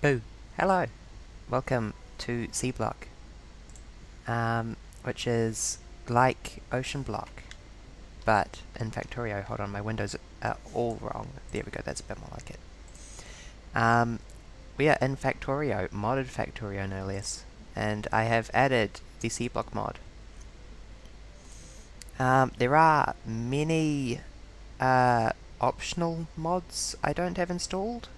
Oh, hello. Welcome to Seablock, which is like Oceanblock, but in Factorio. Hold on, my windows are all wrong. There we go, that's a bit more like it. We are in Factorio, modded Factorio no less, and I have added the Seablock mod. There are many optional mods I don't have installed,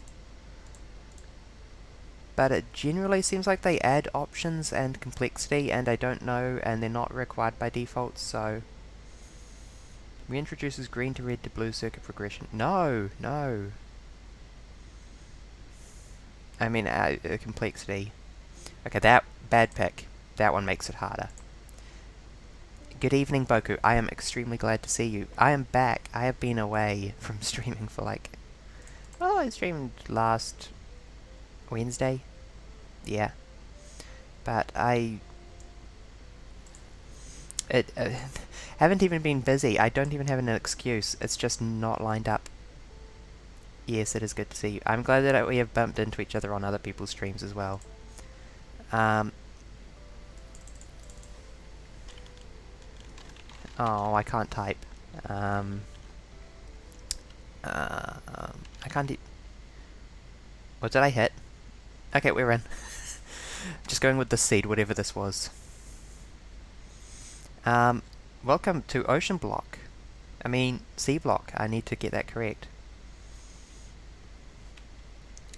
but it generally seems like they add options and complexity, and I don't know, and they're not required by default, so... Reintroduces green to red to blue circuit progression. No! No! I mean, complexity. Okay, that... bad pick. That one makes it harder. Good evening, Boku. I am extremely glad to see you. I am back. I have been away from streaming for like... Well, I streamed last... Wednesday? Yeah. But I haven't even been busy. I don't even have an excuse. It's just not lined up. Yes, it is good to see you. I'm glad that we have bumped into each other on other people's streams as well. Oh, I can't type. I can't what did I hit? Okay, we're in. Just going with the seed, whatever this was. Welcome to Oceanblock. I mean, Seablock. I need to get that correct.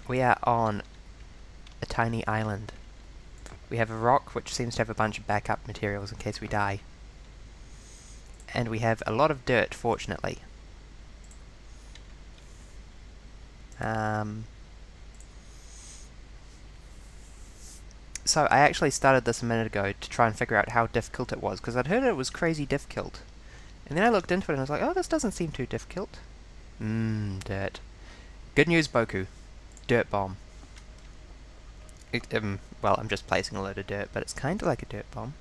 We are on a tiny island. We have a rock which seems to have a bunch of backup materials in case we die. And we have a lot of dirt, fortunately. So I actually started this a minute ago to try and figure out how difficult it was, because I'd heard it was crazy difficult. And then I looked into it and I was like, oh, this doesn't seem too difficult. Dirt. Good news, Boku. Dirt bomb. Well, I'm just placing a load of dirt, but it's kind of like a dirt bomb.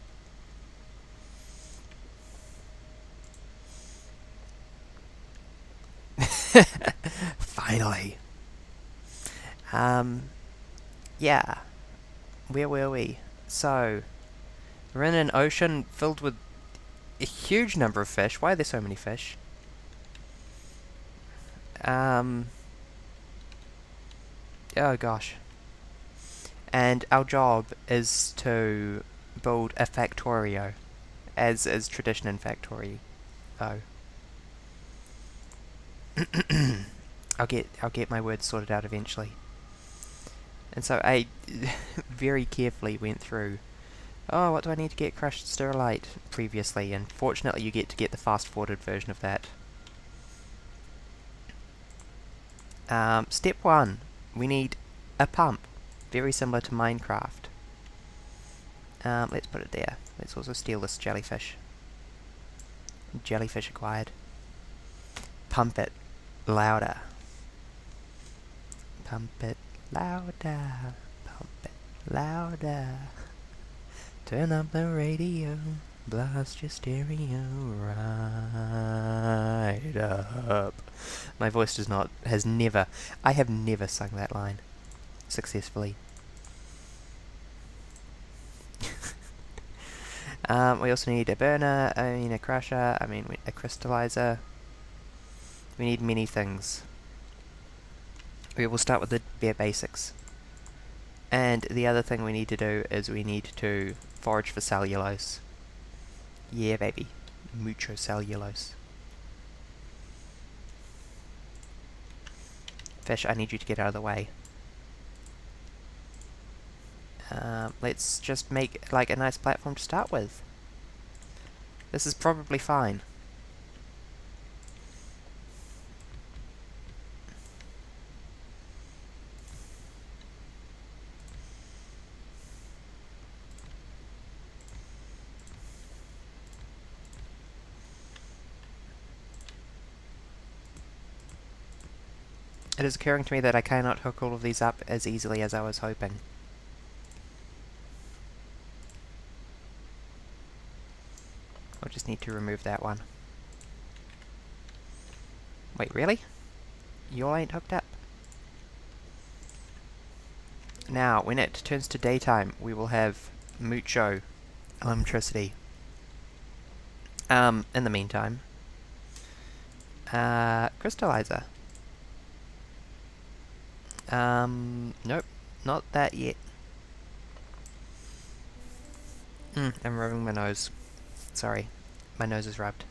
Finally. Yeah. Where were we? So, we're in an ocean filled with a huge number of fish. Why are there so many fish? Oh gosh. And our job is to build a Factorio, as is tradition in Factorio. Oh. I'll get my words sorted out eventually. And so I very carefully went through, oh, what do I need to get? Crushed sterilite previously, and fortunately you get the fast-forwarded version of that. Step 1, we need a pump, very similar to Minecraft. Let's put it there. Let's also steal this jellyfish. Jellyfish acquired. Pump it louder. Pump it louder. Pump it louder. Turn up the radio. Blast your stereo right up. My voice I have never sung that line successfully. We also need a burner, a crusher, a crystallizer. We need many things. We will start with the bare basics. And the other thing we need to do is we need to forage for cellulose. Yeah, baby. Mucho cellulose. Fish, I need you to get out of the way. Let's just make, like, a nice platform to start with. This is probably fine. It is occurring to me that I cannot hook all of these up as easily as I was hoping. I'll just need to remove that one. Wait, really? You all ain't hooked up? Now, when it turns to daytime, we will have mucho electricity. In the meantime, crystallizer. Nope, not that yet. I'm rubbing my nose. Sorry, my nose is rubbed.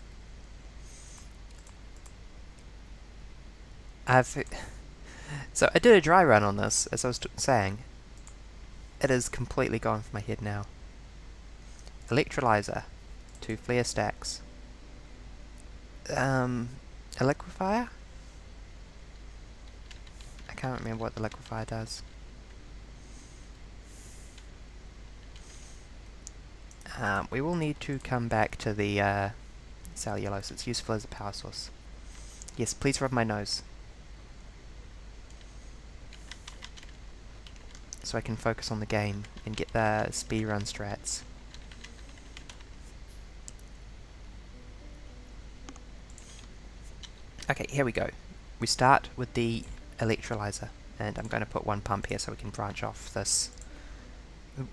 So I did a dry run on this, as I was saying. It is completely gone from my head now. Electrolyzer. 2 flare stacks. A liquefier? I can't remember what the liquefier does. We will need to come back to the cellulose. It's useful as a power source. Yes, please rub my nose. So I can focus on the game and get the speedrun strats. Okay, here we go. We start with the electrolyzer, and I'm going to put one pump here so we can branch off this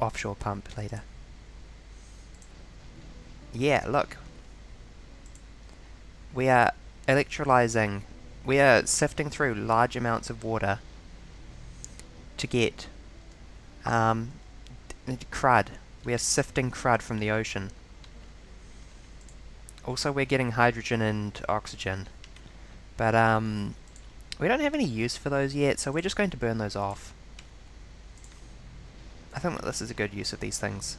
offshore pump later. Yeah, look. We are electrolyzing. We are sifting through large amounts of water to get crud. We are sifting crud from the ocean. Also, we're getting hydrogen and oxygen. But, we don't have any use for those yet, so we're just going to burn those off. I think that this is a good use of these things.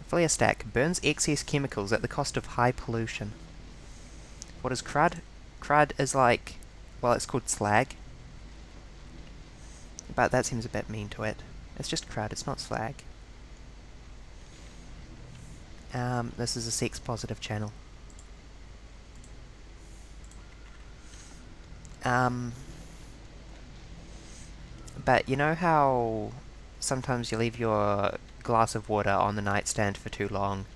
Flare stack burns excess chemicals at the cost of high pollution. What is crud? Crud is like, well, it's called slag. But that seems a bit mean to it. It's just crud, it's not slag. This is a sex positive channel. But you know how sometimes you leave your glass of water on the nightstand for too long,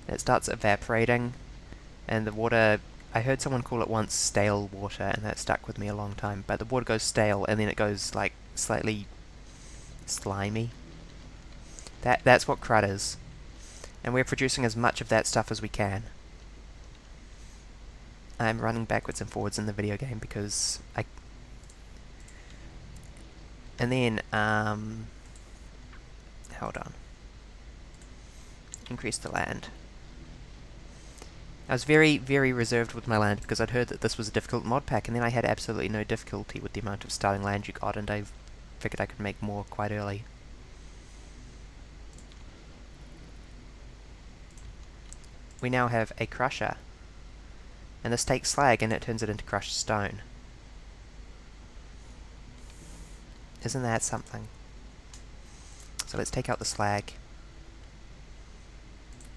and it starts evaporating, and the water, I heard someone call it once stale water, and that stuck with me a long time, but the water goes stale, and then it goes, like, slightly slimy. That's what crud is. And we're producing as much of that stuff as we can. I'm running backwards and forwards in the video game because and then, hold on. Increase the land. I was very, very reserved with my land because I'd heard that this was a difficult mod pack, and then I had absolutely no difficulty with the amount of starting land you got, and I figured I could make more quite early. We now have a crusher, and this takes slag and it turns it into crushed stone. Isn't that something? So let's take out the slag,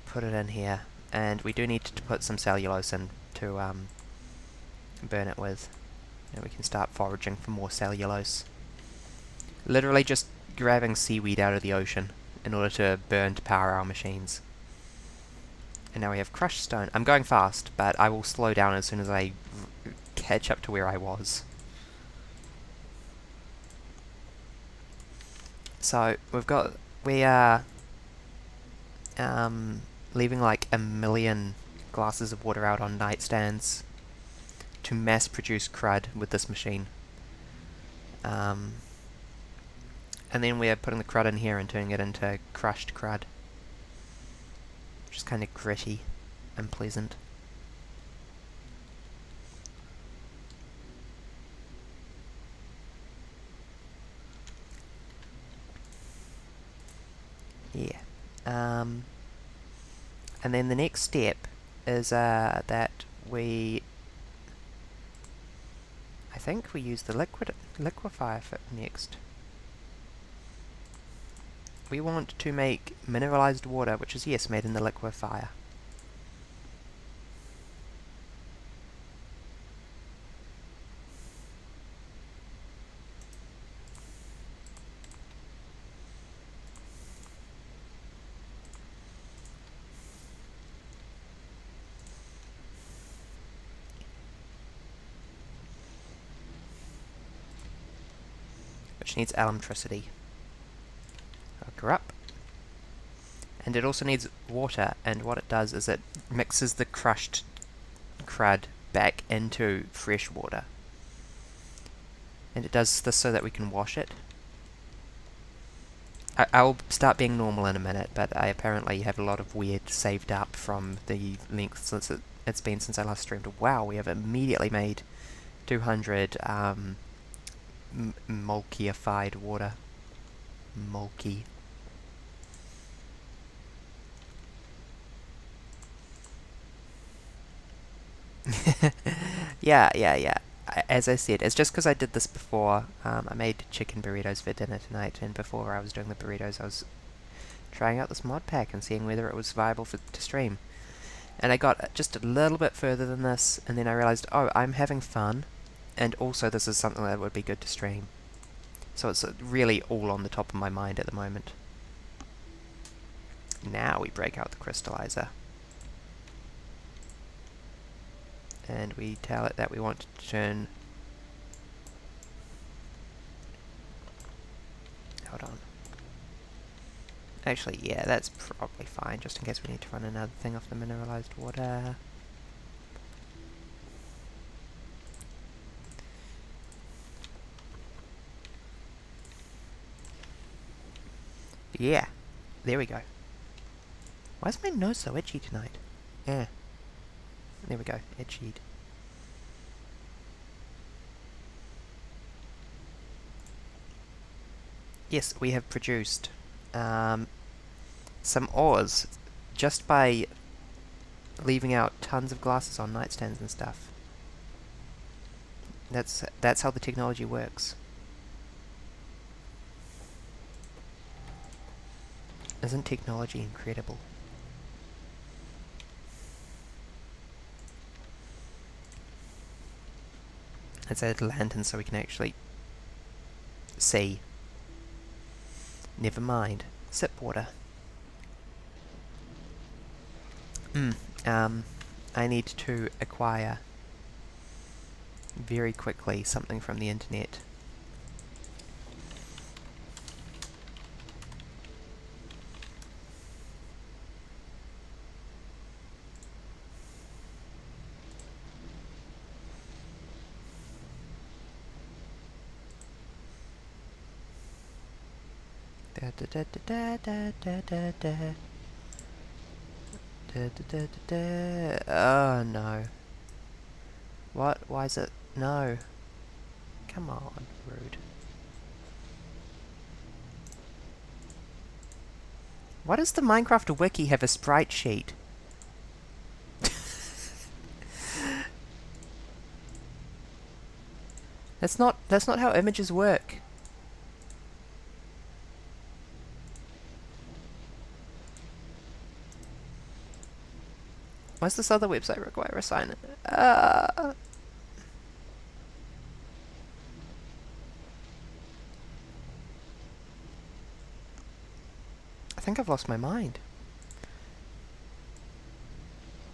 put it in here, And we do need to put some cellulose in to burn it with. And we can start foraging for more cellulose. Literally just grabbing seaweed out of the ocean in order to burn to power our machines. And now we have crushed stone. I'm going fast, but I will slow down as soon as I catch up to where I was. So we are leaving like 1 million glasses of water out on nightstands to mass produce crud with this machine. And then we are putting the crud in here and turning it into crushed crud, which is kind of gritty and pleasant. Yeah. And then the next step is that I think we use the liquefier for next. We want to make mineralized water, which is, yes, made in the liquefier. Which needs electricity. Hook her up. And it also needs water, and what it does is it mixes the crushed crud back into fresh water. And it does this so that we can wash it. I'll start being normal in a minute, but I apparently have a lot of weird saved up from the length since it's been since I last streamed. Wow, we have immediately made 200 mulkified water. Mulky. Yeah. As I said, it's just because I did this before. I made chicken burritos for dinner tonight, and before I was doing the burritos, I was trying out this mod pack and seeing whether it was viable to stream. And I got just a little bit further than this, and then I realized, oh, I'm having fun, and also this is something that would be good to stream. So it's really all on the top of my mind at the moment. Now we break out the crystallizer. And we tell it that we want to turn... Hold on. Actually, yeah, that's probably fine, just in case we need to run another thing off the mineralized water. Yeah, there we go. Why is my nose so itchy tonight? Yeah. There we go, itchy. Yes, we have produced some ores just by leaving out tons of glasses on nightstands and stuff. That's how the technology works. Isn't technology incredible? Let's add lanterns so we can actually see. Never mind. Sip water. I need to acquire very quickly something from the internet. Da da da da da da da da. Da da da da da. Oh no. What? Why is it? No. Come on, rude. Why does the Minecraft wiki have a sprite sheet? That's not how images work. Why does this other website require a sign? I think I've lost my mind.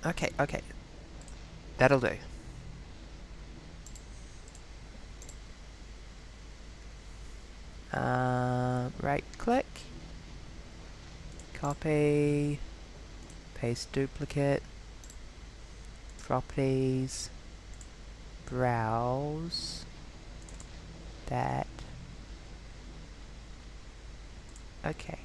Okay, okay. That'll do. Right click. Copy. Paste duplicate. Properties. Browse. That. Okay.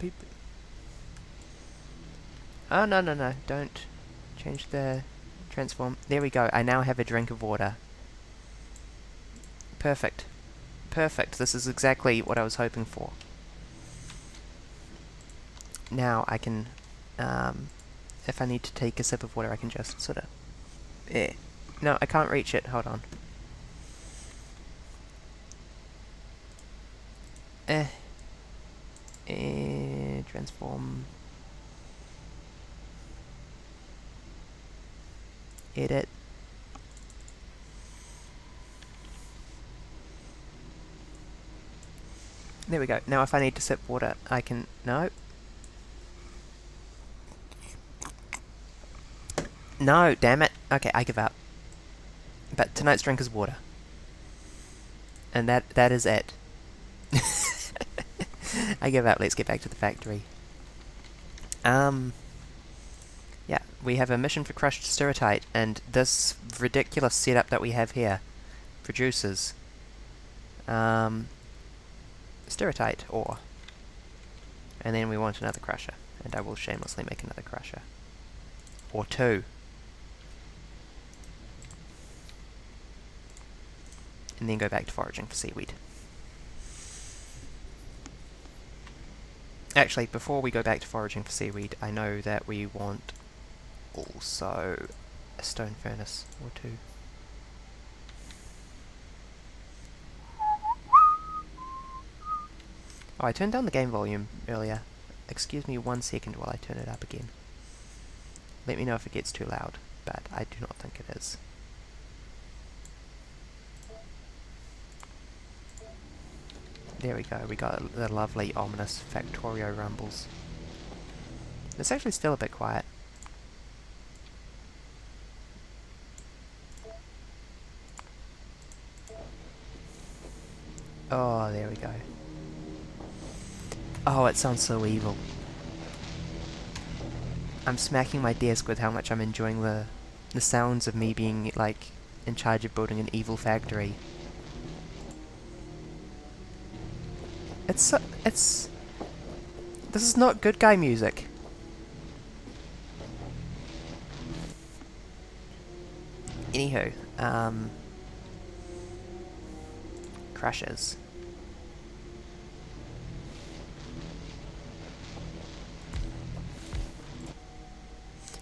Beep. Oh, no, no, no. Don't change the transform. There we go. I now have a drink of water. Perfect. Perfect. This is exactly what I was hoping for. Now I can, if I need to take a sip of water, I can just sort of... No, I can't reach it. Hold on. Transform. Edit. There we go. Now if I need to sip water, I can... No. No, damn it. Okay, I give up. But tonight's drink is water. And that is it. I give up. Let's get back to the factory. Yeah, we have a mission for crushed stereotype, and this ridiculous setup that we have here produces stereotype ore. And then we want another crusher, and I will shamelessly make another crusher. Or two. And then go back to foraging for seaweed. Actually, before we go back to foraging for seaweed, I know that we want also a stone furnace or two. Oh, I turned down the game volume earlier. Excuse me 1 second while I turn it up again. Let me know if it gets too loud, but I do not think it is. There we go, we got the lovely, ominous Factorio rumbles. It's actually still a bit quiet. Oh, there we go. Oh, it sounds so evil. I'm smacking my desk with how much I'm enjoying the sounds of me being, like, in charge of building an evil factory. This is not good guy music. Anywho, crashes.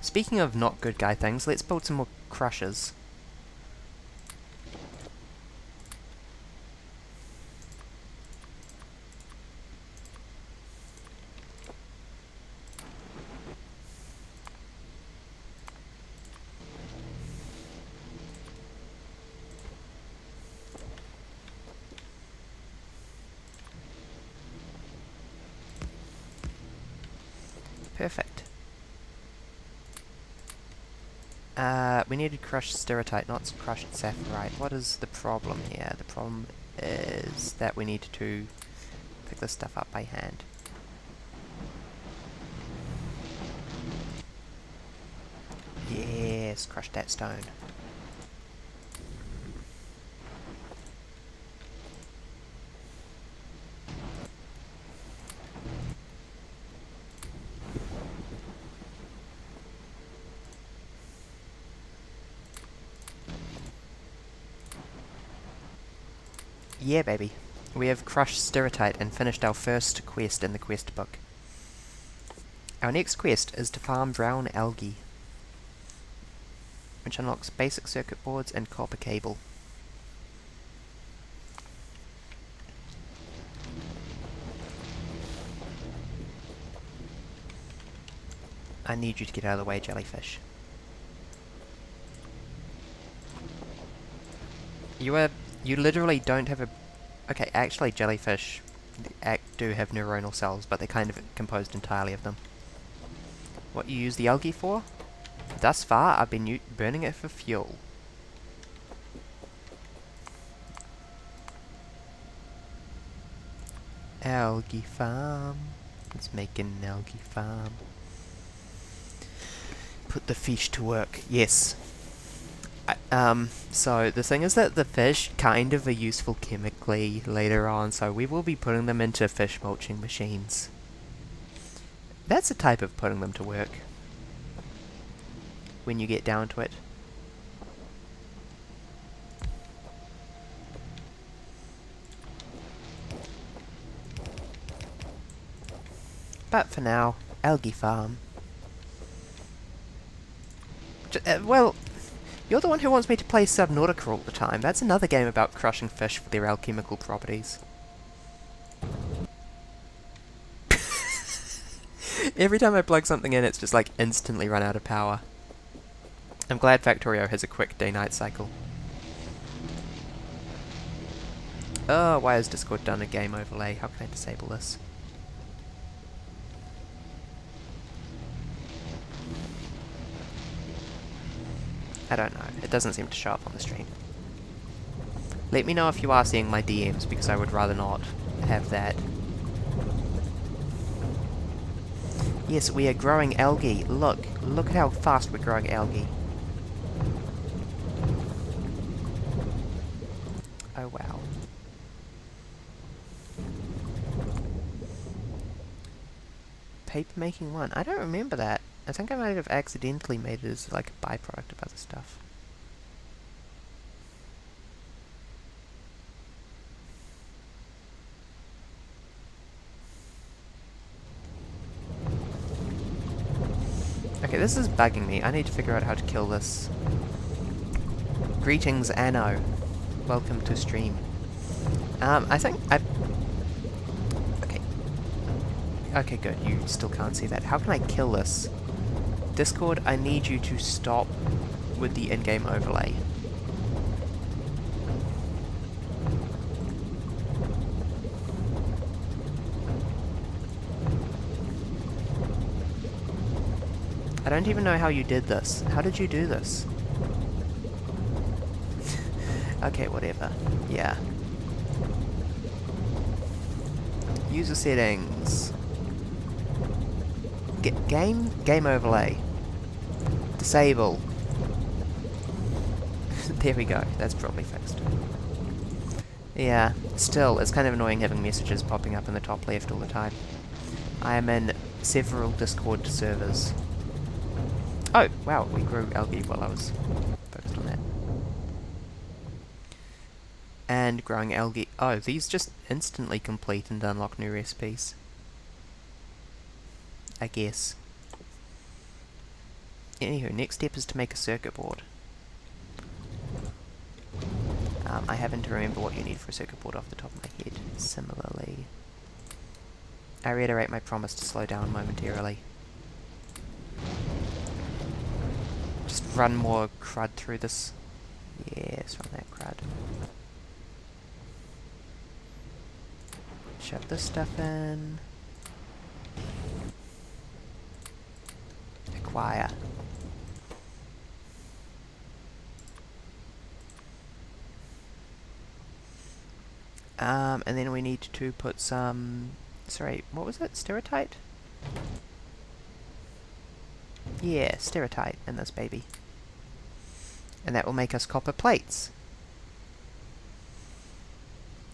Speaking of not good guy things, let's build some more crushers. Perfect. We need to crush stereotype, not crushed sapphirite. What is the problem here? The problem is that we need to pick this stuff up by hand. Yes, crush that stone. Yeah, baby. We have crushed stereotype and finished our first quest in the quest book. Our next quest is to farm brown algae, which unlocks basic circuit boards and copper cable. I need you to get out of the way, jellyfish. You literally don't have a... Okay, actually jellyfish do have neuronal cells, but they're kind of composed entirely of them. What you use the algae for? Thus far, I've been burning it for fuel. Algae farm. Let's make an algae farm. Put the fish to work. Yes. So the thing is that the fish kind of are useful chemically later on, so we will be putting them into fish mulching machines. That's a type of putting them to work. When you get down to it. But for now, algae farm. Well, you're the one who wants me to play Subnautica all the time. That's another game about crushing fish for their alchemical properties. Every time I plug something in, it's just like instantly run out of power. I'm glad Factorio has a quick day-night cycle. Oh, why has Discord done a game overlay? How can I disable this? I don't know. It doesn't seem to show up on the stream. Let me know if you are seeing my DMs, because I would rather not have that. Yes, we are growing algae. Look at how fast we're growing algae. Oh wow. Paper making 1. I don't remember that. I think I might have accidentally made it as like a byproduct of other stuff. Okay, this is bugging me. I need to figure out how to kill this. Greetings, Anno. Welcome to stream. I think I... Okay. Okay, good. You still can't see that. How can I kill this? Discord, I need you to stop with the in-game overlay. I don't even know how you did this. How did you do this? Okay, whatever. Yeah. User settings. Game overlay. Disable. There we go. That's probably fixed. Yeah. Still, it's kind of annoying having messages popping up in the top left all the time. I am in several Discord servers. Oh, wow, we grew algae while I was focused on that. And growing algae... Oh, these just instantly complete and unlock new recipes. I guess. Anywho, next step is to make a circuit board. I happen to remember what you need for a circuit board off the top of my head. Similarly, I reiterate my promise to slow down momentarily. Just run more crud through this. Yes, run that crud. Shove this stuff in. Acquire. And then we need to put some... Sorry, what was it? Stereotype? Yeah, stereotype in this baby. And that will make us copper plates.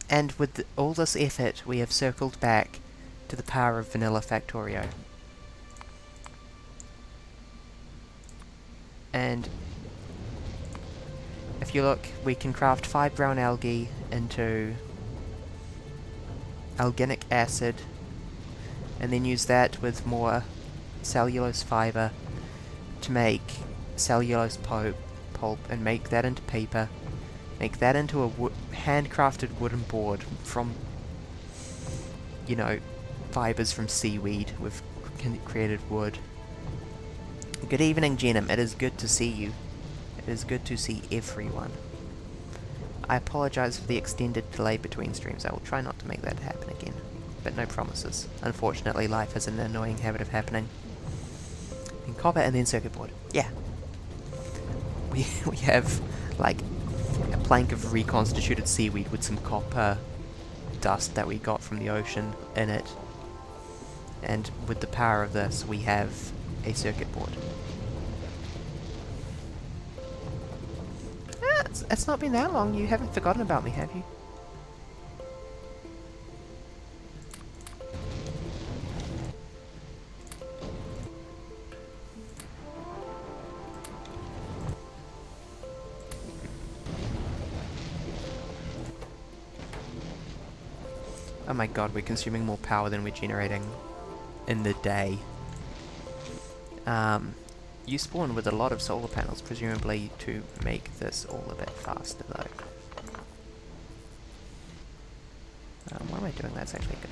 And with all this effort, we have circled back to the power of vanilla Factorio. And if you look, we can craft 5 brown algae into alginic acid, and then use that with more cellulose fiber to make cellulose pulp, and make that into paper, make that into a handcrafted wooden board from, you know, fibers from seaweed with created wood. Good evening, Jenum. It is good to see you. It is good to see everyone. I apologize for the extended delay between streams. I will try not to make that happen again. But no promises. Unfortunately, life has an annoying habit of happening. Then copper and then circuit board. Yeah. We have, like, a plank of reconstituted seaweed with some copper dust that we got from the ocean in it. And with the power of this, we have a circuit board. It's not been that long. You haven't forgotten about me, have you? Oh my god, we're consuming more power than we're generating in the day. You spawn with a lot of solar panels, presumably to make this all a bit faster though. What am I doing? That's actually a good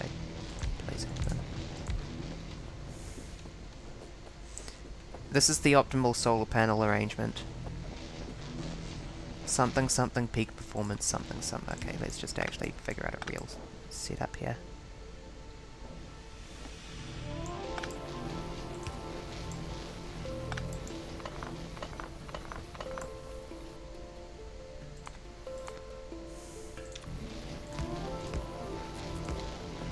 place. This is the optimal solar panel arrangement. Something something peak performance something something. Okay, let's just actually figure out a real setup here.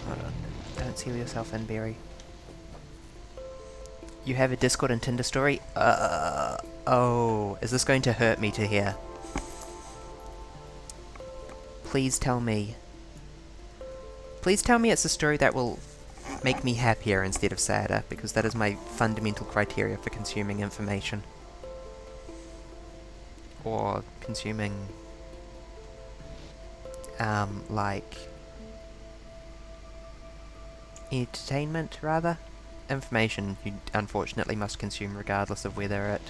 Hold on. Don't seal yourself in, Barry. You have a Discord and Tinder story? Oh, is this going to hurt me to hear? Please tell me. Please tell me it's a story that will make me happier instead of sadder, because that is my fundamental criteria for consuming information. Or consuming, like, entertainment, rather? Information you unfortunately must consume regardless of whether it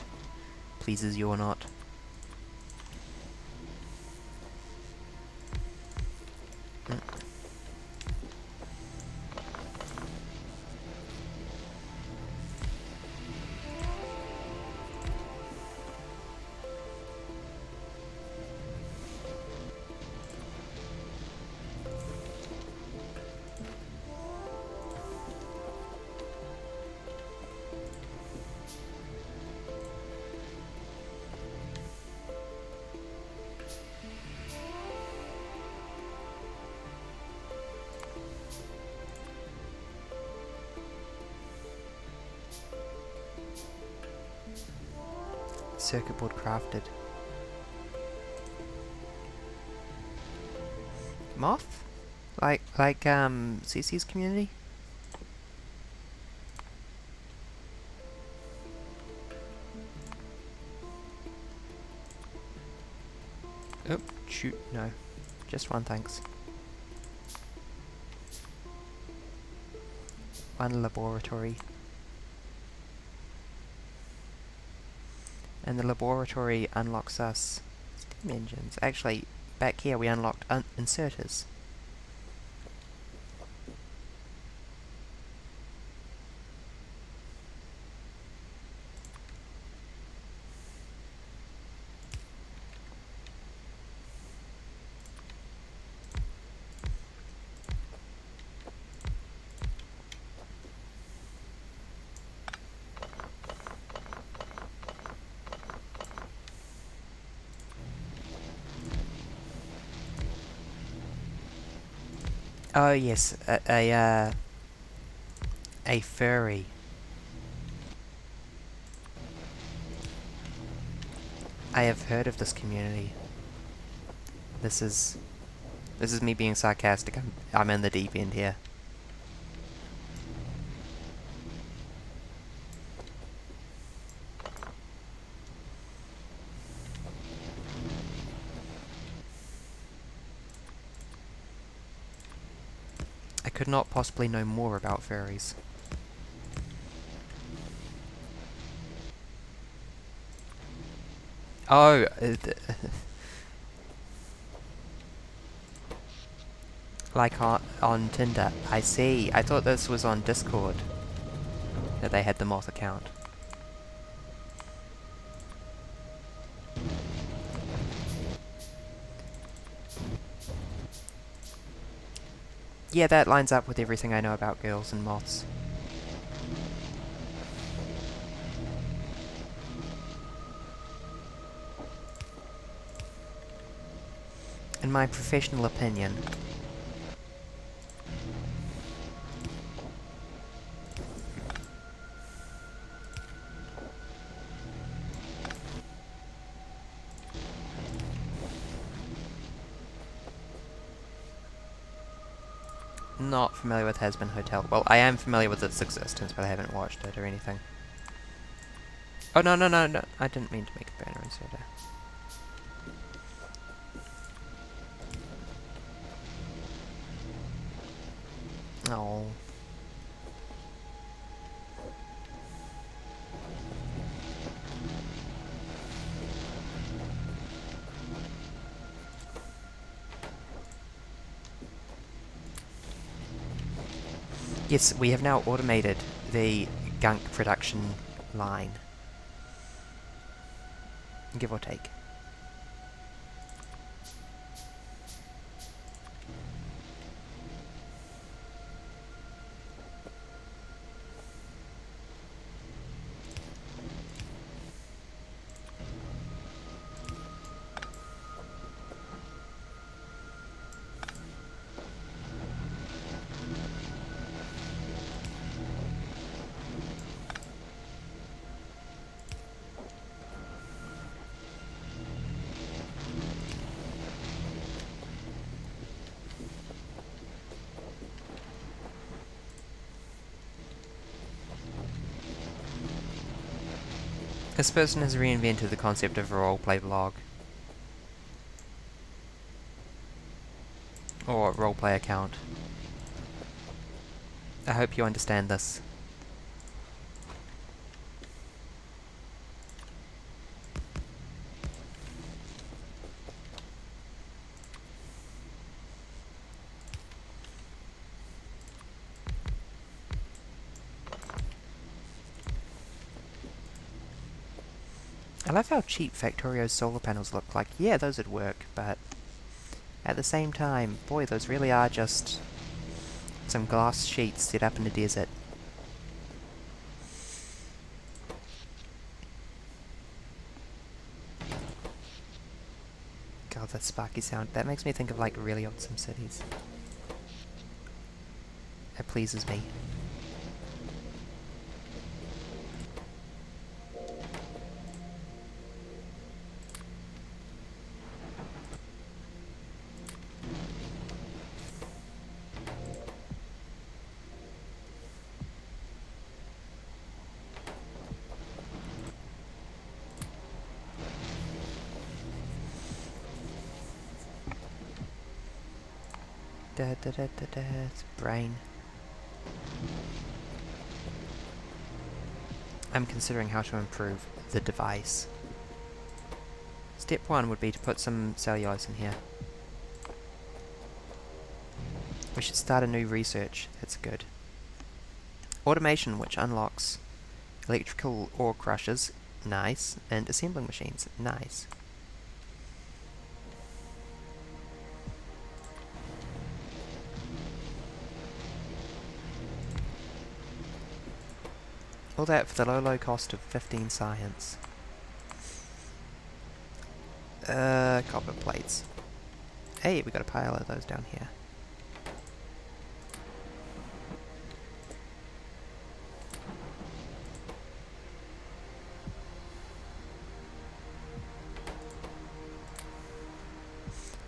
pleases you or not. Circuit board crafted. Moth? Like CC's community? Oh, shoot, no. Just one, thanks. One laboratory. And the laboratory unlocks us steam engines. Actually, back here we unlocked inserters. Oh yes, a furry. I have heard of this community. This is me being sarcastic. I'm in the deep end here. I could not possibly know more about furries. Oh, like on Tinder. I see. I thought this was on Discord that they had the moth account. Yeah, that lines up with everything I know about girls and moths. In my professional opinion. Not familiar with Has Been Hotel. Well, I am familiar with its existence, but I haven't watched it or anything. Oh, no, no, no, no. I didn't mean to make a banner instead. Oh. Yes, we have now automated the gunk production line. Give or take. This person has reinvented the concept of a roleplay blog. Or roleplay account. I hope you understand this. I love how cheap Factorio's solar panels look. Like, yeah, those would work, but at the same time, boy, those really are just some glass sheets set up in the desert. God, that sparky sound. That makes me think of, like, really old SimCities. It pleases me. Da da da da da. It's brain. I'm considering how to improve the device. Step 1 would be to put some cellulose in here. We should start a new research. That's good. Automation, which unlocks electrical ore crushers. Nice. And assembling machines. Nice. All that for the low cost of 15 science. Copper plates. Hey, we got a pile of those down here.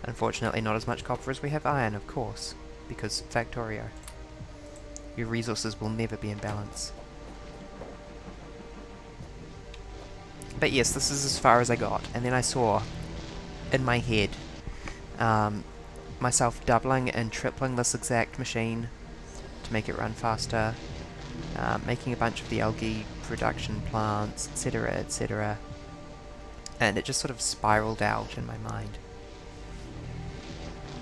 Unfortunately, not as much copper as we have iron, of course, because Factorio. Your resources will never be in balance. But yes, this is as far as I got, and then I saw, in my head, myself doubling and tripling this exact machine to make it run faster, making a bunch of the algae production plants, etc., etc., and it just sort of spiraled out in my mind.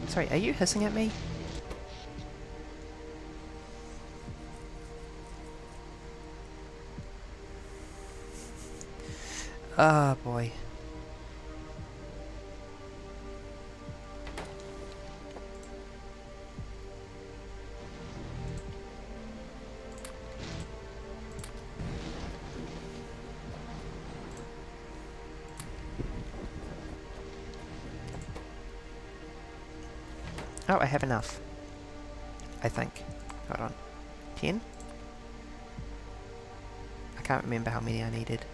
Sorry, are you hissing at me? Oh boy. Oh, I have enough. I think. Hold on. 10? I can't remember how many I needed.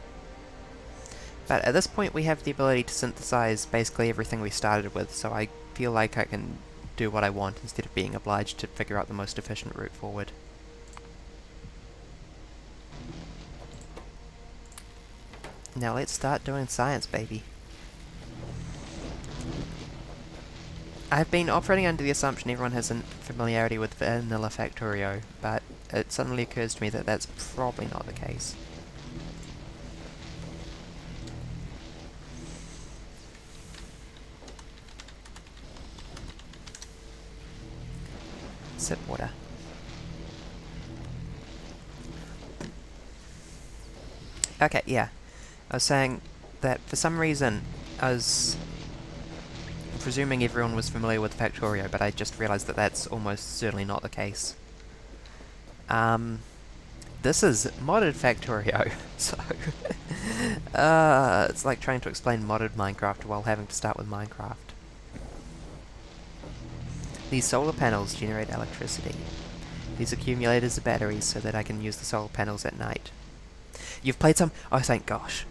But at this point we have the ability to synthesize basically everything we started with, so I feel like I can do what I want instead of being obliged to figure out the most efficient route forward. Now let's start doing science, baby. I've been operating under the assumption everyone has a familiarity with vanilla Factorio, but it suddenly occurs to me that that's probably not the case. Sip water. Okay, yeah. I was saying that for some reason I was presuming everyone was familiar with Factorio, but I just realised that that's almost certainly not the case. This is modded Factorio, so it's like trying to explain modded Minecraft while having to start with Minecraft. These solar panels generate electricity. These accumulators are batteries so that I can use the solar panels at night. You've played some? Oh, thank gosh.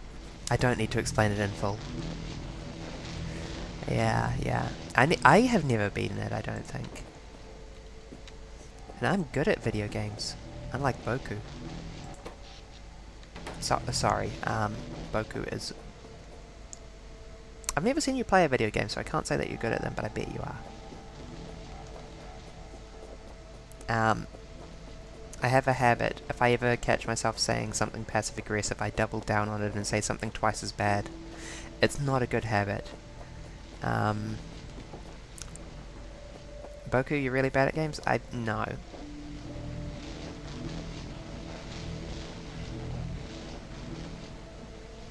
I don't need to explain it in full. Yeah. I have never beaten it, I don't think. And I'm good at video games. Unlike Boku. Sorry, Boku is... I've never seen you play a video game, so I can't say that you're good at them, but I bet you are. I have a habit, if I ever catch myself saying something passive-aggressive, I double down on it and say something twice as bad. It's not a good habit. Boku, you're really bad at games? No.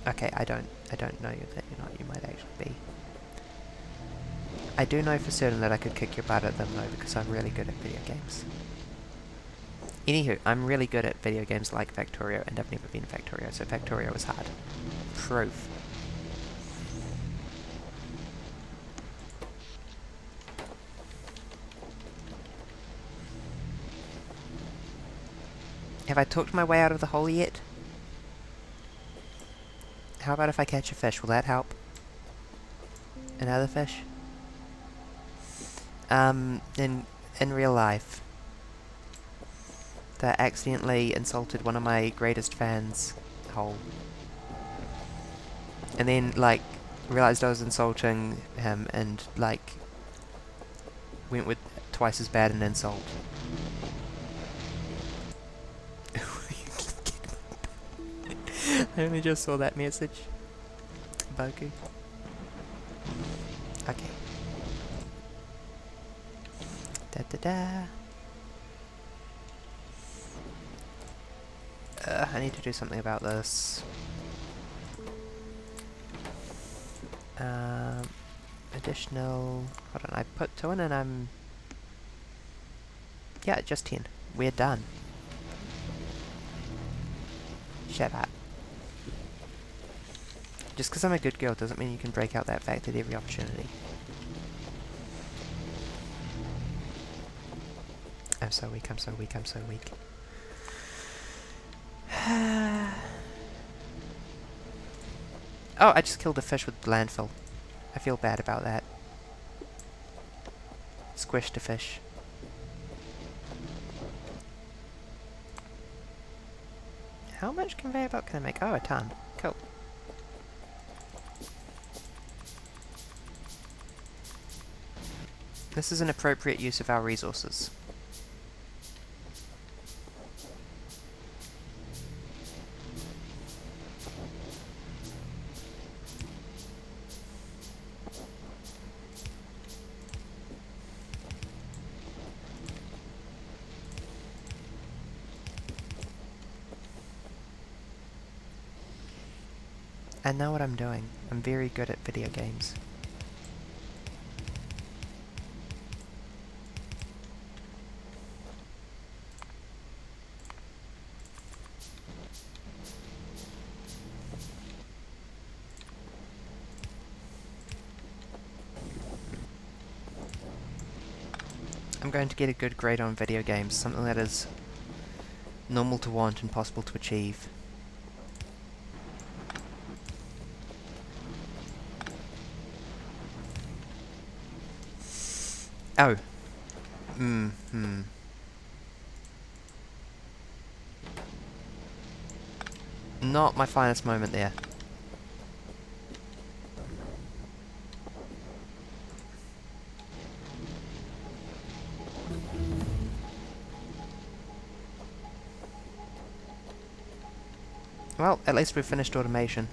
Okay, I don't know you that you're not. You might actually be. I do know for certain that I could kick your butt at them though, because I'm really good at video games. Anywho, I'm really good at video games like Factorio, and I've never been Factorio, so Factorio is hard. Proof. Have I talked my way out of the hole yet? How about if I catch a fish? Will that help? Another fish? In real life, that accidentally insulted one of my greatest fans' hole. And then, like, realised I was insulting him and, like, went with twice as bad an insult. I only just saw that message. Boku. Okay. Da-da-da. I need to do something about this. Additional... Hold on, I put 2 in and I'm... Yeah, just 10. We're done. Shut up. Just because I'm a good girl doesn't mean you can break out that fact at every opportunity. I'm so weak, I'm so weak, I'm so weak. Oh, I just killed a fish with landfill. I feel bad about that. Squished a fish. How much conveyor belt can I make? Oh, a ton. Cool. This is an appropriate use of our resources. I know what I'm doing. I'm very good at video games. I'm going to get a good grade on video games, something that is normal to want and possible to achieve. Oh. Not my finest moment there. Well, at least we've finished automation.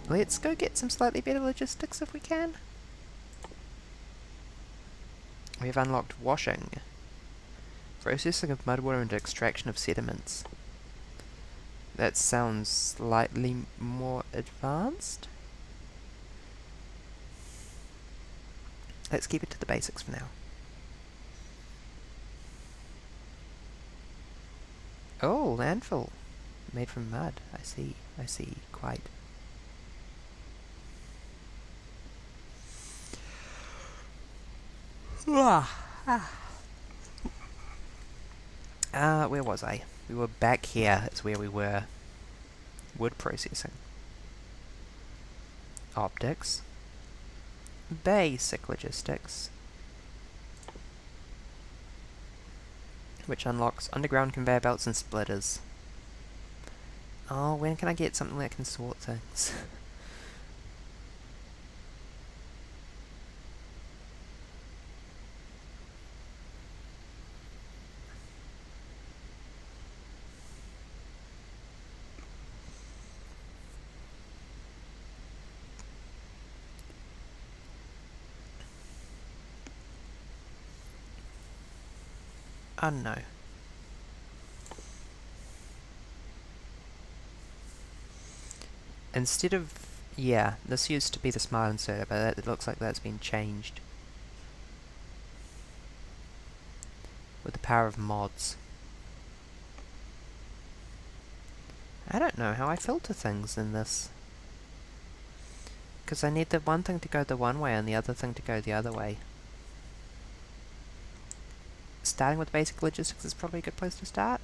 Let's go get some slightly better logistics if we can. We have unlocked washing. Processing of mudwater and extraction of sediments. That sounds slightly more advanced. Let's keep it to the basics for now. Oh, landfill. Made from mud. I see, quite. Where was I? We were back here, is where we were. Wood processing. Optics. Basic logistics. Which unlocks underground conveyor belts and splitters. Oh, when can I get something that can sort things? Oh no. Instead of... yeah, this used to be the smile inserter, but it looks like that's been changed. With the power of mods. I don't know how I filter things in this. Because I need the one thing to go the one way and the other thing to go the other way. Starting with basic logistics is probably a good place to start.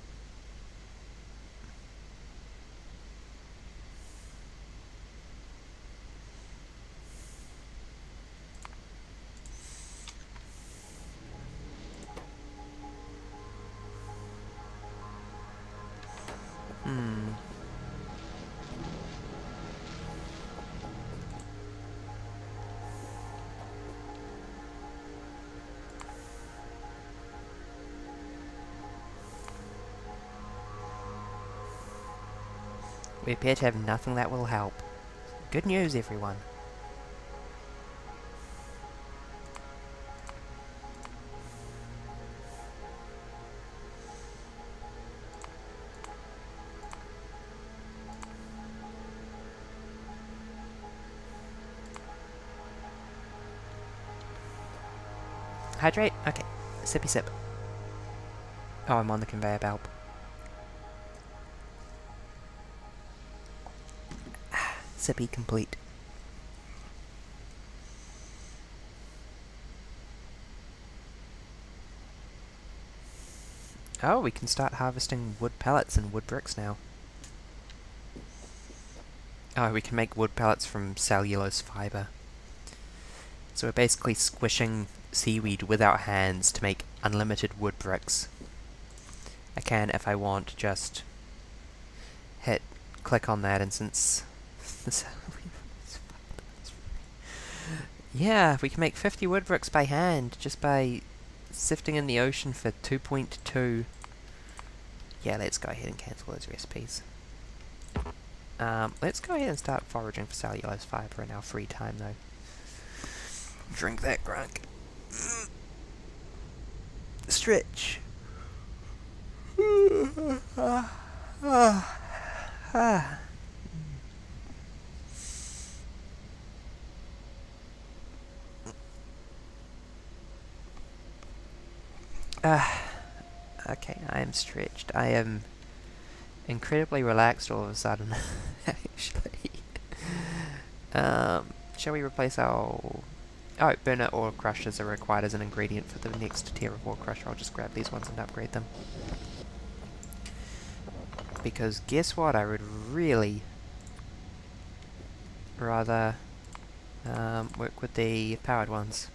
We appear to have nothing that will help. Good news, everyone. Hydrate? Okay. Sippy sip. Oh, I'm on the conveyor belt. Sippy complete. Oh, we can start harvesting wood pellets and wood bricks now. Oh, we can make wood pellets from cellulose fibre. So we're basically squishing seaweed with our hands to make unlimited wood bricks. I can, if I want, just click on that, and since yeah, we can make 50 wood bricks by hand, just by sifting in the ocean for 2.2. Yeah, let's go ahead and cancel those recipes. Let's go ahead and start foraging for cellulose fibre in our free time, though. Drink that grunk. Stretch. Okay, I am stretched. I am incredibly relaxed all of a sudden, actually. Shall we replace our Oh, burner ore crushers are required as an ingredient for the next tier of ore crusher. I'll just grab these ones and upgrade them. Because guess what? I would really rather work with the powered ones.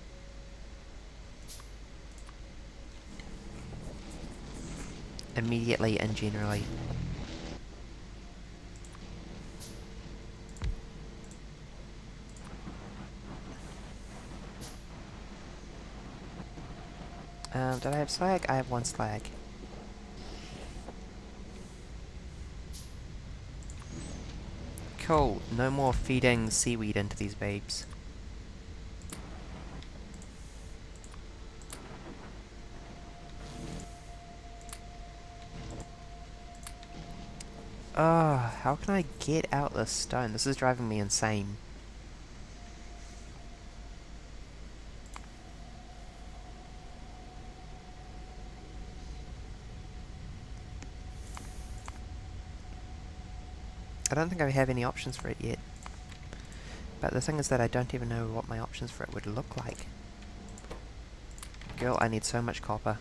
Immediately and generally. Did I have slag? I have one slag. Cool. No more feeding seaweed into these babes. Oh, how can I get out this stone? This is driving me insane. I don't think I have any options for it yet. But the thing is that I don't even know what my options for it would look like. Girl, I need so much copper.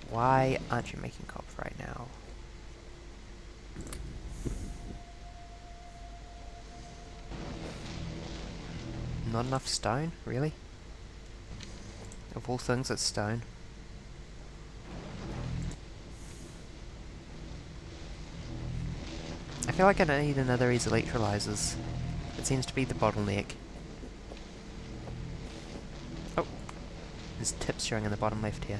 Why aren't you making copper right now? Not enough stone? Really? Of all things, it's stone. I feel like I need another these electrolyzers. It seems to be the bottleneck. Oh! There's tips showing in the bottom left here.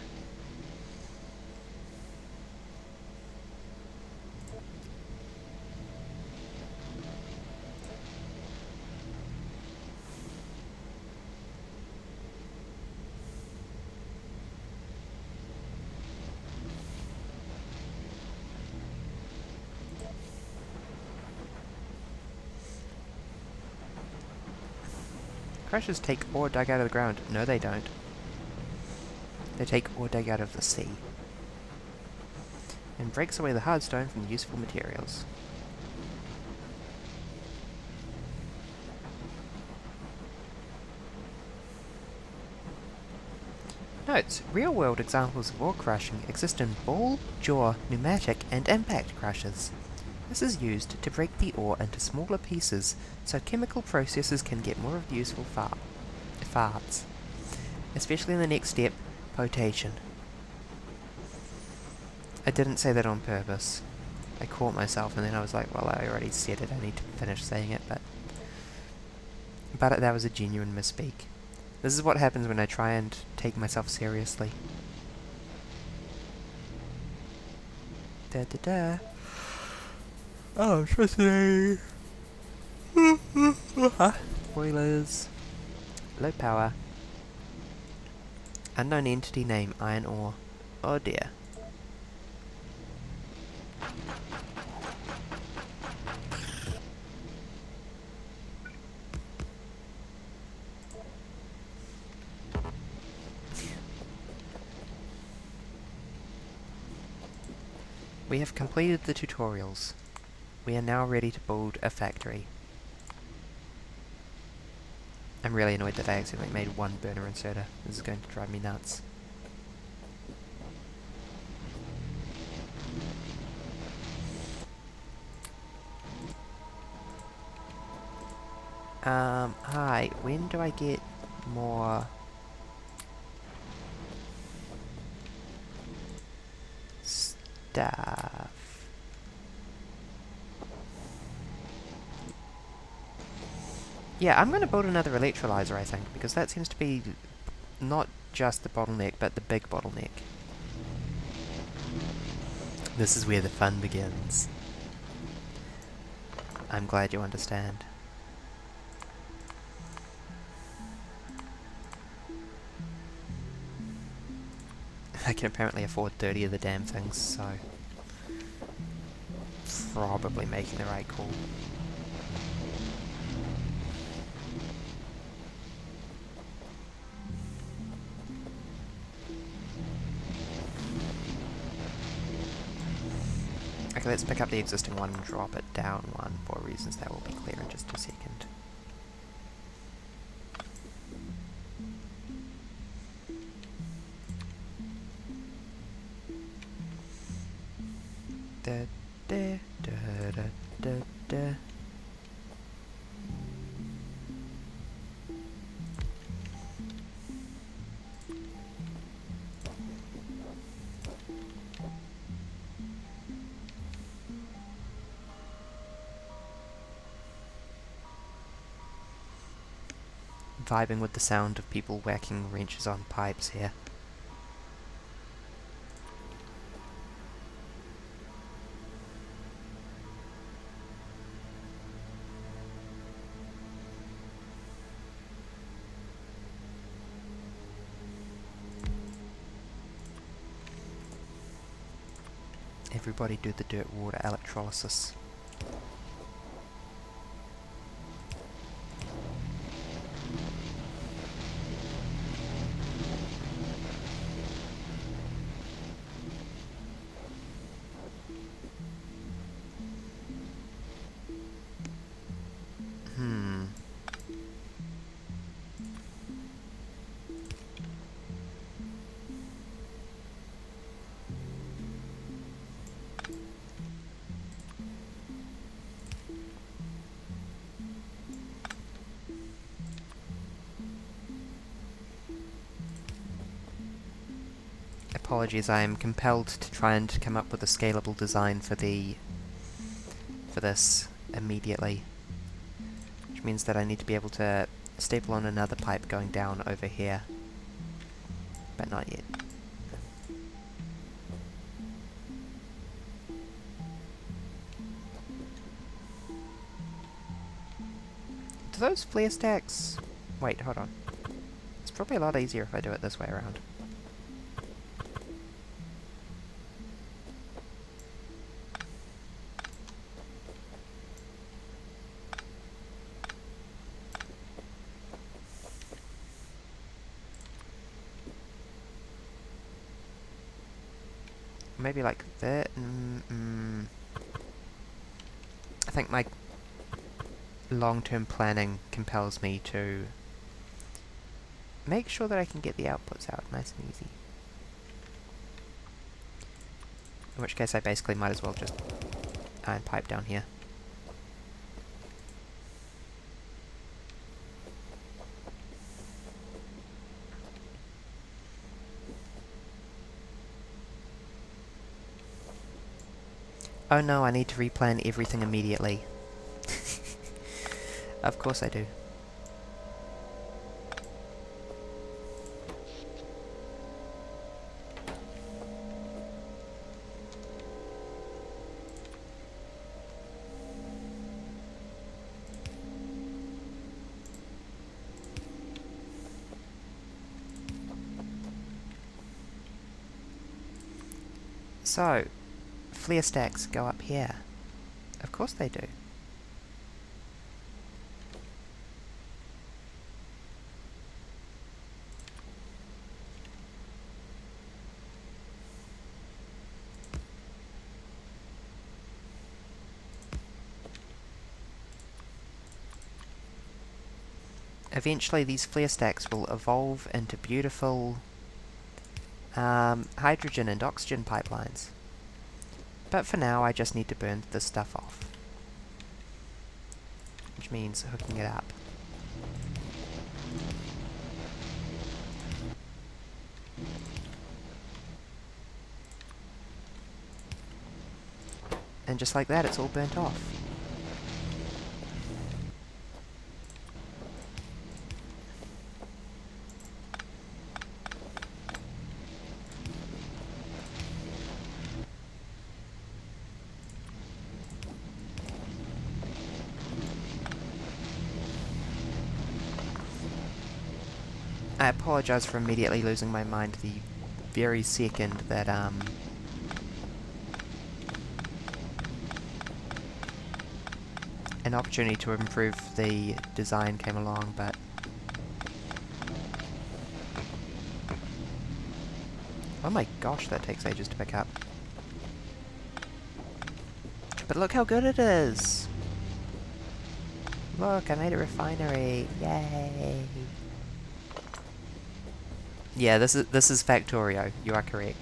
Crushers take ore dug out of the ground. No, they don't. They take ore dug out of the sea. And breaks away the hard stone from useful materials. Notes: real-world examples of ore crushing exist in ball, jaw, pneumatic, and impact crushers. This is used to break the ore into smaller pieces, so chemical processes can get more of the useful parts. Especially in the next step, potation. I didn't say that on purpose. I caught myself and then I was like, well, I already said it, I need to finish saying it, but that was a genuine misspeak. This is what happens when I try and take myself seriously. Da da da. Oh, trust-me. Boilers. Low power. Unknown entity name, iron ore. Oh dear. We have completed the tutorials. We are now ready to build a factory. I'm really annoyed that I accidentally made one burner inserter. This is going to drive me nuts. Hi, when do I get more stuff? Yeah, I'm going to build another electrolyzer, I think, because that seems to be not just the bottleneck, but the big bottleneck. This is where the fun begins. I'm glad you understand. I can apparently afford 30 of the damn things, so probably making the right call. Okay, let's pick up the existing one and drop it down one for reasons that will be clear in just a second. Da, da, da, da, da, da. Vibing with the sound of people whacking wrenches on pipes here. Everybody do the dirt water electrolysis. Apologies, I am compelled to try and come up with a scalable design for this immediately. Which means that I need to be able to staple on another pipe going down over here. But not yet. Do those flare stacks... Wait, hold on. It's probably a lot easier if I do it this way around. Maybe like that. I think my long-term planning compels me to make sure that I can get the outputs out nice and easy. In which case I basically might as well just iron pipe down here. Oh no, I need to replan everything immediately. Of course I do. So, flare stacks go up here. Of course they do. Eventually these flare stacks will evolve into beautiful hydrogen and oxygen pipelines. But for now I just need to burn this stuff off. Which means hooking it up. And just like that, it's all burnt off. I apologise for immediately losing my mind the very second that, an opportunity to improve the design came along, but... Oh my gosh, that takes ages to pick up. But look how good it is! Look, I made a refinery! Yay! Yeah, this is Factorio. You are correct.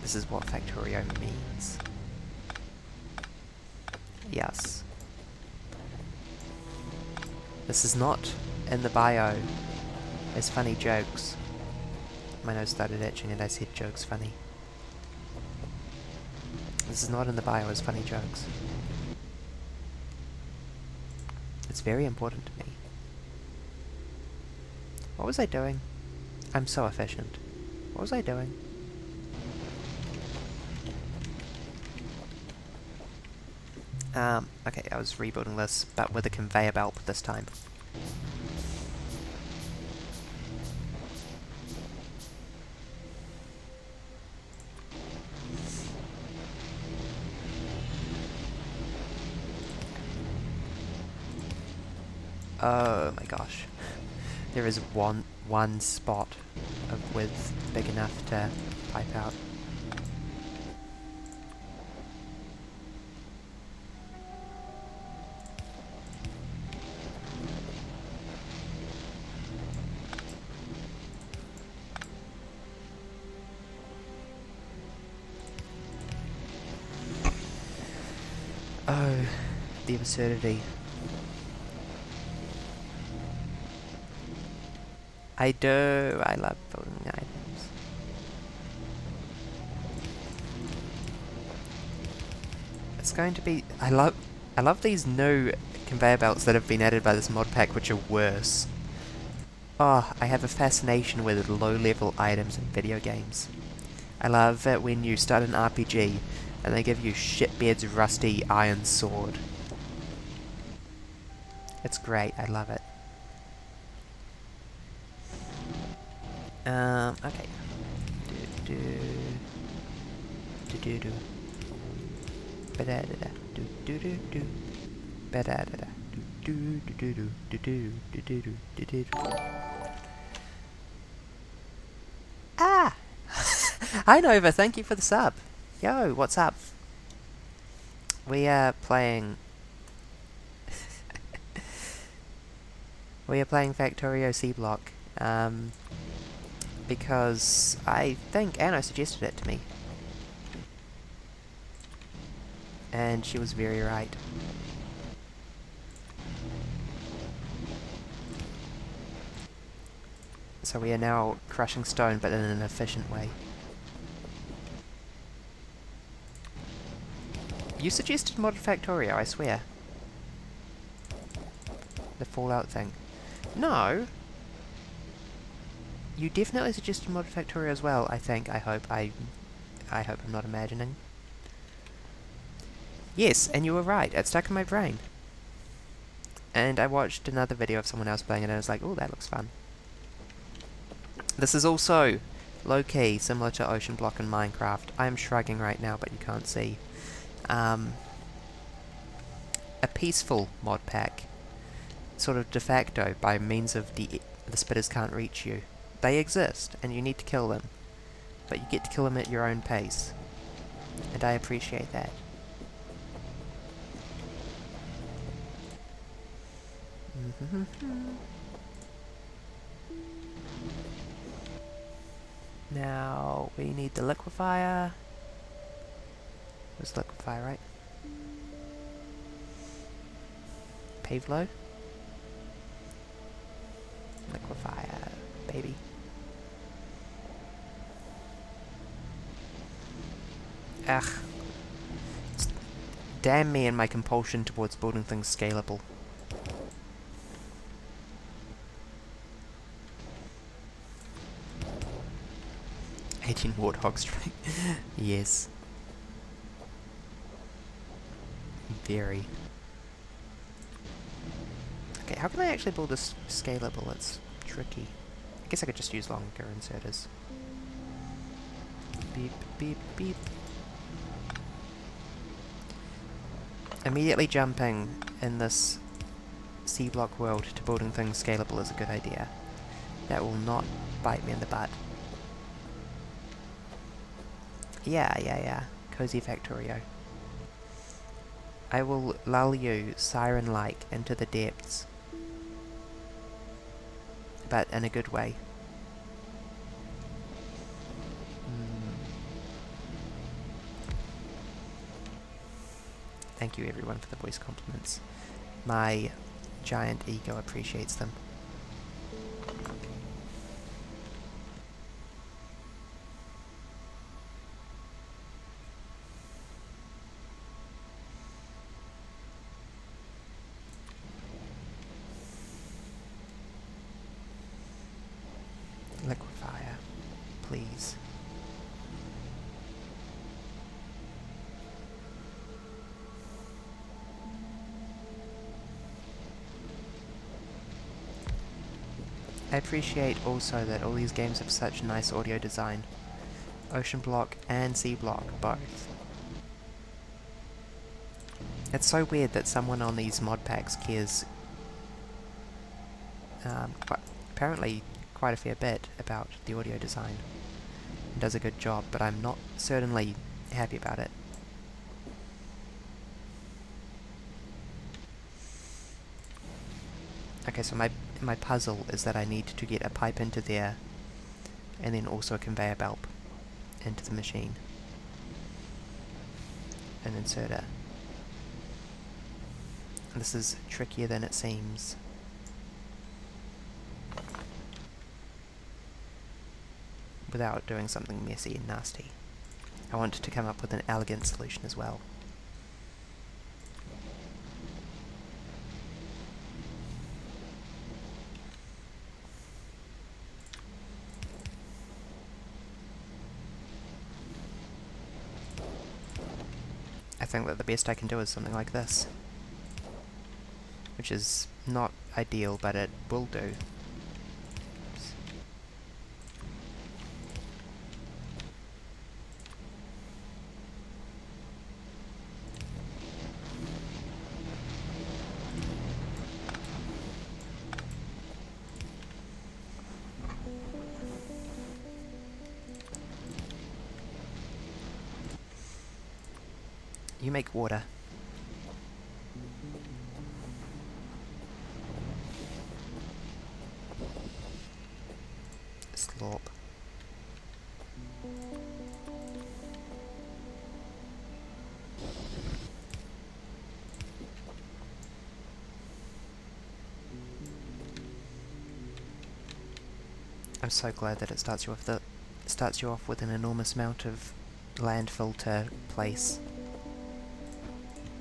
This This is what Factorio means. Yes. This is not in the bio as funny jokes. My nose started itching and I said jokes funny. This is not in the bio as funny jokes. It's very important to me. What was I doing? I'm so efficient. What was I doing? Okay, I was rebuilding this, but with a conveyor belt this time. Oh my gosh. There is one spot of width big enough to pipe out. Oh, the absurdity. I do. I love building items. It's going to be... I love these new conveyor belts that have been added by this mod pack, which are worse. Oh, I have a fascination with low-level items in video games. I love it when you start an RPG and they give you shitbed's rusty iron sword. It's great. I love it. Okay. Do. Ba-da-da-da. Do. Ba-da-da-da. Do. Ah! Hi Nova, thank you for the sub. Yo, what's up? We are playing... we are playing Factorio Seablock. Because I think Anna suggested it to me. And she was very right. So we are now crushing stone, but in an efficient way. You suggested modded Factorio, I swear. The Fallout thing. No! You definitely suggested modded Factorio as well, I think, I hope. I hope I'm not imagining. Yes, and you were right, it stuck in my brain. And I watched another video of someone else playing it and I was like, oh, that looks fun. This is also low-key, similar to Oceanblock in Minecraft. I am shrugging right now, but you can't see. A peaceful mod pack. Sort of de facto, by means of the spitters can't reach you. They exist, and you need to kill them. But you get to kill them at your own pace. And I appreciate that. Now, we need the liquefier. Where's the liquefier, right? Pavelo? Liquefier, baby. Ugh. Damn me and my compulsion towards building things scalable. Warthog strike. Yes. Very. Okay, how can I actually build this scalable? It's tricky. I guess I could just use longer inserters. Beep, beep, beep. Immediately jumping in this Seablock world to building things scalable is a good idea. That will not bite me in the butt. Yeah. Cozy Factorio. I will lull you, siren-like, into the depths. But in a good way. Thank you everyone for the voice compliments. My giant ego appreciates them. Liquefier, please. I appreciate also that all these games have such nice audio design. Oceanblock and Seablock, both. It's so weird that someone on these mod packs cares apparently quite a fair bit about the audio design. And does a good job, but I'm not certainly happy about it. Okay, so my puzzle is that I need to get a pipe into there, and then also a conveyor belt into the machine. An inserter. This is trickier than it seems. Without doing something messy and nasty. I want to come up with an elegant solution as well. I think that the best I can do is something like this. Which is not ideal, but it will do. Oops. You make water. Slorp. I'm so glad that it starts you off with an enormous amount of landfill to place.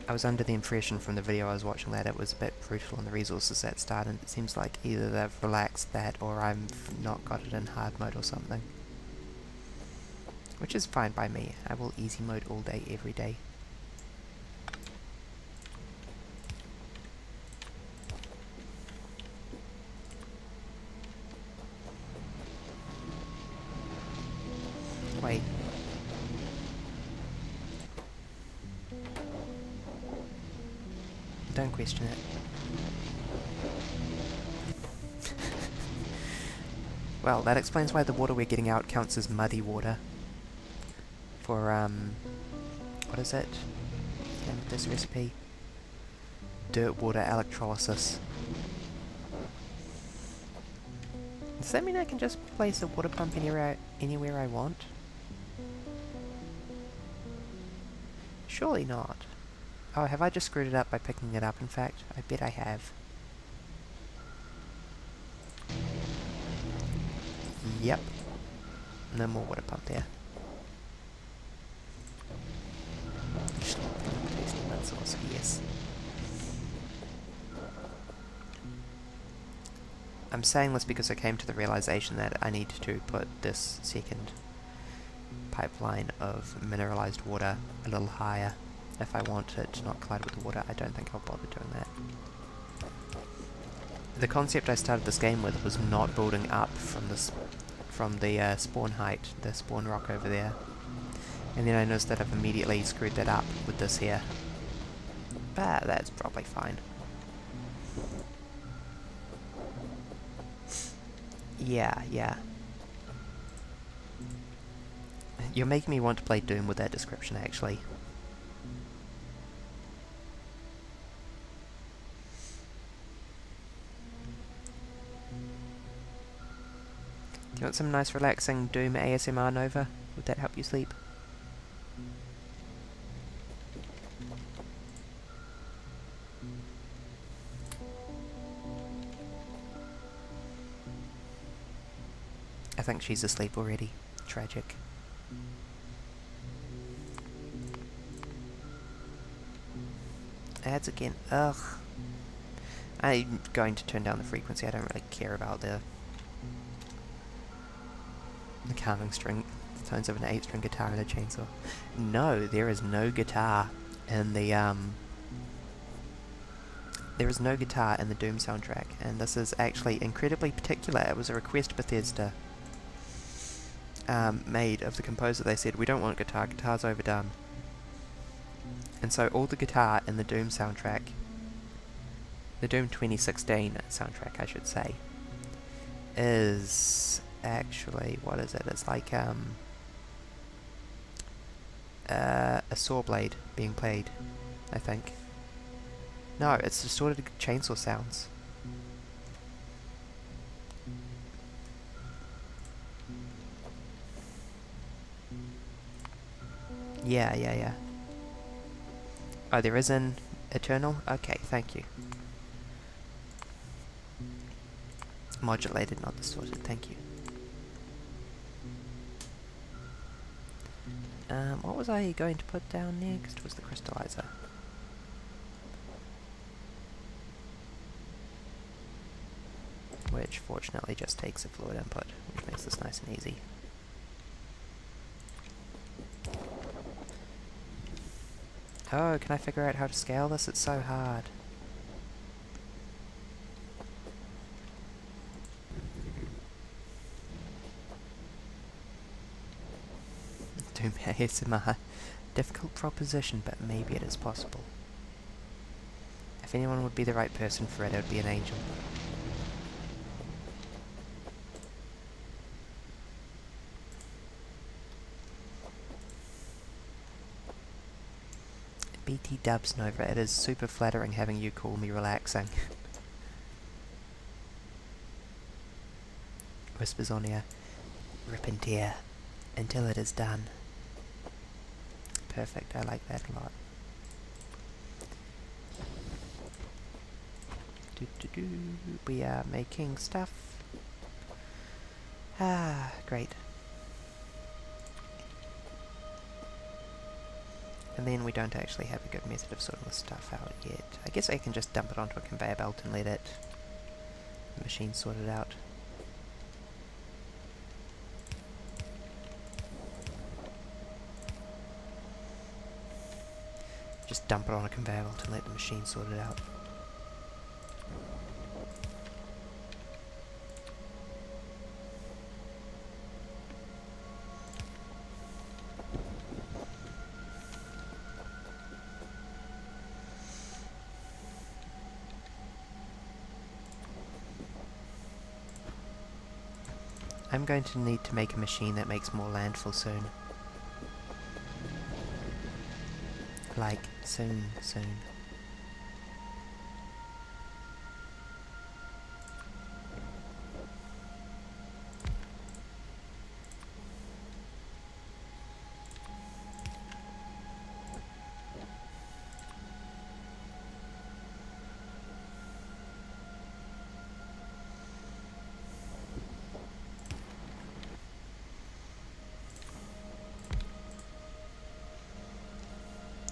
I was under the impression from the video I was watching that it was a bit brutal on the resources at start, and it seems like either they've relaxed that or I've not got it in hard mode or something. Which is fine by me. I will easy mode all day, every day. Wait. Don't question it. Well, that explains why the water we're getting out counts as muddy water. For, what is it? Name of this recipe? Dirt water electrolysis. Does that mean I can just place a water pump anywhere I want? Surely not. Oh, have I just screwed it up by picking it up, in fact? I bet I have. Yep. No more water pump there. Tasty mud sauce, yes. I'm saying this because I came to the realization that I need to put this second pipeline of mineralized water a little higher. If I want it to not collide with the water, I don't think I'll bother doing that. The concept I started this game with was not building up from the spawn height, the spawn rock over there. And then I noticed that I've immediately screwed that up with this here. But that's probably fine. Yeah. You're making me want to play Doom with that description, actually. Do you want some nice relaxing Doom ASMR, Nova? Would that help you sleep? I think she's asleep already. Tragic. Ads again. Ugh. I'm going to turn down the frequency. I don't really care about the calming string, the tones of an 8-string guitar and a chainsaw. No, there is no guitar in the there is no guitar in the Doom soundtrack, and this is actually incredibly particular. It was a request Bethesda made of the composer. They said, we don't want guitar, guitar's overdone. And so all the guitar in the Doom soundtrack, the Doom 2016 soundtrack I should say, is actually, what is it? It's like a saw blade being played, I think. No, it's distorted chainsaw sounds. Yeah. Oh, there is an Eternal? Okay, thank you. Modulated, not distorted, thank you. What was I going to put down next? Was the crystallizer. Which fortunately just takes a fluid input, which makes this nice and easy. Oh, can I figure out how to scale this? It's so hard. Doom ASMR. Difficult proposition, but maybe it is possible. If anyone would be the right person for it, it would be an angel. BT dubs Nova, it is super flattering having you call me relaxing. Whispers on ear. Rip and tear until it is done. Perfect, I like that a lot. We are making stuff. Ah, great. And then we don't actually have a good method of sorting this stuff out yet. I guess I can just dump it onto a conveyor belt and let the machine sort it out. Just dump it on a conveyor belt and let the machine sort it out. I'm going to need to make a machine that makes more landfill soon. Like, soon.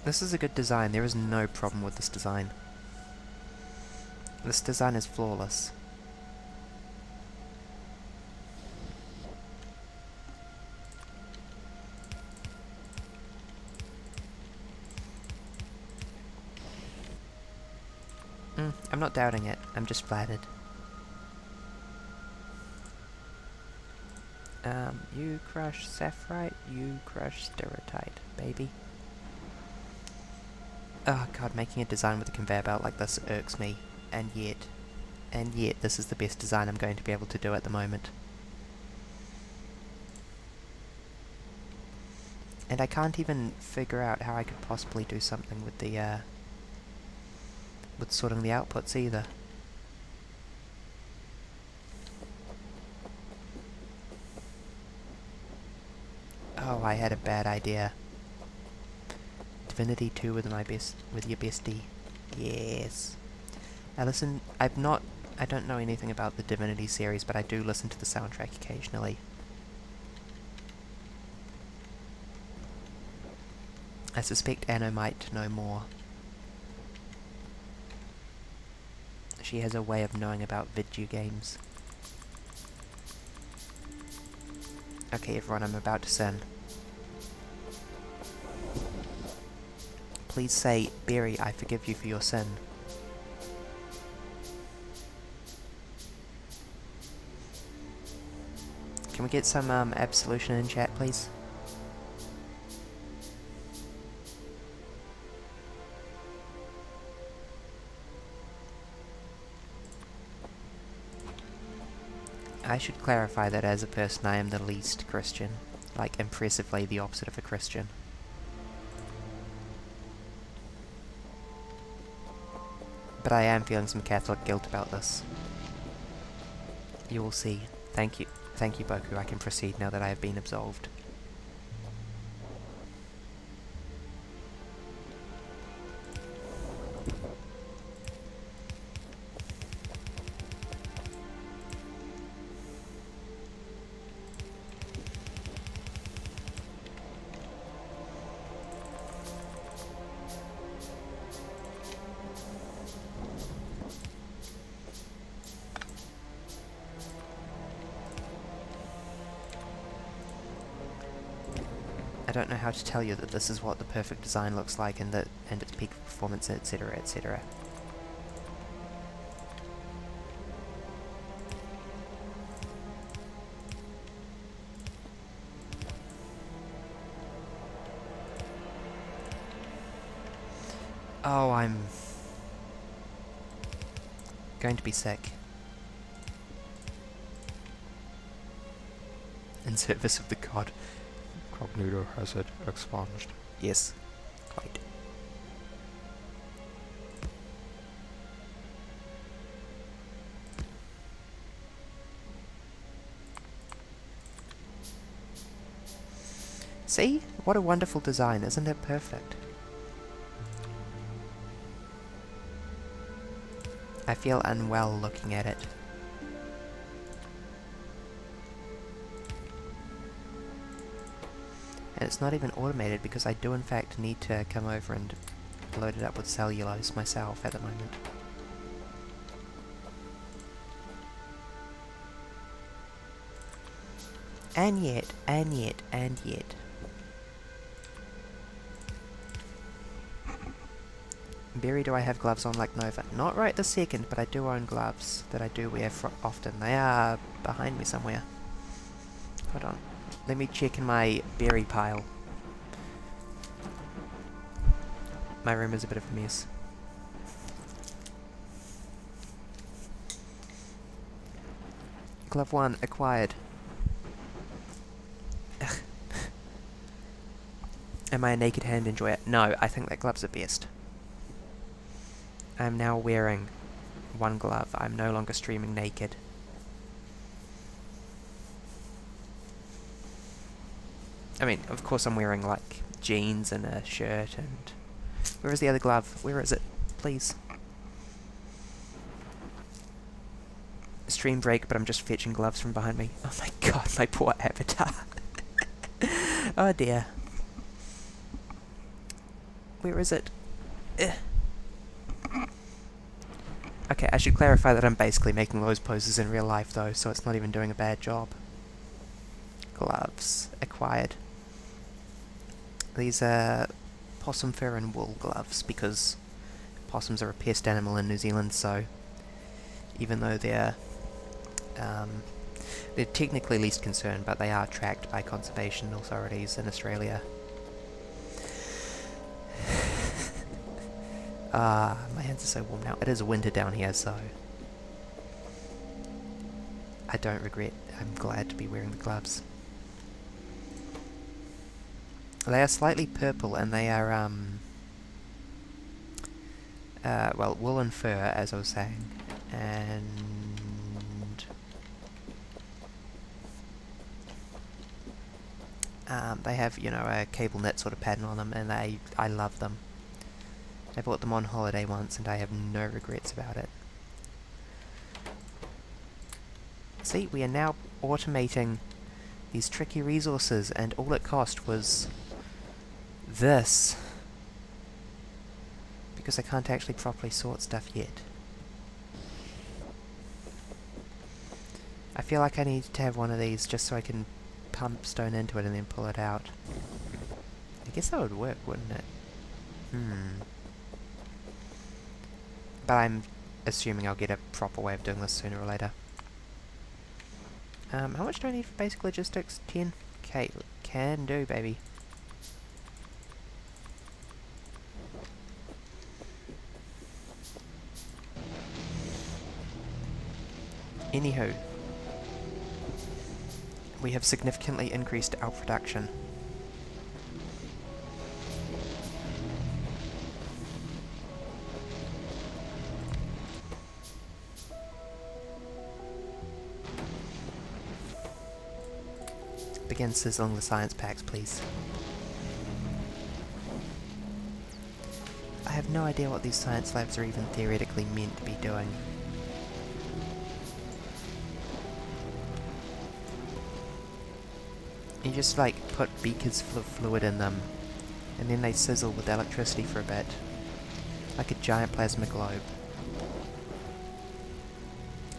This is a good design. There is no problem with this design. This design is flawless. I'm not doubting it. I'm just flattered. You crush sapphire, you crush stereotype, baby. Oh god, making a design with a conveyor belt like this irks me. And yet, this is the best design I'm going to be able to do at the moment. And I can't even figure out how I could possibly do something with the, with sorting the outputs either. Oh, I had a bad idea. Divinity 2 with your bestie. Yes. I don't know anything about the Divinity series, but I do listen to the soundtrack occasionally. I suspect Anna might know more. She has a way of knowing about video games. Okay, everyone, I'm about to sin. Please say, Barry, I forgive you for your sin. Can we get some absolution in chat, please? I should clarify that as a person I am the least Christian. Like, impressively the opposite of a Christian. But I am feeling some Catholic guilt about this. You will see. Thank you, Boku. I can proceed now that I have been absolved. I don't know how to tell you that this is what the perfect design looks like and its peak performance, etc, etc. Oh, I'm going to be sick. In service of the god. Cognito has it expunged. Yes, quite. See? What a wonderful design, isn't it perfect? I feel unwell looking at it. And it's not even automated because I do in fact need to come over and load it up with cellulose myself at the moment. And yet, and yet, and yet. Barry, do I have gloves on like Nova? Not right this second, but I do own gloves that I do wear often. They are behind me somewhere. Hold on. Let me check in my berry pile. My room is a bit of a mess. Glove 1, acquired. Ugh. Am I a naked hand enjoyer? No, I think that glove's the best. I'm now wearing one glove. I'm no longer streaming naked. I mean, of course I'm wearing, like, jeans and a shirt and... Where is the other glove? Where is it? Please. Stream break, but I'm just fetching gloves from behind me. Oh my god, my poor avatar. Oh dear. Where is it? Ugh. Okay, I should clarify that I'm basically making those poses in real life though, so it's not even doing a bad job. Gloves. Acquired. These are possum fur and wool gloves, because possums are a pest animal in New Zealand, so even though they're technically least concern, but they are tracked by conservation authorities in Australia. My hands are so warm now. It is winter down here, so I don't regret. I'm glad to be wearing the gloves. They are slightly purple, and they are, well, wool and fur, as I was saying, and they have, you know, a cable knit sort of pattern on them, and I love them. I bought them on holiday once, and I have no regrets about it. See, we are now automating these tricky resources, and all it cost was this. Because I can't actually properly sort stuff yet. I feel like I need to have one of these just so I can pump stone into it and then pull it out. I guess that would work, wouldn't it? But I'm assuming I'll get a proper way of doing this sooner or later. How much do I need for basic logistics? 10? Okay, can do, baby. Anywho, we have significantly increased our production. Begin sizzling the science packs, please. I have no idea what these science labs are even theoretically meant to be doing. You just like put beakers full of fluid in them, and then they sizzle with electricity for a bit, like a giant plasma globe.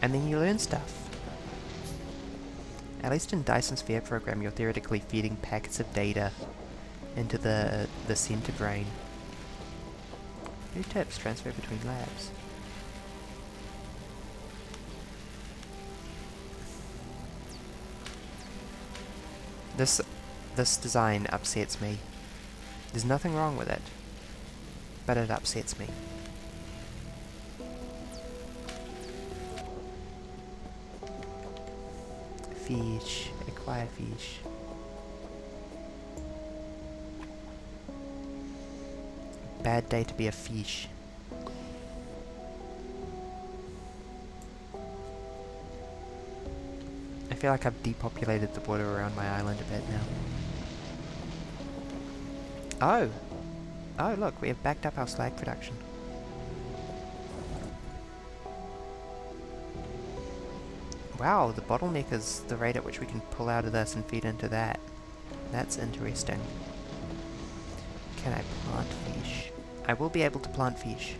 And then you learn stuff. At least in Dyson's Sphere program, you're theoretically feeding packets of data into the center brain. New tips transfer between labs. This design upsets me. There's nothing wrong with it, but it upsets me. Fish. Acquire fish. Bad day to be a fish. I feel like I've depopulated the water around my island a bit now. Oh! Oh look, we have backed up our slag production. Wow, the bottleneck is the rate at which we can pull out of this and feed into that. That's interesting. Can I plant fish? I will be able to plant fish.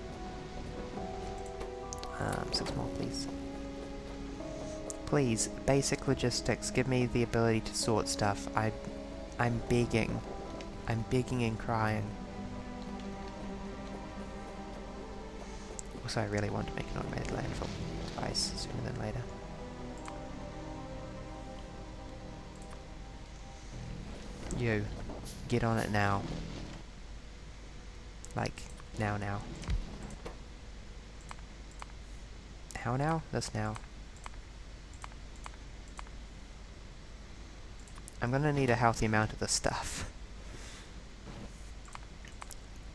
6 more, please. Please, basic logistics, give me the ability to sort stuff. I'm begging. I'm begging and crying. Also, I really want to make an automated landfill device sooner than later. You, get on it now. Like, now. How now? This now. I'm gonna need a healthy amount of this stuff.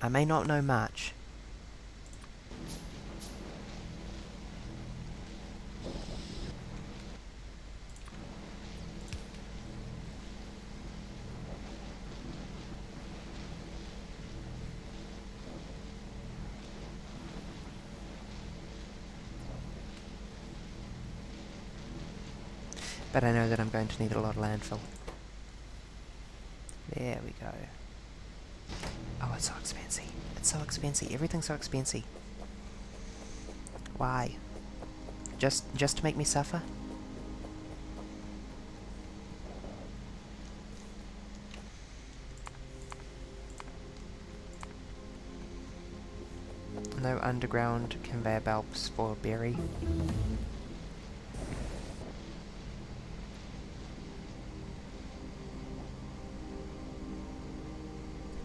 I may not know much. But I know that I'm going to need a lot of landfill. There we go. Oh, it's so expensive. It's so expensive. Everything's so expensive. Why? Just to make me suffer? No underground conveyor belts for berry.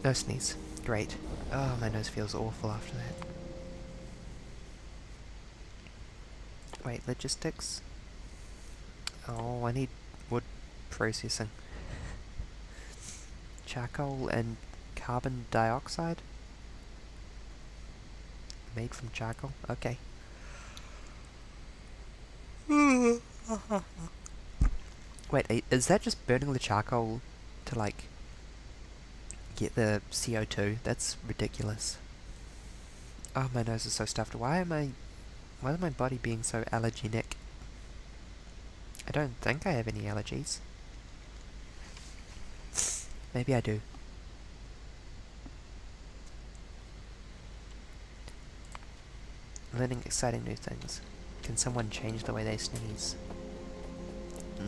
No sneeze. Great. Oh, my nose feels awful after that. Wait, logistics? Oh, I need wood processing. Charcoal and carbon dioxide? Made from charcoal? Okay. Wait, is that just burning the charcoal to, like, get the CO2? That's ridiculous. Oh, my nose is so stuffed. Why is my body being so allergenic? I don't think I have any allergies. Maybe I do. Learning exciting new things. Can someone change the way they sneeze?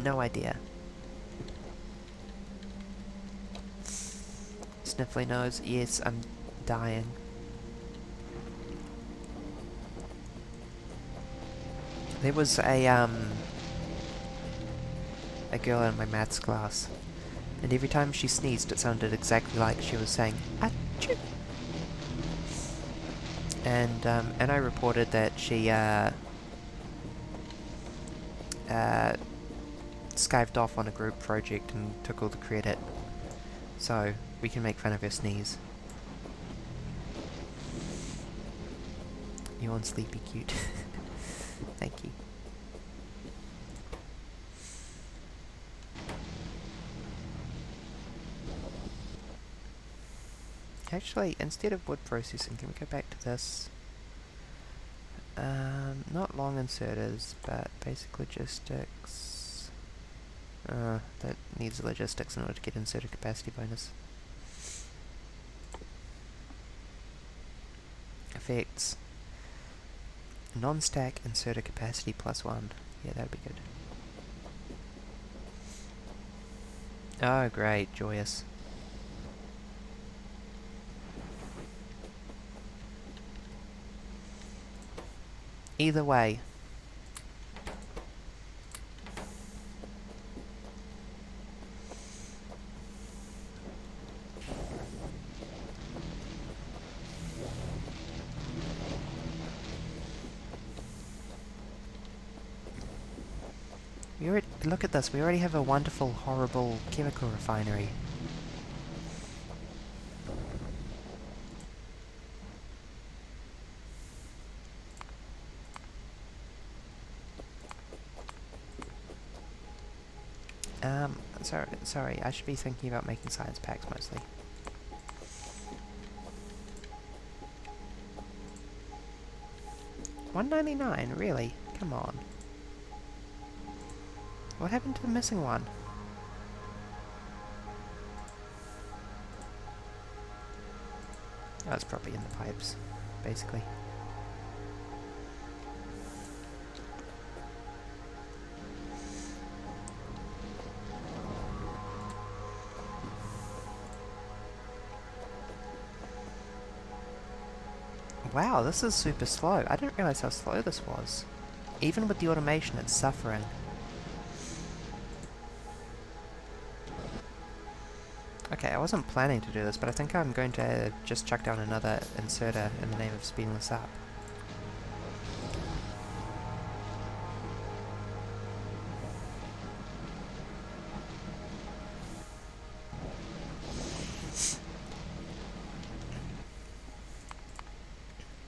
No idea. Sniffly nose. Yes, I'm dying. There was a girl in my maths class, and every time she sneezed it sounded exactly like she was saying achoo. And I reported that she skived off on a group project and took all the credit. So we can make fun of her sneeze. You're on Sleepy Cute. Thank you. Actually, instead of wood processing, can we go back to this? Not long inserters, but basic logistics. That needs logistics in order to get inserter capacity bonus. Effects. Non-stack inserter capacity +1. Yeah, that'd be good. Oh, great. Joyous. Either way. Look at this, we already have a wonderful, horrible chemical refinery. Sorry, I should be thinking about making science packs mostly. $1.99, really? Come on. What happened to the missing one? Oh, it's probably in the pipes, basically. Wow, this is super slow. I didn't realize how slow this was. Even with the automation, it's suffering. Okay, I wasn't planning to do this, but I think I'm going to just chuck down another inserter in the name of speeding this up.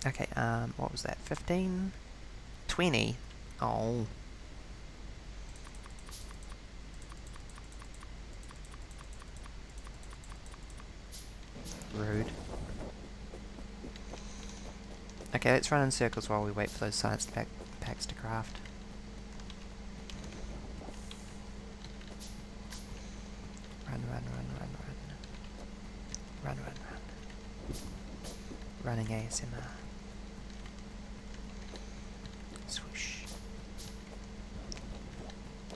Okay, what was that? 15? 20? Oh. Rude. Okay, let's run in circles while we wait for those science packs to craft. Run, run, run, run, run. Run, run, run. Running ASMR. Swoosh.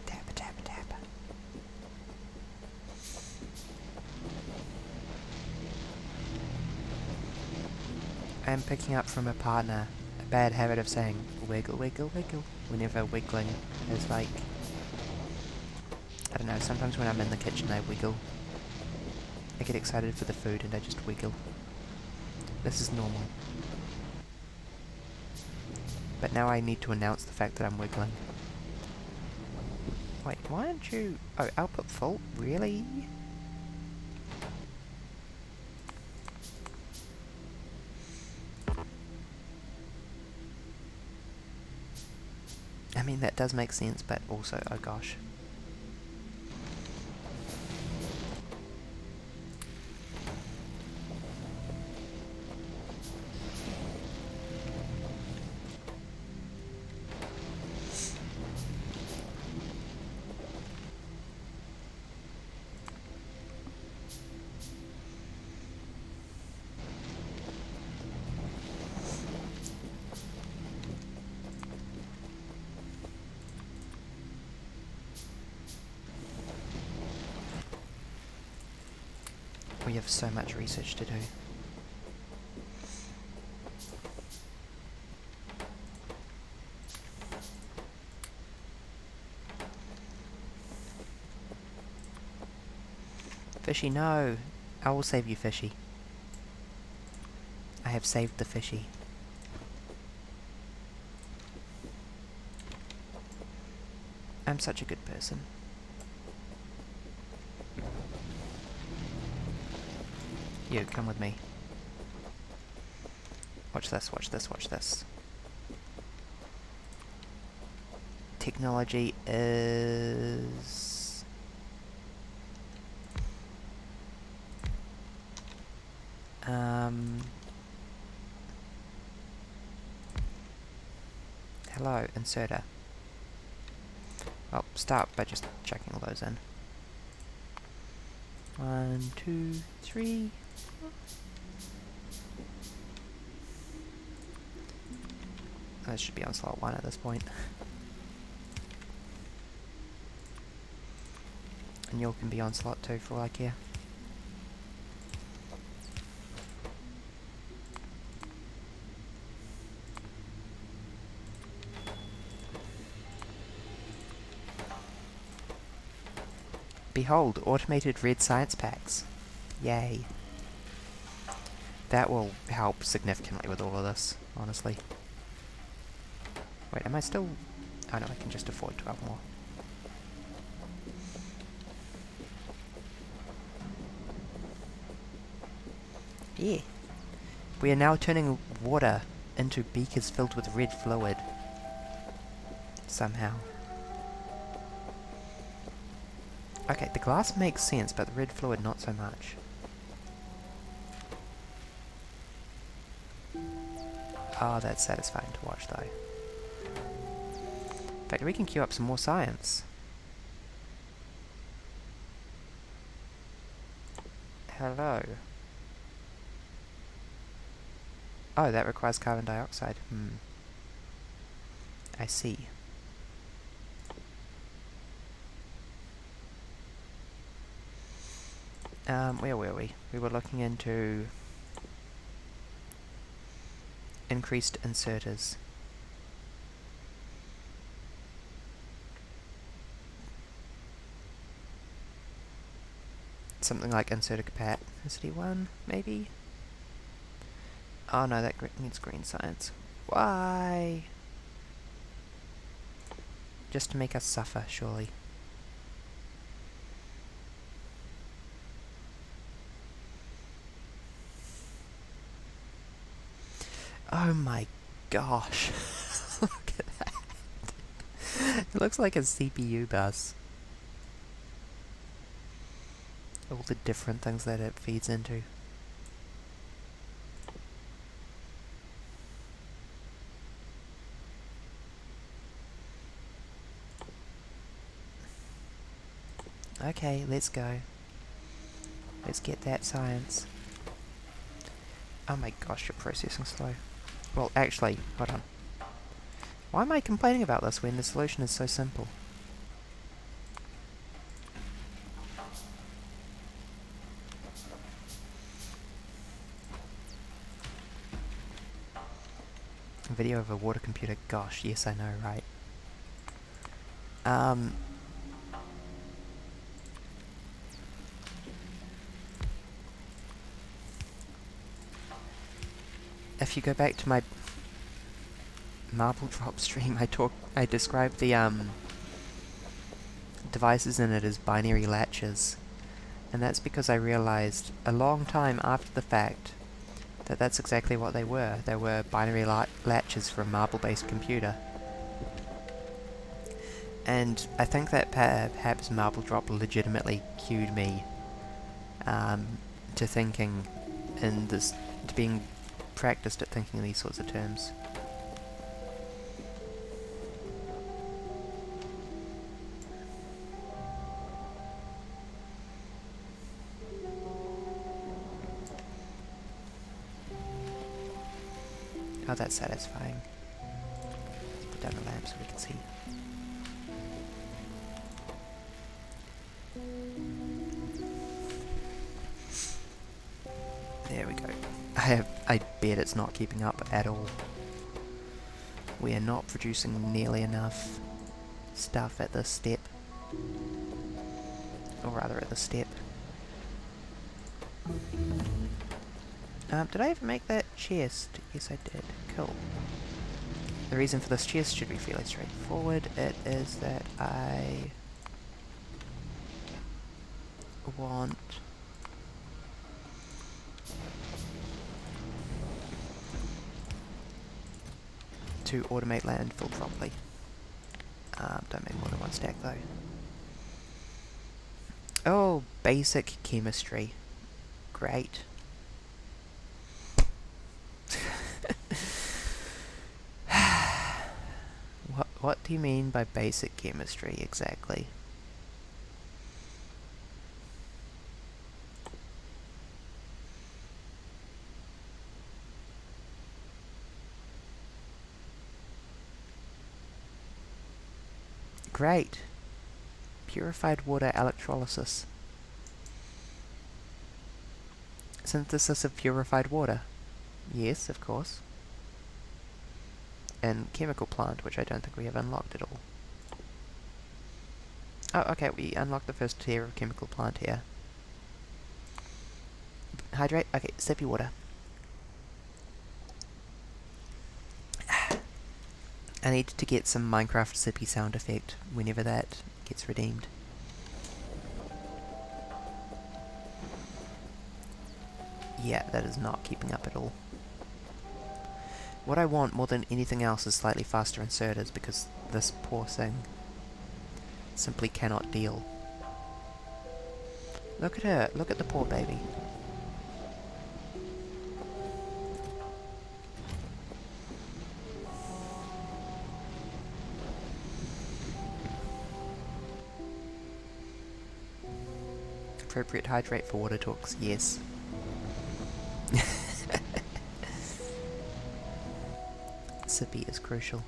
Tap, tap, tap. I am picking up from a partner a bad habit of saying wiggle, wiggle, wiggle whenever wiggling is like... I don't know, sometimes when I'm in the kitchen I wiggle. I get excited for the food and I just wiggle. This is normal. But now I need to announce the fact that I'm wiggling. Wait, why aren't you... Oh, output full? Really? I mean, that does make sense, but also, oh gosh. We have so much research to do. Fishy, no! I will save you, Fishy. I have saved the Fishy. I'm such a good person. You, come with me. Watch this, watch this, watch this. Technology is... Hello, inserter. Well, start by just checking all those in. 1, 2, 3... That should be on slot 1 at this point. And you can be on slot 2 for all I care. Behold, automated red science packs. Yay. That will help significantly with all of this, honestly. Wait, am I still... Oh no, I can just afford 12 more. Yeah. We are now turning water into beakers filled with red fluid. Somehow. Okay, the glass makes sense, but the red fluid not so much. Oh, that's satisfying to watch though. In fact, we can queue up some more science. Hello. Oh, that requires carbon dioxide. I see. Where were we? We were looking into increased inserters. Something like inserter capacity 1, maybe? Oh no, that needs green science. Why? Just to make us suffer, surely. Oh my gosh. Look at that. It looks like a CPU bus. All the different things that it feeds into. Okay, let's go. Let's get that science. Oh my gosh, you're processing slow. Well, actually, hold on. Why am I complaining about this when the solution is so simple? A video of a water computer. Gosh, yes, I know, right? If you go back to my marble drop stream, I described the devices in it as binary latches, and that's because I realized a long time after the fact that that's exactly what they were. They were binary latches for a marble-based computer. And I think that perhaps Marble Drop legitimately cued me to thinking in this, to being practiced at thinking in these sorts of terms. Oh, that's satisfying. Let's put down the lamp so we can see. go. I bet it's not keeping up at all. We are not producing nearly enough stuff at this step. Or rather at this step. Did I ever make that chest? Yes, I did. Cool. The reason for this chest should be fairly straightforward. It is that I want to automate landfill properly. Don't make more than one stack though. Oh, basic chemistry. Great. What do you mean by basic chemistry exactly? Great. Purified water electrolysis. Synthesis of purified water. Yes, of course. And chemical plant, which I don't think we have unlocked at all. Oh, okay, we unlocked the first tier of chemical plant here. Hydrate? Okay, sippy water. I need to get some Minecraft sippy sound effect whenever that gets redeemed. Yeah, that is not keeping up at all. What I want more than anything else is slightly faster inserters, because this poor thing simply cannot deal. Look at her, look at the poor baby. Appropriate hydrate for water talks, yes. Sippy is crucial.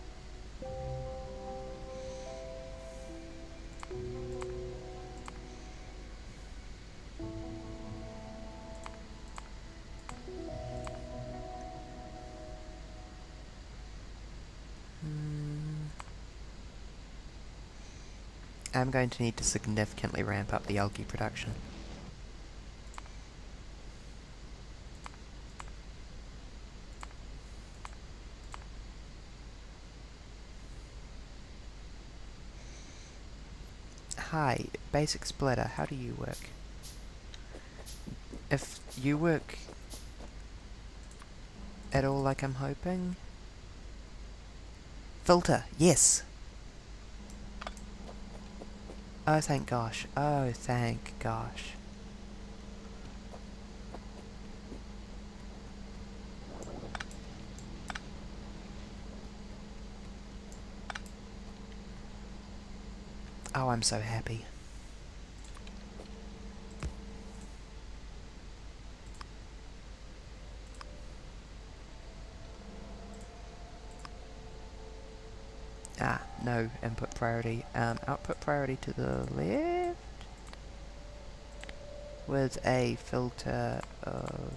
I'm going to need to significantly ramp up the algae production. Hi, basic splitter, how do you work? If you work at all like I'm hoping... Filter, yes! Oh, thank gosh. Oh, thank gosh. Oh, I'm so happy. Ah, no input priority. Output priority to the left? With a filter of...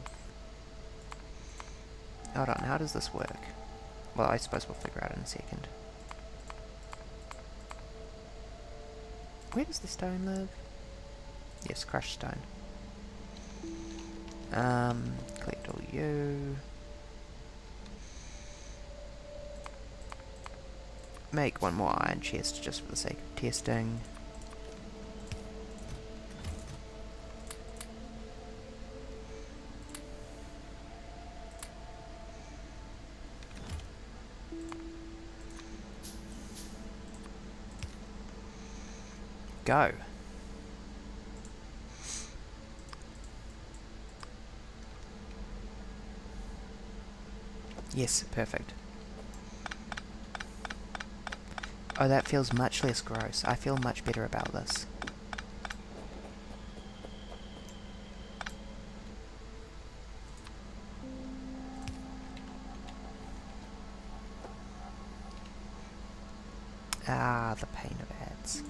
Hold on, how does this work? Well, I suppose we'll figure out in a second. Where does the stone live? Yes, crushed stone. Collect all you. Make one more iron chest just for the sake of testing. Go. Yes, perfect. Oh, that feels much less gross. I feel much better about this. Ah, the pain of ads.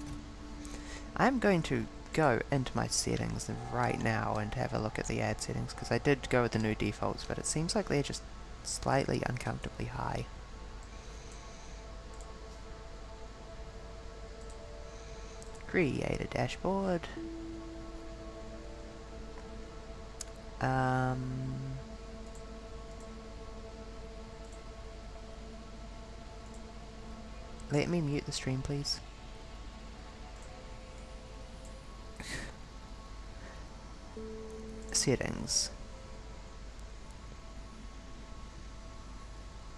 I'm going to go into my settings right now and have a look at the ad settings, because I did go with the new defaults, but it seems like they're just slightly uncomfortably high. Create a dashboard. Let me mute the stream, please. Settings.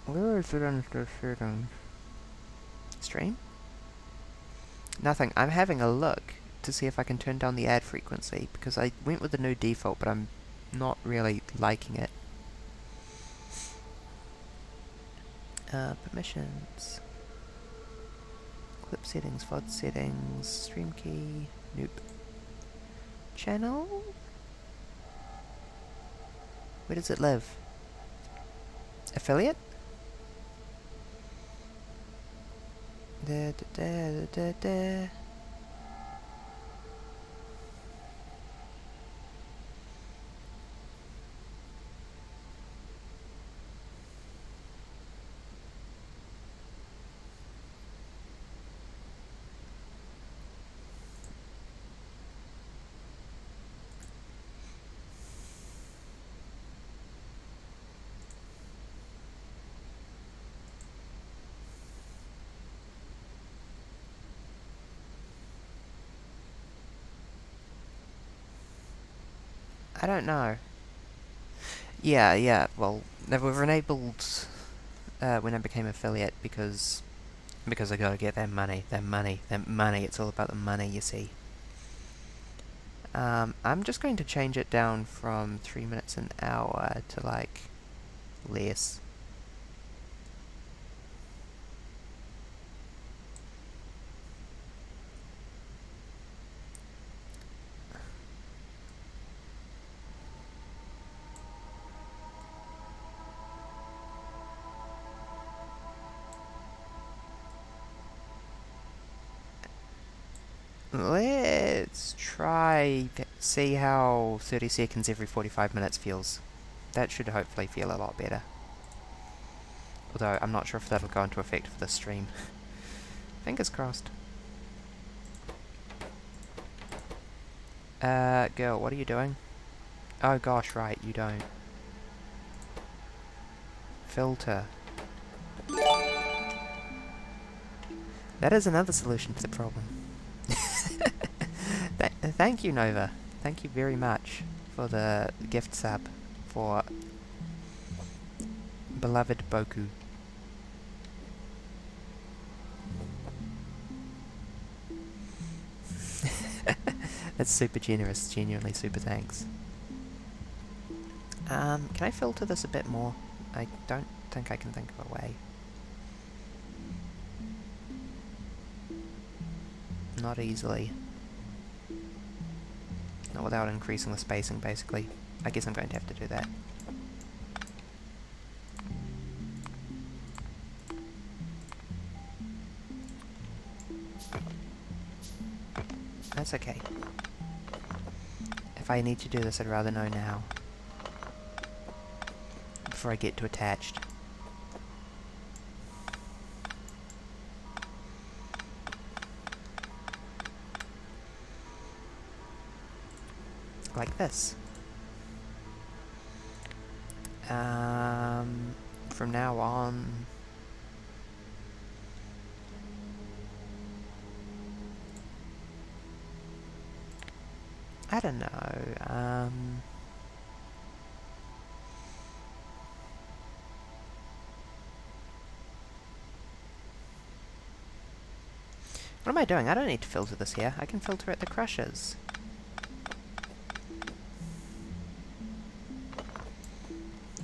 Where is it under settings? Stream? Nothing. I'm having a look to see if I can turn down the ad frequency, because I went with the new default, but I'm not really liking it. Permissions. Clip settings, VOD settings, stream key, nope. Channel? Where does it live? Affiliate? Da da da da da. I don't know. Yeah, well, they were enabled when I became affiliate because I gotta get that money, it's all about the money, you see. I'm just going to change it down from 3 minutes an hour to, like, less. Let's try see how 30 seconds every 45 minutes feels. That should hopefully feel a lot better. Although, I'm not sure if that'll go into effect for this stream. Fingers crossed. Girl, what are you doing? Oh gosh, right, you don't. Filter. That is another solution to the problem. Thank you, Nova. Thank you very much for the gift sub for beloved Boku. That's super generous, genuinely super thanks. Can I filter this a bit more? I don't think I can think of a way. Not easily. Not without increasing the spacing, basically. I guess I'm going to have to do that. That's okay. If I need to do this, I'd rather know now. Before I get too attached. Like this. From now on... I don't know, what am I doing? I don't need to filter this here. I can filter at the crushes.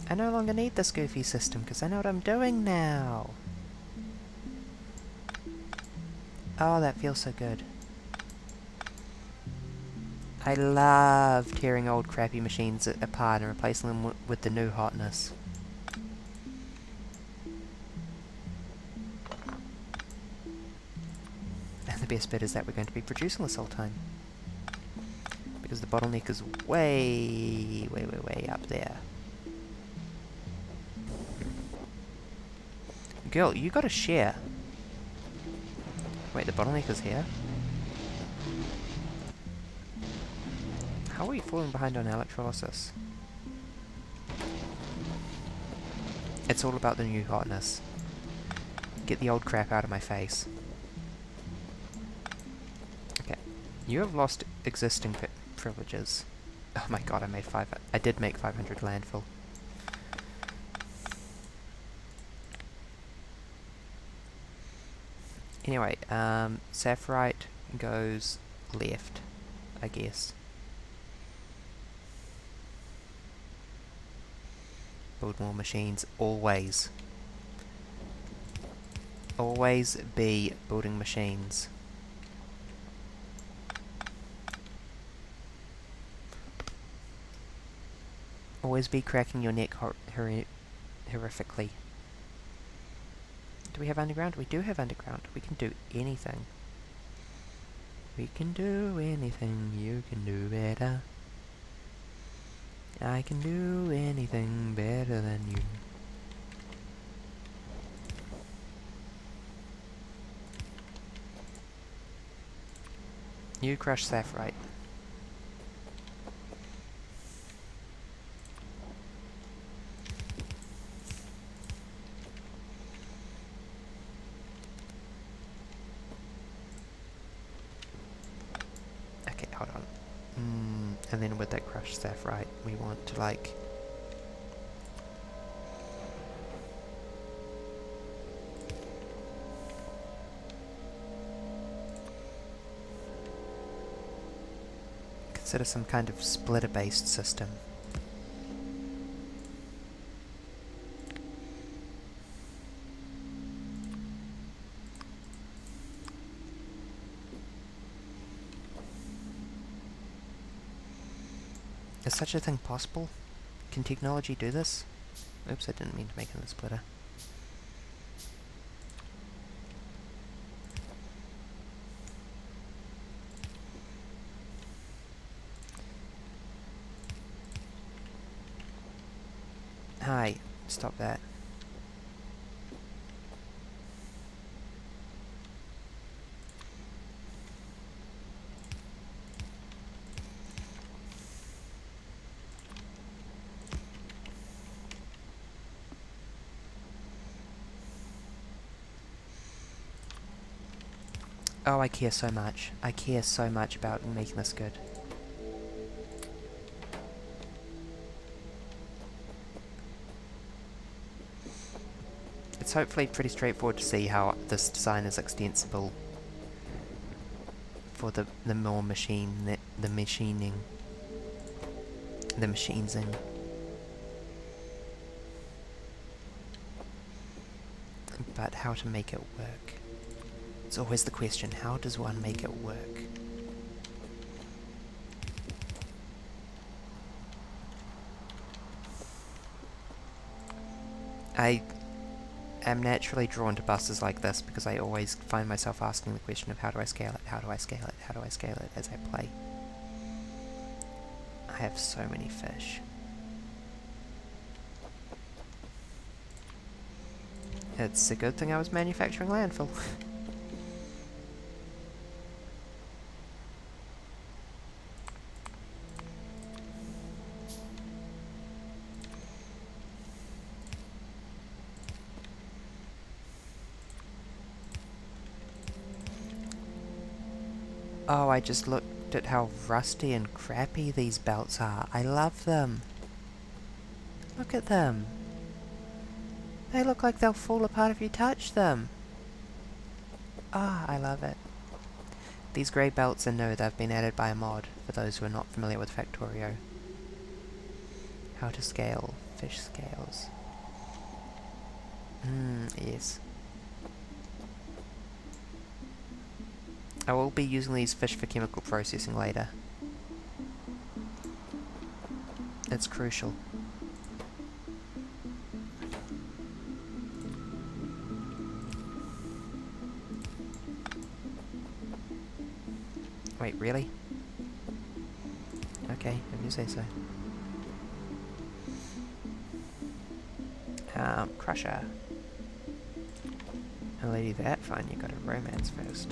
I no longer need this goofy system, because I know what I'm doing now. Oh, that feels so good. I love tearing old crappy machines apart and replacing them with the new hotness. And the best bit is that we're going to be producing this whole time. Because the bottleneck is way, way, way, way up there. Girl, you gotta share. Wait, the bottleneck is here? How are we falling behind on electrolysis? It's all about the new hotness. Get the old crap out of my face. Okay. You have lost existing privileges. Oh my god, I did make 500 landfill. Anyway, Sapphirite goes left, I guess. Build more machines, always. Always be building machines. Always be cracking your neck horrifically. Do we have underground? We do have underground. We can do anything. We can do anything. You can do better. I can do anything better than you. You crush Sapphirite. Okay, hold on. And then with that crushed Sapphirite, we want to like... consider some kind of splitter-based system. Is such a thing possible? Can technology do this? Oops, I didn't mean to make it a splitter. Hi, stop that. Oh, I care so much. I care so much about making this good. It's hopefully pretty straightforward to see how this design is extensible for the more machining. The machinesing. But how to make it work? It's always the question, how does one make it work? I am naturally drawn to buses like this because I always find myself asking the question of how do I scale it, how do I scale it, how do I scale it as I play. I have so many fish. It's a good thing I was manufacturing landfill. Oh, I just looked at how rusty and crappy these belts are. I love them. Look at them. They look like they'll fall apart if you touch them. Ah, I love it. These grey belts, and no, they've been added by a mod, for those who are not familiar with Factorio. How to scale fish scales. Yes. I will be using these fish for chemical processing later. It's crucial. Wait, really? Okay, if you say so. Crusher. A lady that fine, you got a romance first.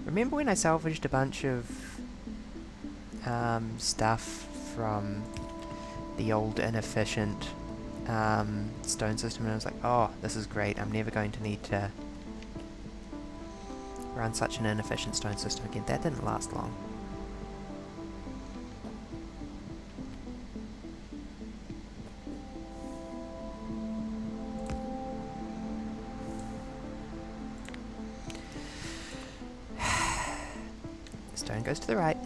Remember when I salvaged a bunch of stuff from the old inefficient stone system, and I was like, oh, this is great, I'm never going to need to run such an inefficient stone system again. That didn't last long. Stone goes to the right.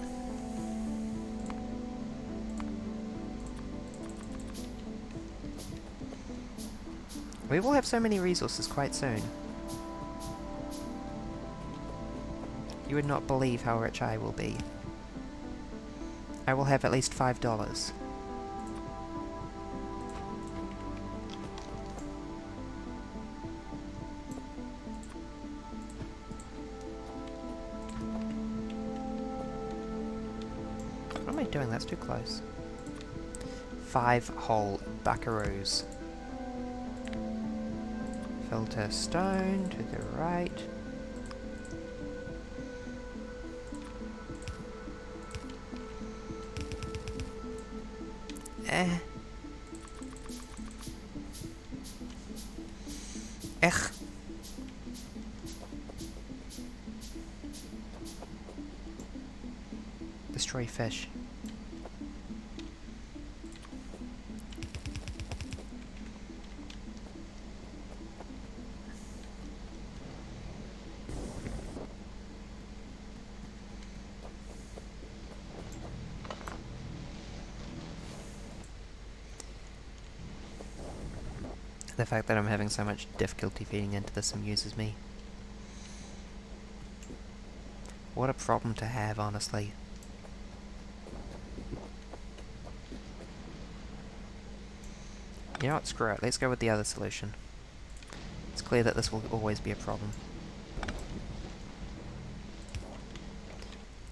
We will have so many resources quite soon. You would not believe how rich I will be. I will have at least $5. What am I doing? That's too close. 5 whole buckaroos. Filter stone to the right. Ech. Destroy fish. The fact that I'm having so much difficulty feeding into this amuses me. What a problem to have, honestly. You know what, screw it, let's go with the other solution. It's clear that this will always be a problem.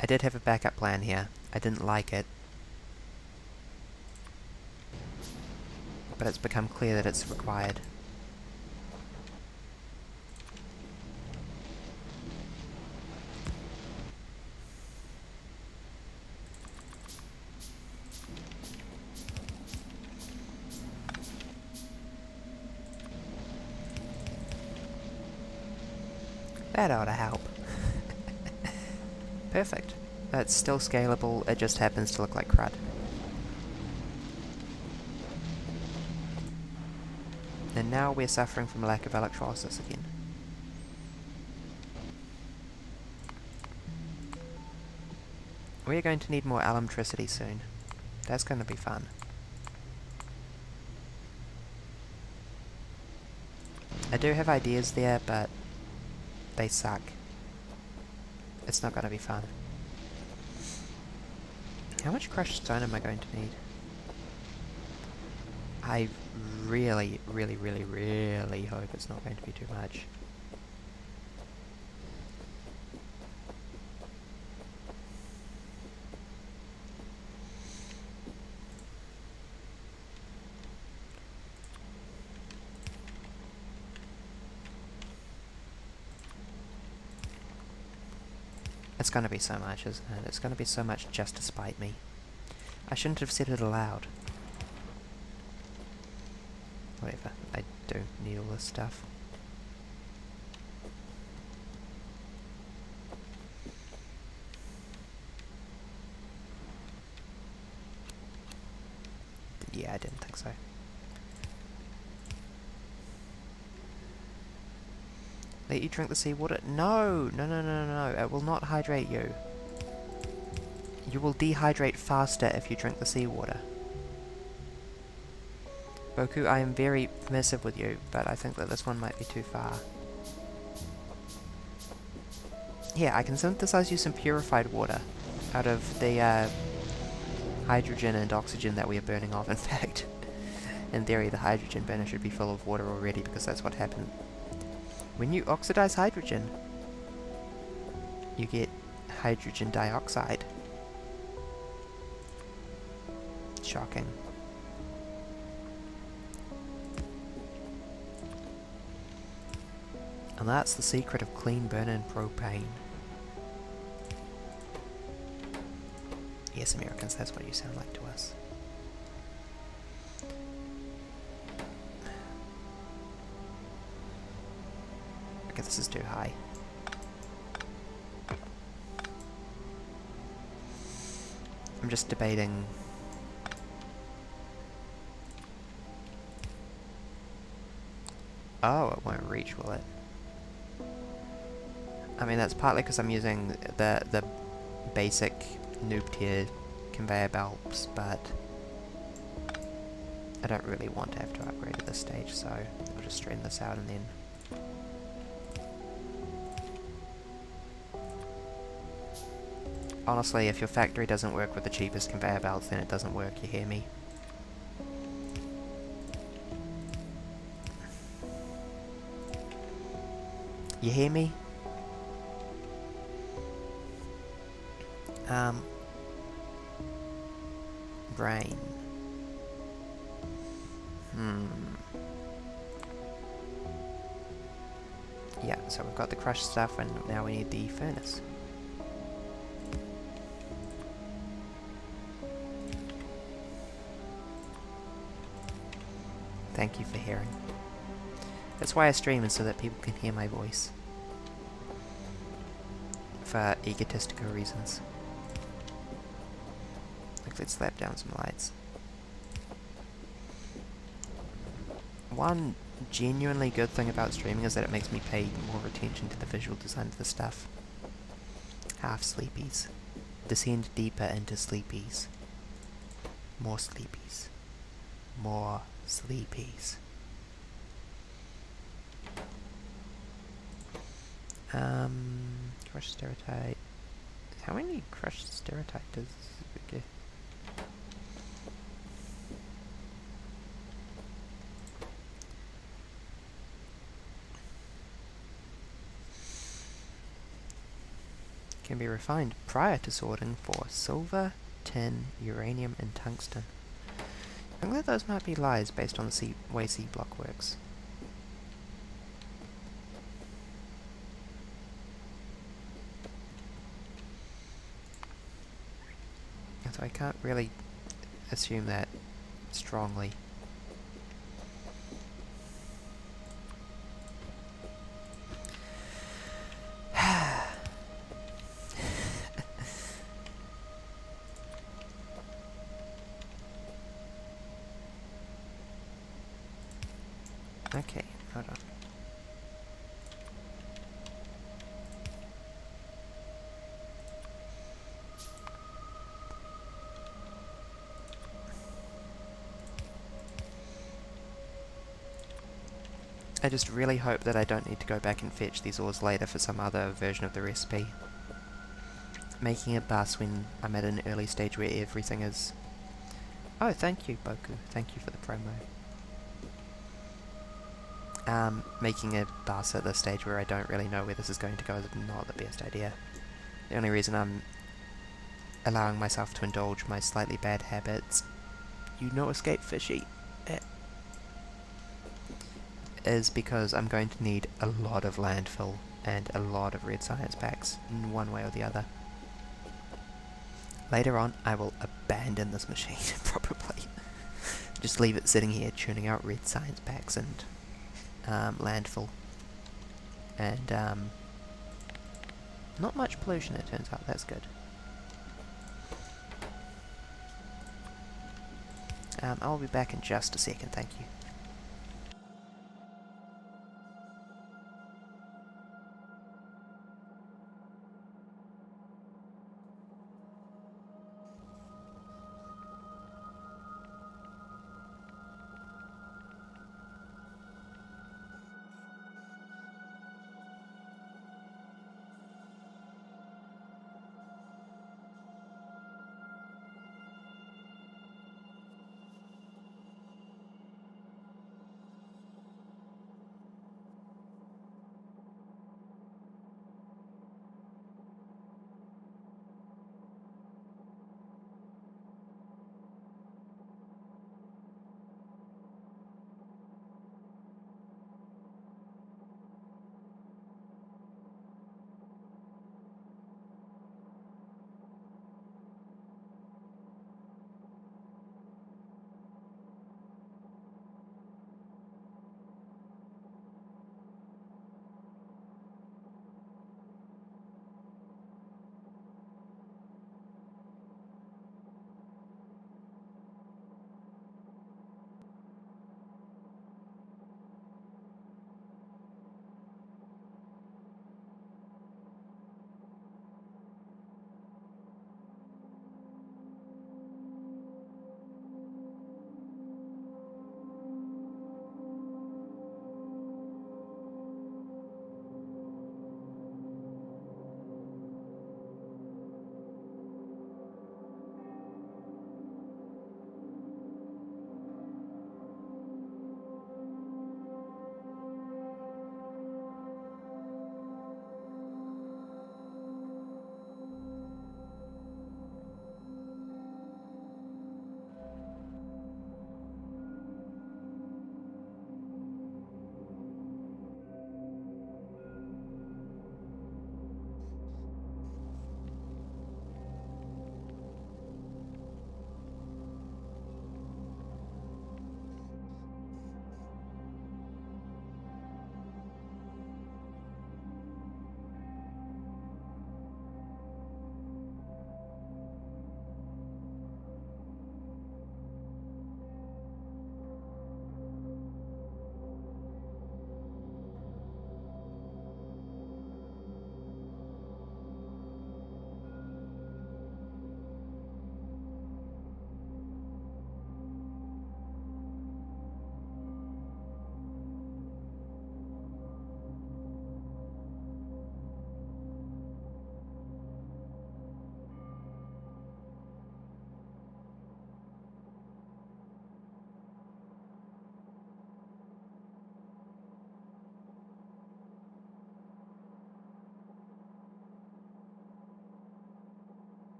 I did have a backup plan here. I didn't like it. But it's become clear that it's required. That ought to help. Perfect. That's still scalable, it just happens to look like crud. And now we're suffering from a lack of electrolysis again. We're going to need more electricity soon. That's going to be fun. I do have ideas there, but they suck. It's not going to be fun. How much crushed stone am I going to need? I really, really, really, really hope it's not going to be too much. It's gonna be so much, isn't it? It's gonna be so much just to spite me. I shouldn't have said it aloud. Whatever, I do need all this stuff. Yeah, I didn't think so. Let you drink the seawater? No! No, no, no, no, no. It will not hydrate you. You will dehydrate faster if you drink the seawater. Boku, I am very permissive with you, but I think that this one might be too far. Yeah, I can synthesize you some purified water out of the hydrogen and oxygen that we are burning off, in fact. In theory, the hydrogen burner should be full of water already, because that's what happened. When you oxidize hydrogen, you get hydrogen dioxide. Shocking. And that's the secret of clean burning propane. Yes, Americans, that's what you sound like to us. Okay, this is too high. I'm just debating... Oh, it won't reach, will it? I mean, that's partly because I'm using the basic noob tier conveyor belts, but I don't really want to have to upgrade at this stage, so I'll just straighten this out and then... Honestly, if your factory doesn't work with the cheapest conveyor belts, then it doesn't work, you hear me? You hear me? Brain. Yeah, so we've got the crushed stuff, and now we need the furnace. Thank you for hearing. That's why I stream, is so that people can hear my voice. For egotistical reasons. Like, let's slap down some lights. One genuinely good thing about streaming is that it makes me pay more attention to the visual design of the stuff. Half sleepies. Descend deeper into sleepies. More sleepies. More sleepies. Crushed stereotype. How many crushed stereotype does it get? Can be refined prior to sorting for silver, tin, uranium, and tungsten. I think that those might be lies based on the way Seablock works. So I can't really assume that strongly. Okay, hold on. I just really hope that I don't need to go back and fetch these ores later for some other version of the recipe. Making a bus when I'm at an early stage where everything is... Oh, thank you, Boku. Thank you for the promo. Making a bus at this stage where I don't really know where this is going to go is not the best idea. The only reason I'm allowing myself to indulge my slightly bad habits, you know, escape fishy, is because I'm going to need a lot of landfill and a lot of red science packs in one way or the other. Later on, I will abandon this machine, probably. Just leave it sitting here churning out red science packs and landfill. And not much pollution, it turns out. That's good. I'll be back in just a second, thank you.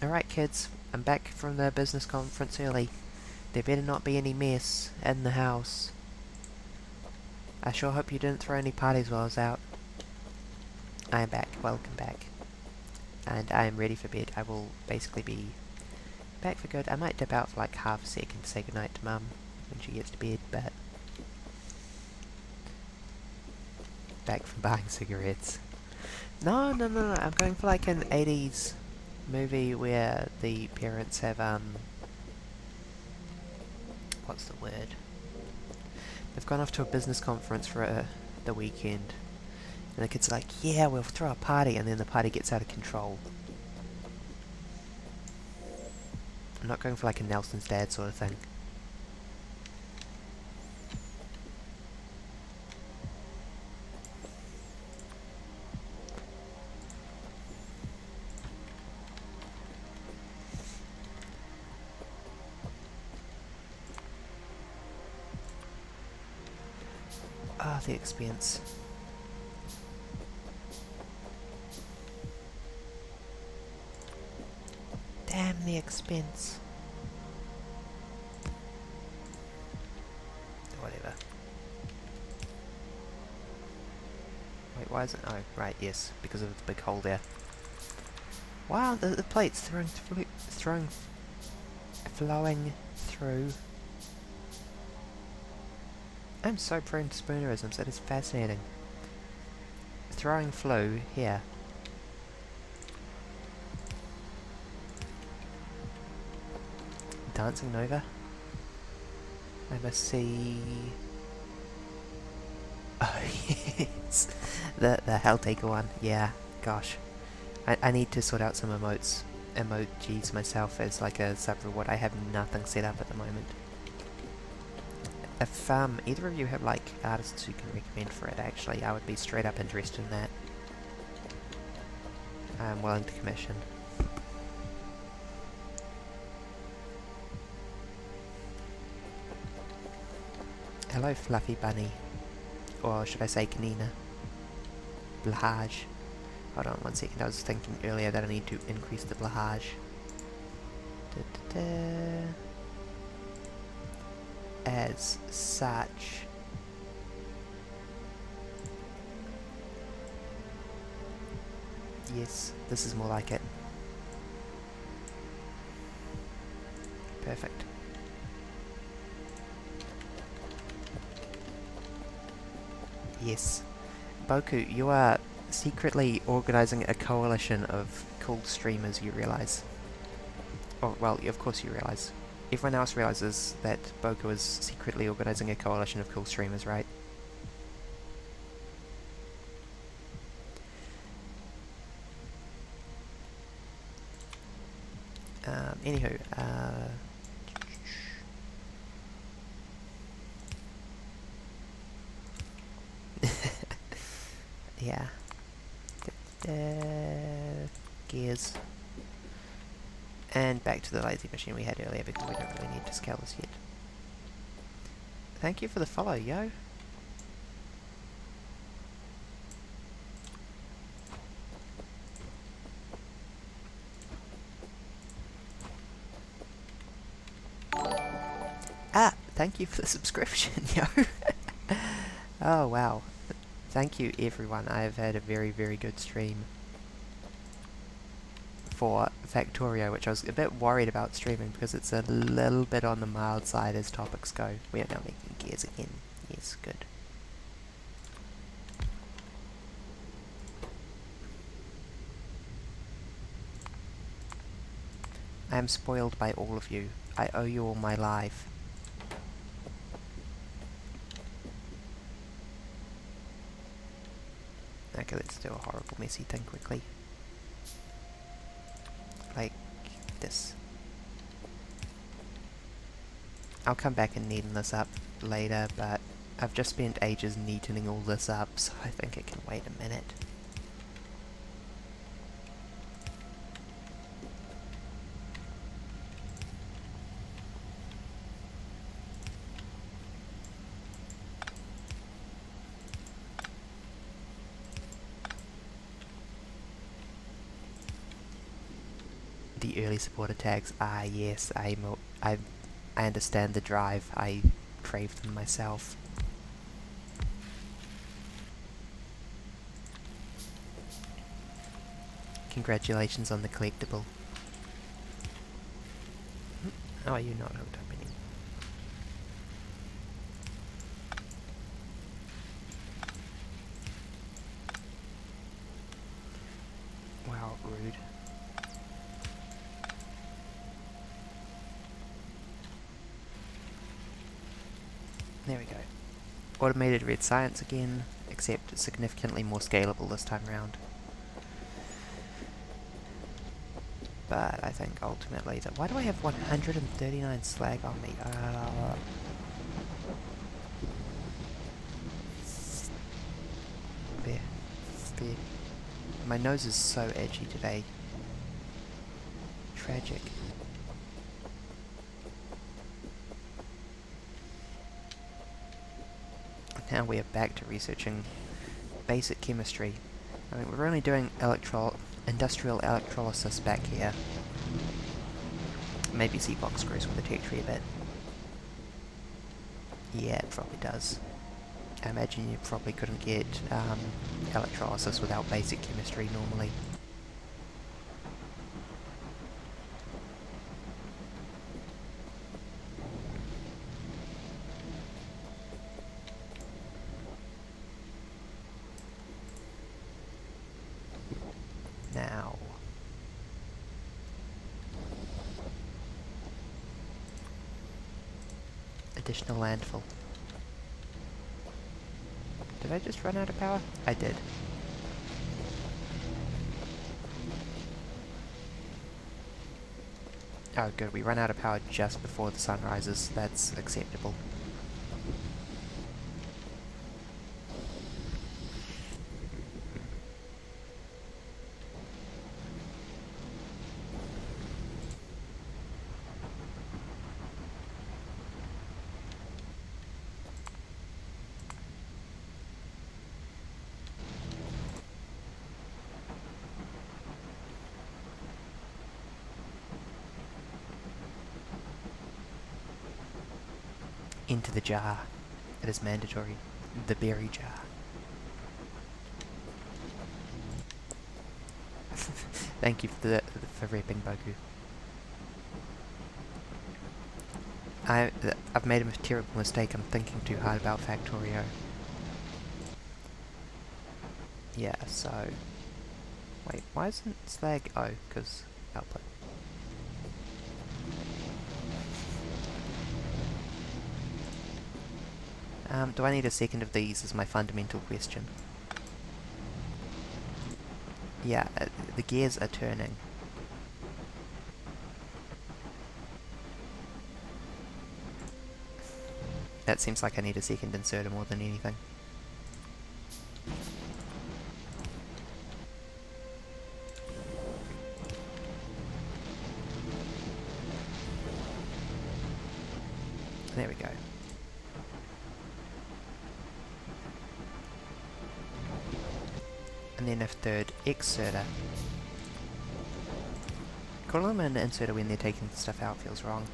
Alright kids, I'm back from the business conference early. There better not be any mess in the house. I sure hope you didn't throw any parties while I was out. I am back, welcome back. And I am ready for bed. I will basically be back for good. I might dip out for like half a second to say goodnight to Mum when she gets to bed, but... back from buying cigarettes. No, I'm going for like an 80s movie where the parents have, what's the word? They've gone off to a business conference for the weekend. And the kids are like, yeah, we'll throw a party, and then the party gets out of control. I'm not going for like a Nelson's Dad sort of thing. Ah, the expense. Damn the expense. Whatever. Wait, why isn't... oh, right, yes, because of the big hole there. Wow, the plate's flowing through. I'm so prone to spoonerisms, that is fascinating. Throwing flow here. Dancing Nova. I must see... oh yes! The Helltaker one, yeah, gosh. I need to sort out some emojis myself as like a sub-reward. I have nothing set up at the moment. If either of you have like artists who can recommend for it, actually, I would be straight up interested in that. I'm willing to commission. Hello, Fluffy Bunny. Or should I say Kanina? Blahage. Hold on 1 second, I was thinking earlier that I need to increase the blahage. As such. Yes, this is more like it. Perfect. Yes. Boku, you are secretly organising a coalition of cool streamers, you realise. Oh, well, of course you realise. Everyone else realises that Boku is secretly organising a coalition of cool streamers, right? Anywho, yeah. Gears. And back to the lazy machine we had earlier because we don't really need to scale this yet. Thank you for the follow, yo. Ah, thank you for the subscription, yo. Oh, wow. Thank you, everyone. I've had a very, very good stream for Factorio, which I was a bit worried about streaming because it's a little bit on the mild side as topics go. We are now making gears again. Yes, good. I am spoiled by all of you. I owe you all my life. Okay, let's do a horrible messy thing quickly. Like this. I'll come back and neaten this up later, but I've just spent ages neatening all this up, so I think it can wait a minute. The early supporter tags. Ah, yes, I understand the drive. I crave them myself. Congratulations on the collectible. Oh, you're not hooked up anymore. Wow, rude. There we go. Automated red science again, except significantly more scalable this time round. But I think ultimately that... Why do I have 139 slag on me? There. There. My nose is so edgy today. Tragic. Now we are back to researching basic chemistry. I mean, we're only doing industrial electrolysis back here. Maybe Seablock screws with the tertiary a bit. Yeah, it probably does. I imagine you probably couldn't get electrolysis without basic chemistry normally. Now... additional landfill. Did I just run out of power? I did. Oh good, we run out of power just before the sun rises. That's acceptable. Into the jar. It is mandatory. The berry jar. Thank you for repping Boku. I've made a terrible mistake. I'm thinking too hard about Factorio. Yeah, so... Wait, why isn't slag... Oh, because output. Do I need a second of these is my fundamental question. Yeah, the gears are turning. That seems like I need a second inserter more than anything. There we go. And then a third exerter. Calling them an inserter when they're taking stuff out feels wrong.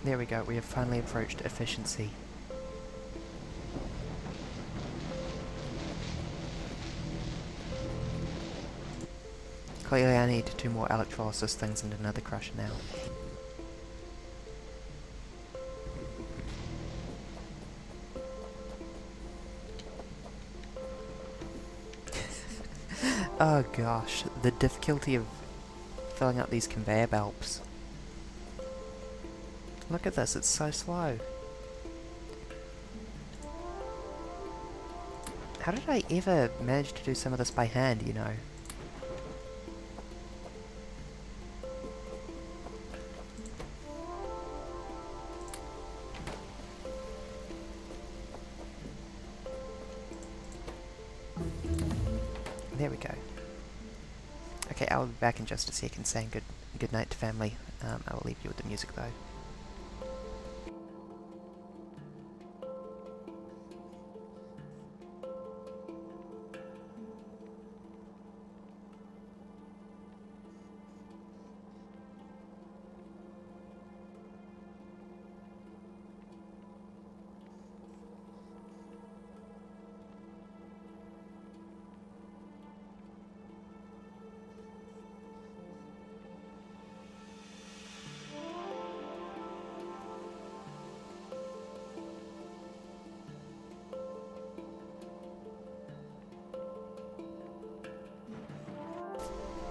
There we go, we have finally approached efficiency. Clearly I need 2 more electrolysis things and another crusher now. Oh gosh, the difficulty of filling up these conveyor belts. Look at this, it's so slow. How did I ever manage to do some of this by hand, you know? There we go. Okay, I'll be back in just a second saying good night to family. I will leave you with the music though.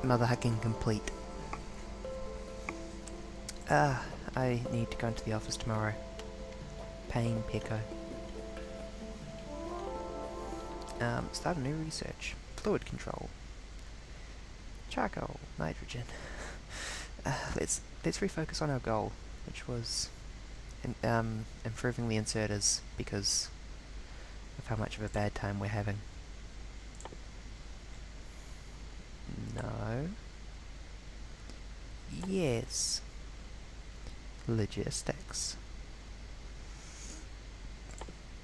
Mother hugging complete. Ah, I need to go into the office tomorrow. Pain, Pecco. Start a new research. Fluid control. Charcoal, nitrogen. Let's refocus on our goal, which was improving the inserters because of how much of a bad time we're having. No. Yes. Logistics.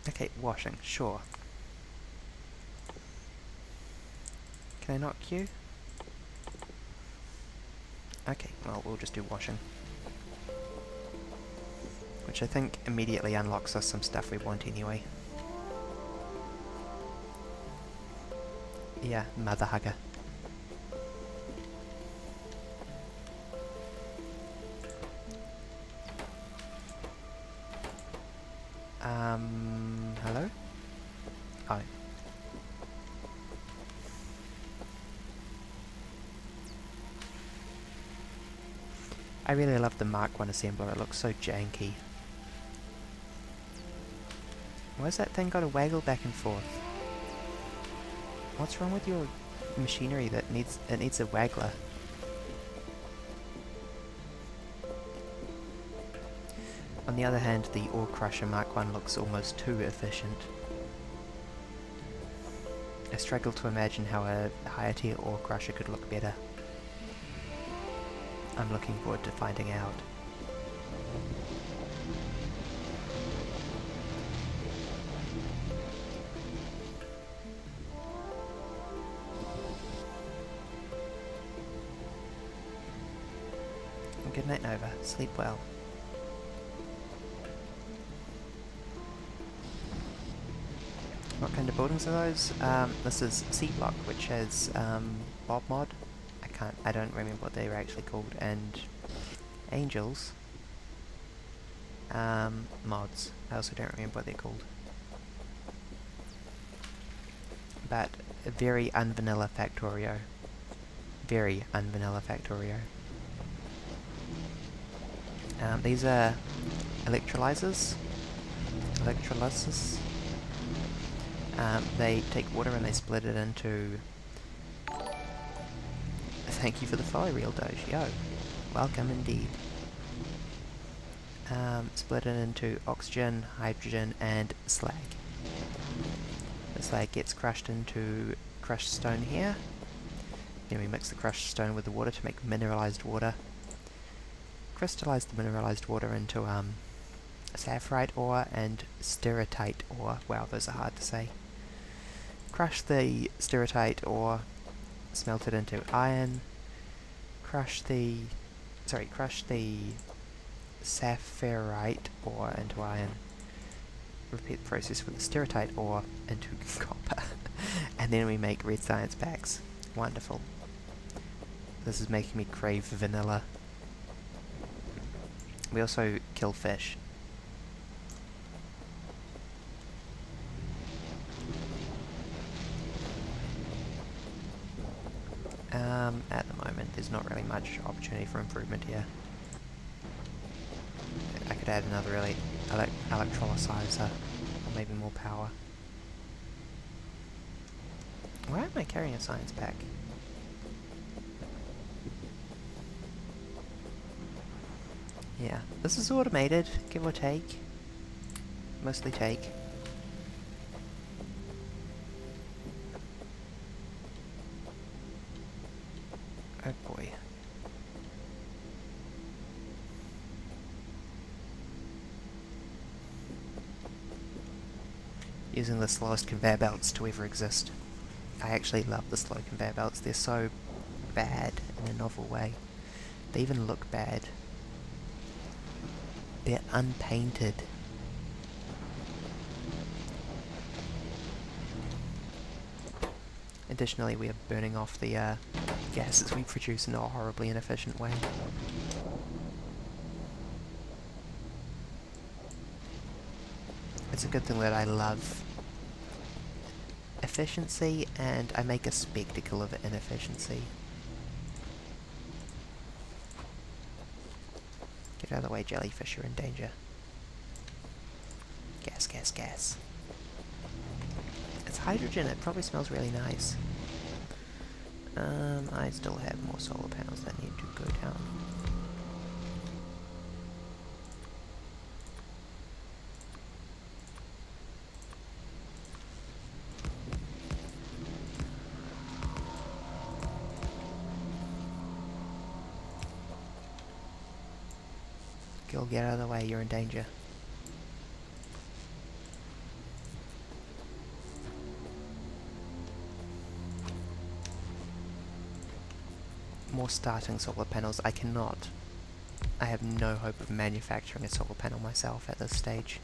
Okay, washing, sure. Can I not queue? Okay, well, we'll just do washing. Which I think immediately unlocks us some stuff we want anyway. Yeah, mother hugger. Hello? Oh. I really love the Mark 1 assembler, it looks so janky. Why's that thing got to waggle back and forth? What's wrong with your machinery that needs a waggler? On the other hand, the ore crusher Mark 1 looks almost too efficient. I struggle to imagine how a higher tier ore crusher could look better. I'm looking forward to finding out. Good night, Nova. Sleep well. What kind of buildings are those? This is Seablock, which has Bob Mod. I don't remember what they were actually called, and Angels. Mods. I also don't remember what they're called. But a very unvanilla Factorio. Very unvanilla Factorio. These are electrolyzers. Electrolysis. They take water and they split it into... Thank you for the follow reel, Doge. Yo, welcome indeed. Split it into oxygen, hydrogen, and slag. The slag gets crushed into crushed stone here. Then we mix the crushed stone with the water to make mineralized water. Crystallize the mineralized water into sapphirite ore and steratite ore. Wow, those are hard to say. Crush the steratite ore, smelt it into iron. Crush the sapphirite ore into iron. Repeat the process with the steratite ore into copper. And then we make red science packs. Wonderful. This is making me crave vanilla. We also kill fish. At the moment, there's not really much opportunity for improvement here. I could add another electrolyzer, or maybe more power. Why am I carrying a science pack? Yeah, this is automated, give or take. Mostly take. Oh boy. Using the slowest conveyor belts to ever exist. I actually love the slow conveyor belts, they're so bad in a novel way. They even look bad. They're unpainted. Additionally, we are burning off the gases we produce in a horribly inefficient way. It's a good thing that I love efficiency, and I make a spectacle of inefficiency. Get out of the way, jellyfish, you're in danger. Gas, gas, gas. It's hydrogen, it probably smells really nice. I still have more solar panels that need to go down. Girl, get out of the way, you're in danger. More starting solar panels. I cannot. I have no hope of manufacturing a solar panel myself at this stage.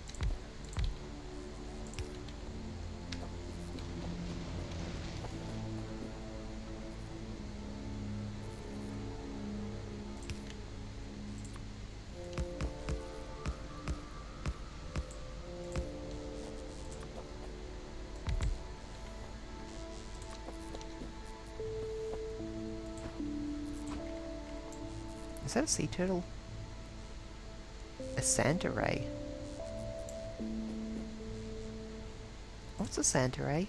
Is that a sea turtle? A Santa ray? What's a Santa ray?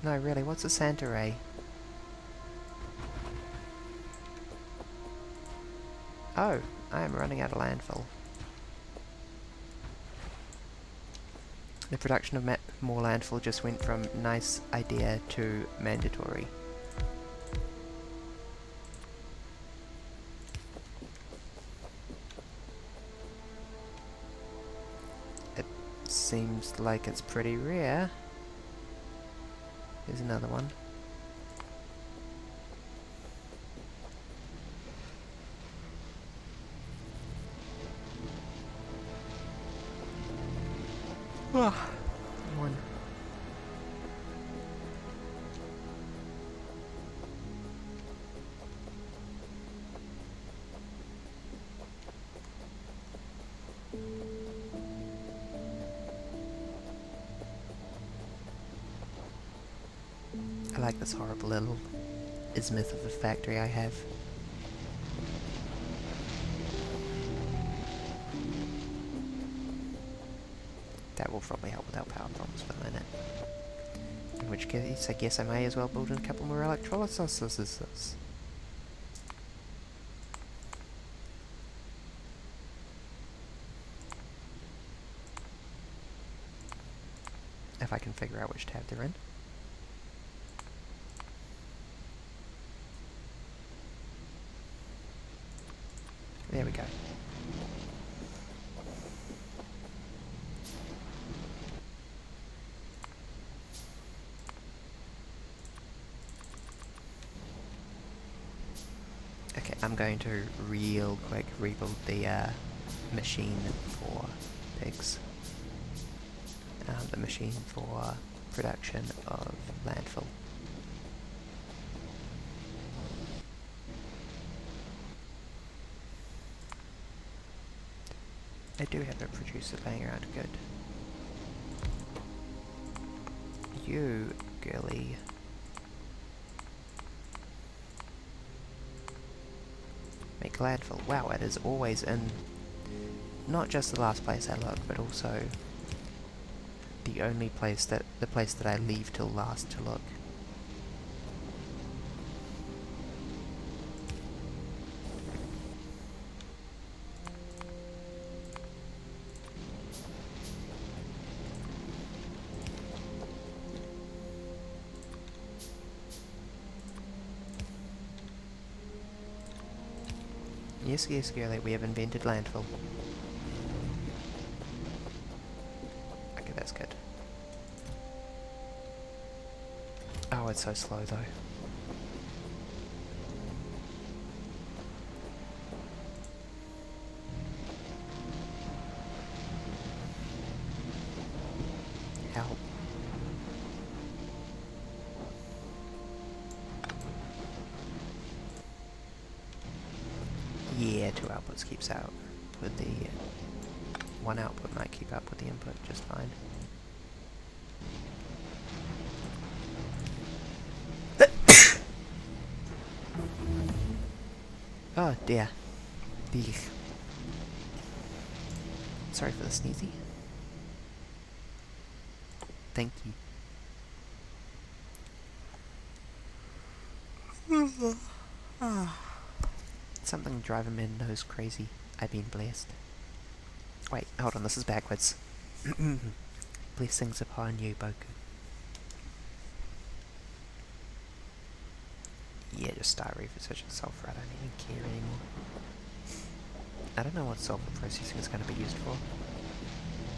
No, really, what's a Santa ray? Oh, I am running out of landfill. The production of more landfill just went from nice idea to mandatory. It seems like it's pretty rare. Here's another one. One. I like this horrible little isthmus of a factory I have. That will probably help with our power problems for the minute. In which case, I guess I may as well build in a couple more electrolysis. If I can figure out which tab they're in. There we go. Okay, I'm going to real quick rebuild the machine for pigs. The machine for production of landfill. I do have a producer playing around good. You, girly. Make landfill. Wow, it is always in not just the last place I look, but also the place that I leave till last to look. Yes, yes, girlie, we have invented landfill. Okay, that's good. Oh, it's so slow though. Help. outputs keeps out with the one output might keep up with the input just fine. Oh dear. Beef. Sorry for the sneezy. Thank you. Something driving my nose crazy. I've been blessed. Wait, hold on, this is backwards. Blessings upon you, Boku. Yeah, just start researching sulfur. I don't even care anymore. I don't know what sulfur processing is going to be used for.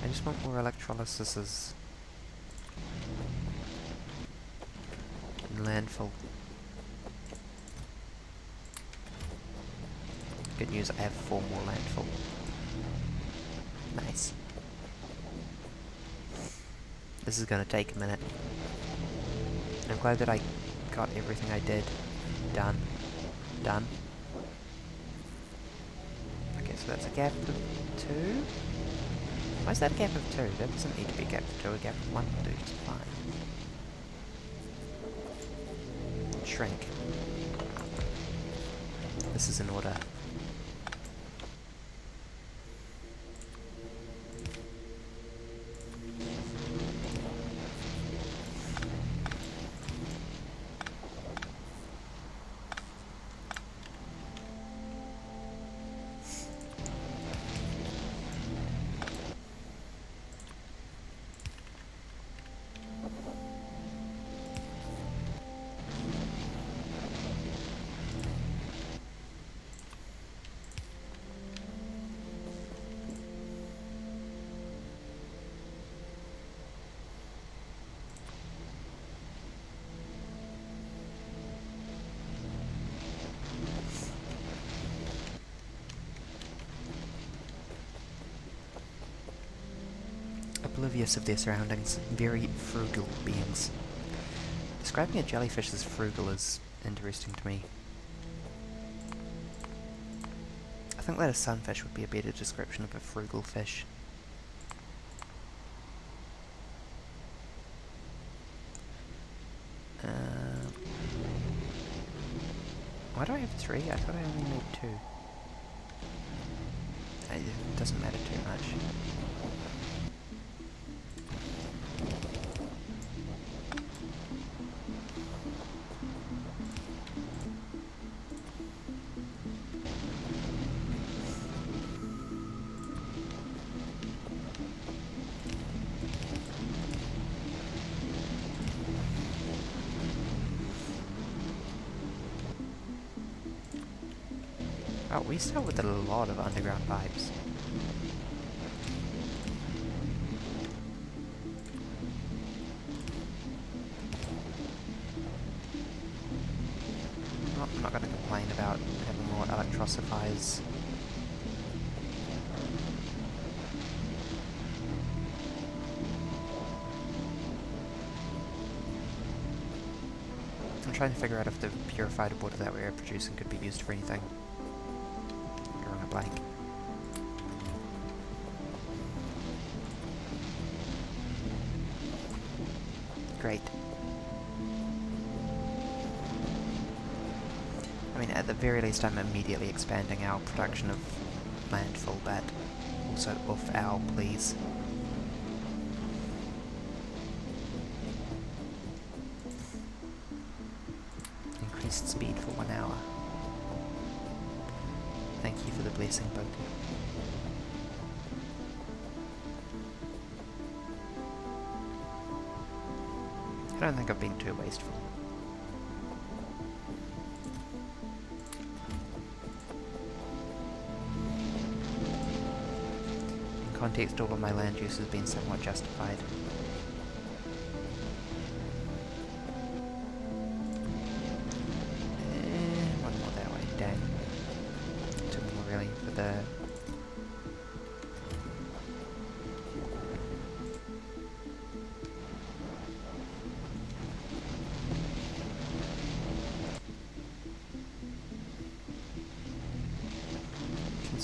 I just want more electrolysis in landfill. Good news, I have 4 more landfill. Nice. This is going to take a minute. I'm glad that I got everything I did done. Okay, so that's a gap of 2. Why is that a gap of 2? That doesn't need to be a gap of 2, a gap of 1 will do just fine. Shrink. This is in order. Oblivious of their surroundings, very frugal beings. Describing a jellyfish as frugal is interesting to me. I think that a sunfish would be a better description of a frugal fish. Why do I have 3? I thought I only made 2. It doesn't matter too much. Oh, we start with a lot of underground pipes. Well, I'm not going to complain about having more electrosifiers. I'm trying to figure out if the purified water that we are producing could be used for anything. Drawing a blank. Great. I mean, at the very least I'm immediately expanding our production of landfill, but also off our, please. Increased speed for 1 hour. Thank you for the blessing, Boku. I don't think I've been too wasteful. In context, all of my land use has been somewhat justified. One more that way, dang. 2 more really for the...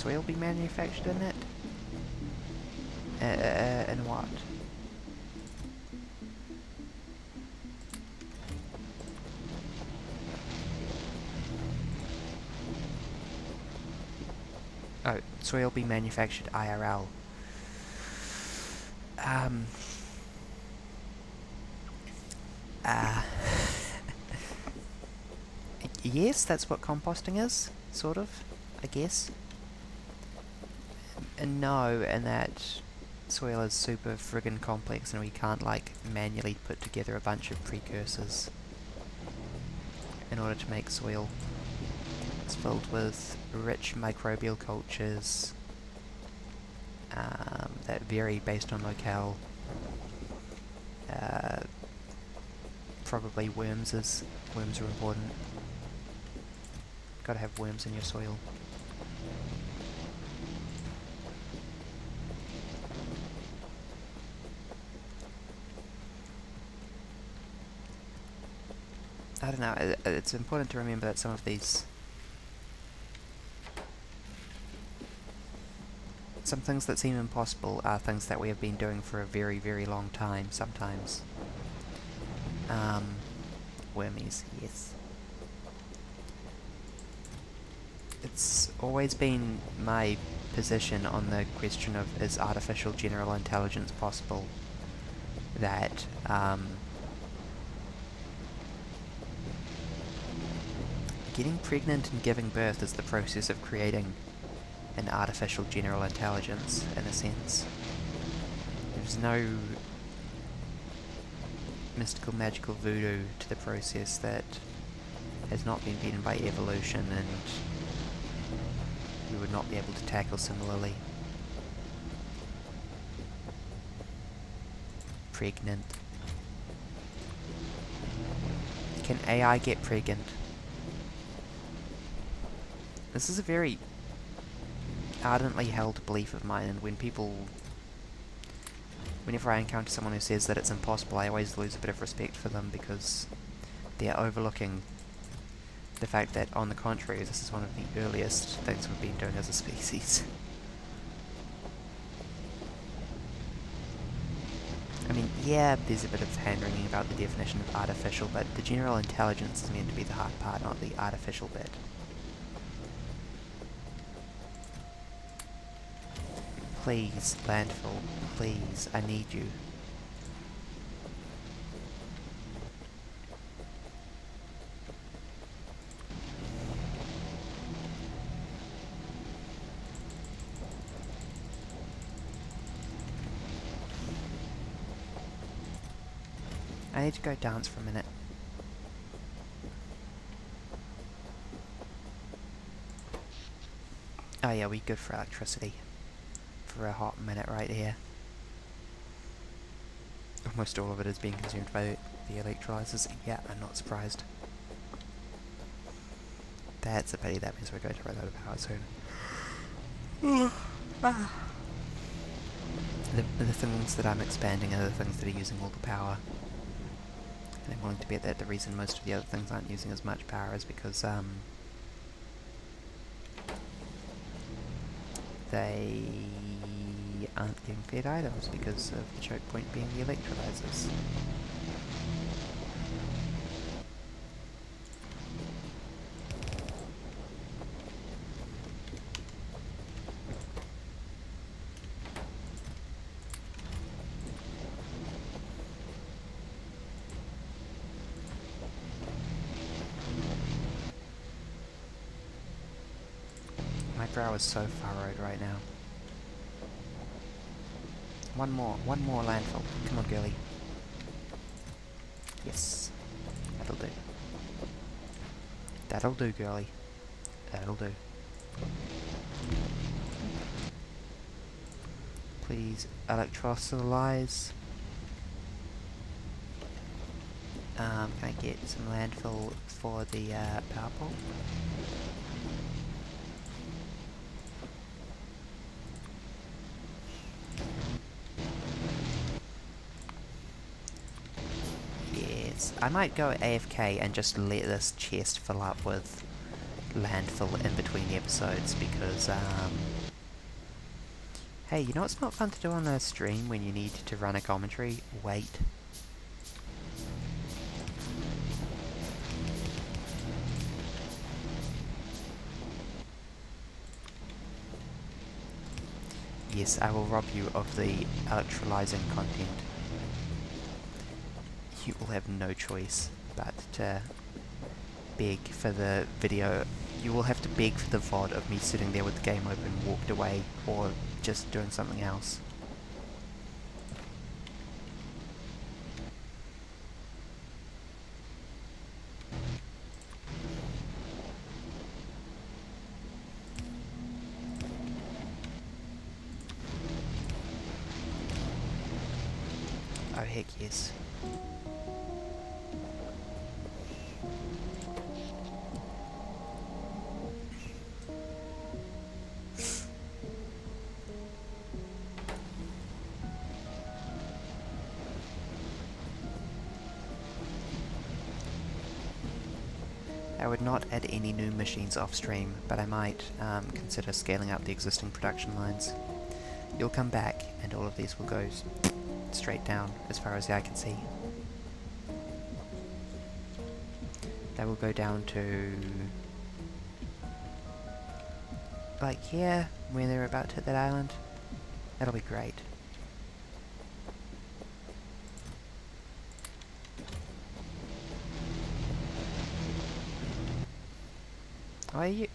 soil be manufactured in it? In what? Oh, soil be manufactured IRL. Uh, yes, that's what composting is, sort of, I guess. And no, and that soil is super friggin' complex and we can't, like, manually put together a bunch of precursors in order to make soil. It's filled with rich microbial cultures that vary based on locale. Probably worms are important. Gotta have worms in your soil. I don't know, it's important to remember that some things that seem impossible are things that we have been doing for a very, very long time, sometimes. Wormies, yes. It's always been my position on the question of is artificial general intelligence possible, that, getting pregnant and giving birth is the process of creating an artificial general intelligence, in a sense. There's no mystical, magical voodoo to the process that has not been beaten by evolution and we would not be able to tackle similarly. Pregnant. Can AI get pregnant? This is a very ardently held belief of mine, and whenever I encounter someone who says that it's impossible, I always lose a bit of respect for them because they're overlooking the fact that, on the contrary, this is one of the earliest things we've been doing as a species. I mean, yeah, there's a bit of hand-wringing about the definition of artificial, but the general intelligence is meant to be the hard part, not the artificial bit. Please, landfill, please, I need you. I need to go dance for a minute. Oh yeah, we good for electricity. For a hot minute right here. Almost all of it is being consumed by the electrolyzers. Yeah, I'm not surprised. That's a pity, that means we're going to run out of power soon. The things that I'm expanding are the things that are using all the power. And I'm willing to bet that the reason most of the other things aren't using as much power is because, they aren't getting fed items because of the choke point being the electrolyzers. My brow is so furrowed right now. One more landfill. Come on, girly. Yes. That'll do. That'll do, girly. That'll do. Please electrolyze. Can I get some landfill for the power pole? Yes. I might go AFK and just let this chest fill up with landfill in between episodes because, hey, you know what's not fun to do on a stream when you need to run a commentary? Wait. Yes, I will rob you of the electrolyzing content. You will have no choice but to beg for the video. You will have to beg for the VOD of me sitting there with the game open, walked away, or just doing something else. Oh heck yes. I would not add any new machines off stream, but I might consider scaling up the existing production lines. You'll come back and all of these will go straight down as far as the eye can see. They will go down to like here, when they're about to hit that island. That'll be great.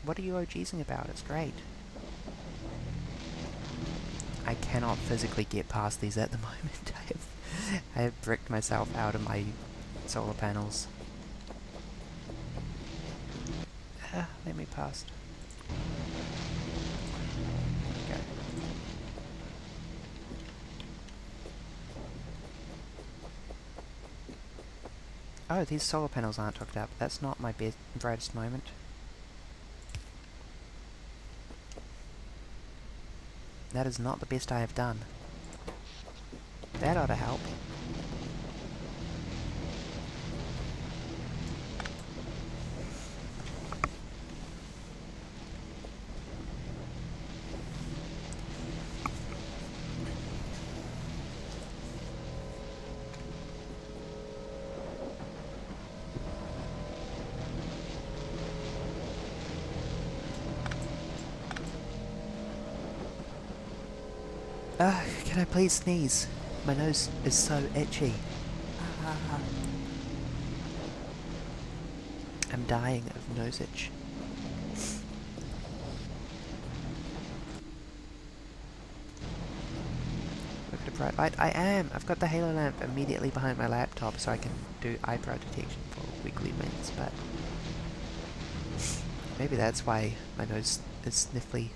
What are you OGsing about? It's great. I cannot physically get past these at the moment. I have bricked myself out of my solar panels. Let me past. Okay. Oh, these solar panels aren't hooked up. That's not my brightest moment. That is not the best I have done. That ought to help. Can I please sneeze? My nose is so itchy. I'm dying of nose itch. Look at a bright light. I am! I've got the halo lamp immediately behind my laptop so I can do eyebrow detection for weekly wins, but maybe that's why my nose is sniffly.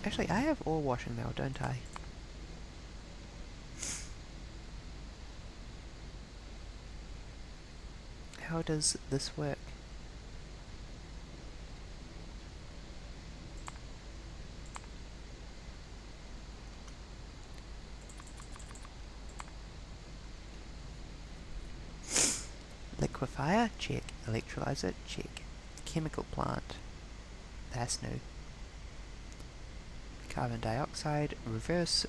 Actually, I have ore washing now, don't I? How does this work? Liquefier? Check. Electrolyzer? Check. Chemical plant. That's new. Carbon dioxide. Reverse.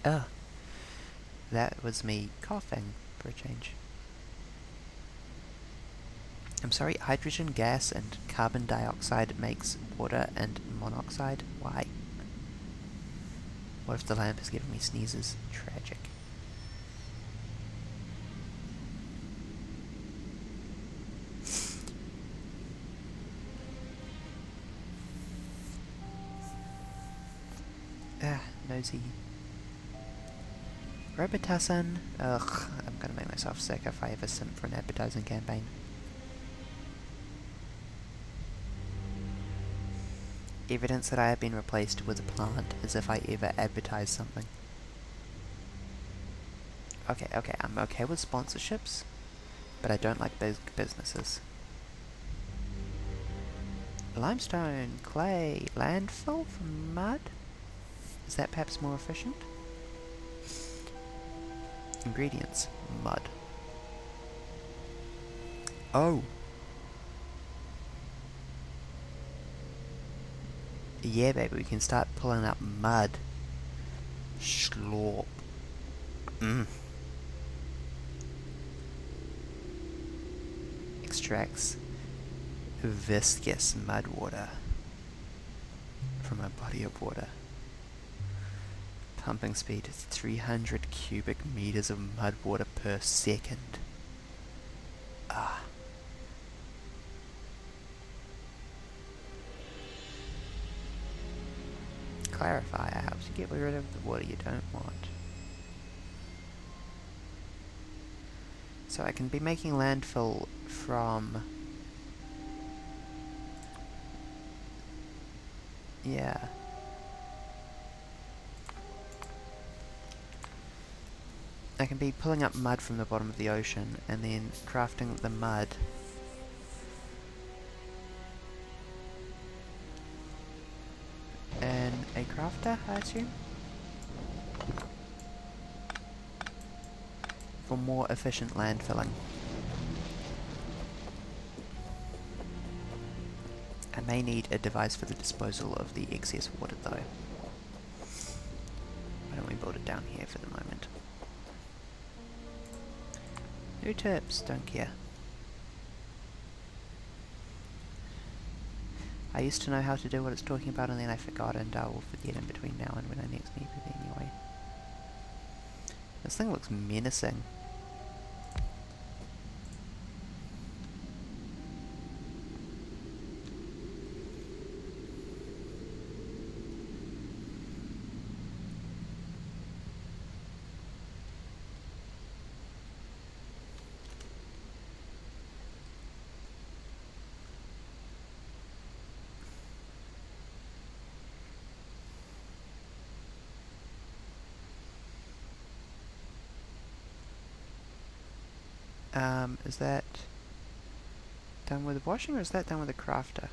Oh. That was me coughing for a change. I'm sorry, hydrogen gas and carbon dioxide makes water and monoxide? Why? What if the lamp is giving me sneezes? Tragic. Nosy. Robitussin. Ugh, I'm gonna make myself sick if I ever simp for an advertising campaign. Evidence that I have been replaced with a plant, as if I ever advertised something. Okay, I'm okay with sponsorships, but I don't like big businesses. Limestone, clay, landfill from mud? Is that perhaps more efficient? Ingredients, mud. Oh! Yeah, baby, we can start pulling up mud. Slorp. Mmm. Extracts viscous mud water from a body of water. Pumping speed is 300 cubic meters of mud water per second. Ah. Clarifier helps you get rid of the water you don't want. So I can be making landfill from... yeah. I can be pulling up mud from the bottom of the ocean and then crafting the mud in a crafter, I assume? For more efficient landfilling. I may need a device for the disposal of the excess water though. Why don't we build it down here for the moment? New tips, don't care. I used to know how to do what it's talking about and then I forgot, and I will forget in between now and when I next need it anyway. This thing looks menacing. Is that done with the washing or is that done with the crafter?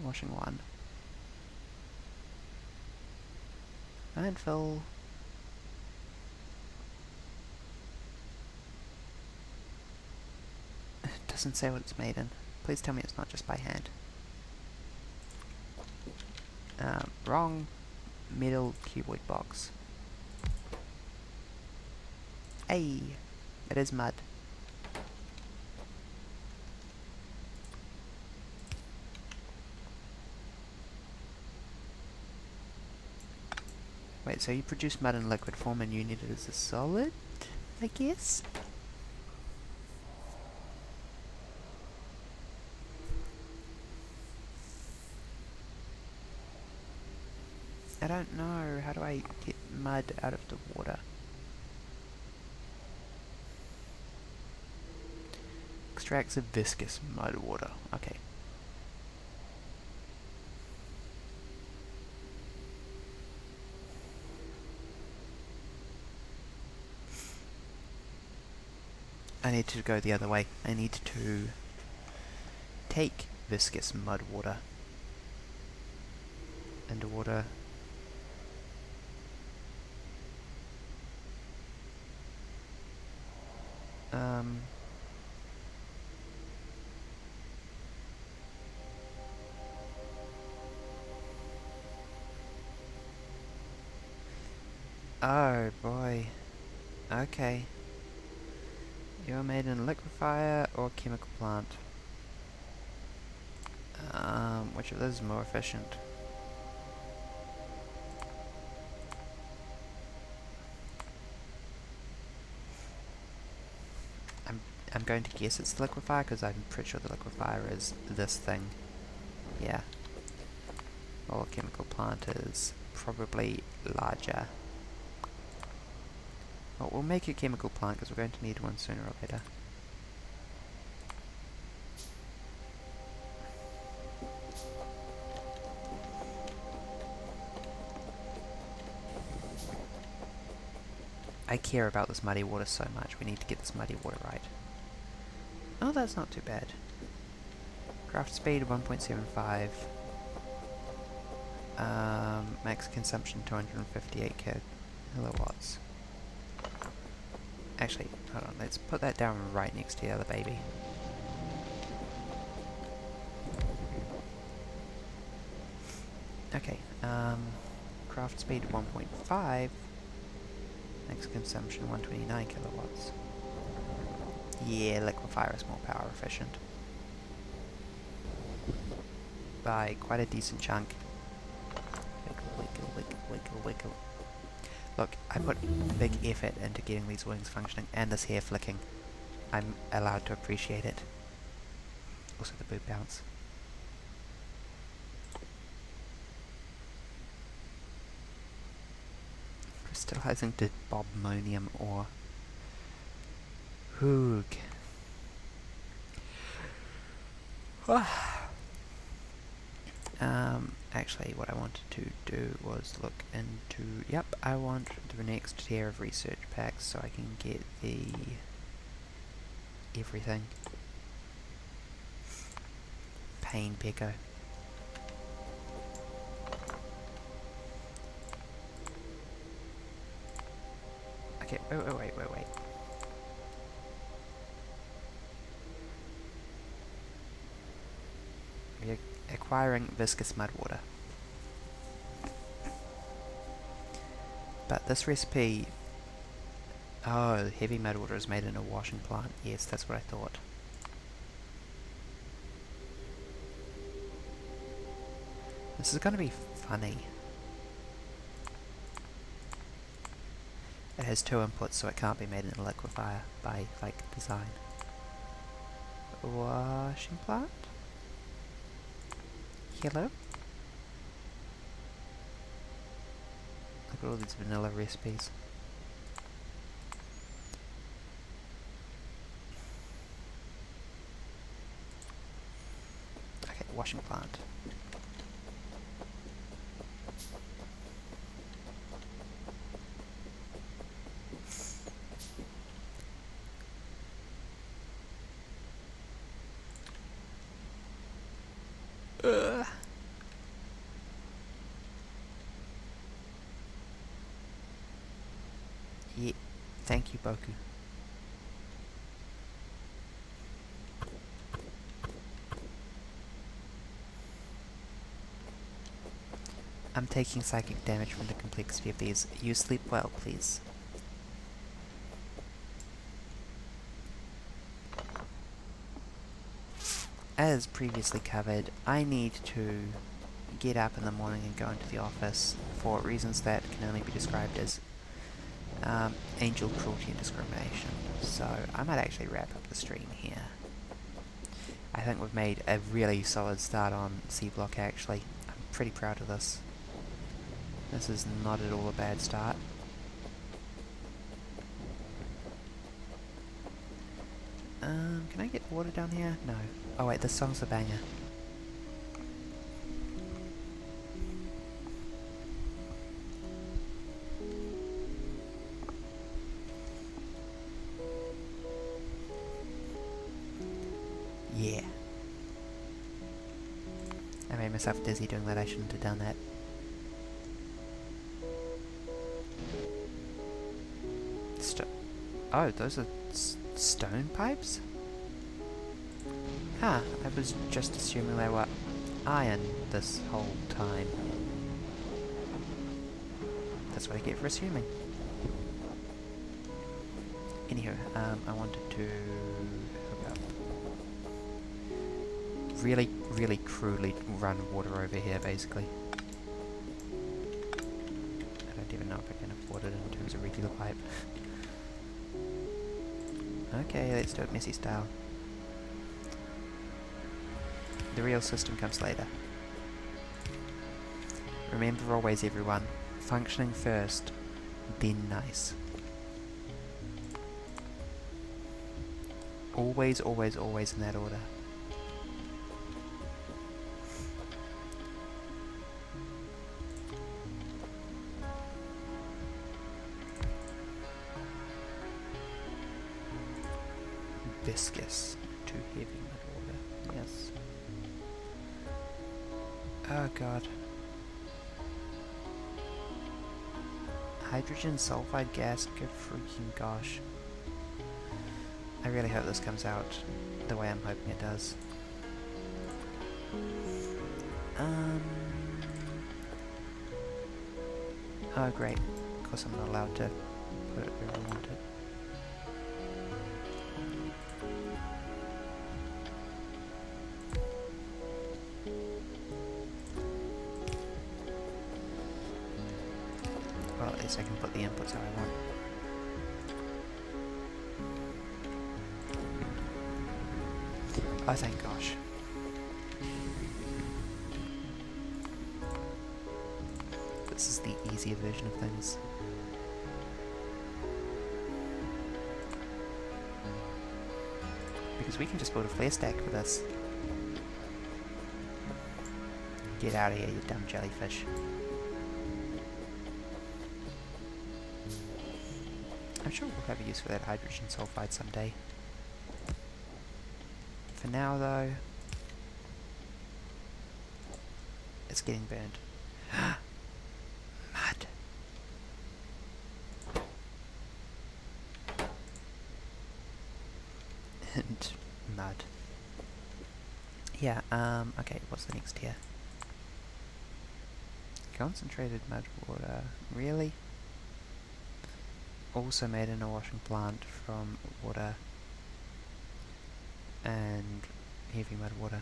Washing one. Landfill. It doesn't say what it's made in. Please tell me it's not just by hand. Wrong metal cuboid box. Hey, it is mud. Wait, so you produce mud in liquid form and you need it as a solid, I guess? I don't know, how do I get mud out of the water? Extracts of viscous mud water, okay. I need to go the other way. I need to take viscous mud water into water. Oh boy. Okay. You're made in a liquefier or chemical plant. Which of those is more efficient? I'm going to guess it's the liquefier because I'm pretty sure the liquefier is this thing. Yeah. Or chemical plant is probably larger. Well, we'll make a chemical plant because we're going to need one sooner or later. I care about this muddy water so much. We need to get this muddy water right. Oh, that's not too bad. Craft speed 1.75. Max consumption 258 kilowatts. Actually, hold on, let's put that down right next to the other baby. Okay, craft speed 1.5, max consumption 129 kilowatts. Yeah, liquefier is more power efficient. By quite a decent chunk. Wiggle, wiggle, wiggle, wiggle, wiggle. Look, I put big effort into getting these wings functioning and this hair flicking. I'm allowed to appreciate it. Also the boob bounce. Crystallizing to bobmonium ore. Hoog. Actually what I wanted to do was look into, yep, I want the next tier of research packs so I can get the everything. Pain Peko. Okay, oh wait. We're acquiring viscous mud water. But this recipe... Oh, heavy mud water is made in a washing plant. Yes, that's what I thought. This is going to be funny. It has 2 inputs, so it can't be made in a liquefier by, like, design. Washing plant? Hello? Look at all these vanilla recipes. Okay, washing plant. Yeah, thank you, Boku. I'm taking psychic damage from the complexity of these. You sleep well, please. As previously covered, I need to get up in the morning and go into the office for reasons that can only be described as angel cruelty and discrimination. So I might actually wrap up the stream here. I think we've made a really solid start on Seablock actually. I'm pretty proud of this. This is not at all a bad start. Can I get water down here? No. Oh wait, this song's a banger. Yeah. I made myself dizzy doing that, I shouldn't have done that. Oh, those are stone pipes? Huh, I was just assuming they were iron this whole time. That's what I get for assuming. Anywho, I wanted to hook up. Really crudely run water over here, basically. I don't even know if I can afford it in terms of regular pipe. Okay, let's do it messy style. The real system comes later. Remember always, everyone, functioning first, then nice. Always, always, always in that order. Viscous to to heavy mud water. Yes. Oh god. Hydrogen sulfide gas, good freaking gosh. I really hope this comes out the way I'm hoping it does. Oh great, of course I'm not allowed to put it where I want it. Well, at least I can put the inputs how I want. Oh, thank gosh. This is the easier version of things. Because we can just build a flare stack for this. Get out of here, you dumb jellyfish. I'm sure we'll have a use for that hydrogen sulfide someday. For now, though, it's getting burned. Mud! And mud. Yeah, okay, what's the next tier? Concentrated mud water. Really? Also made in a washing plant from water and heavy mud water.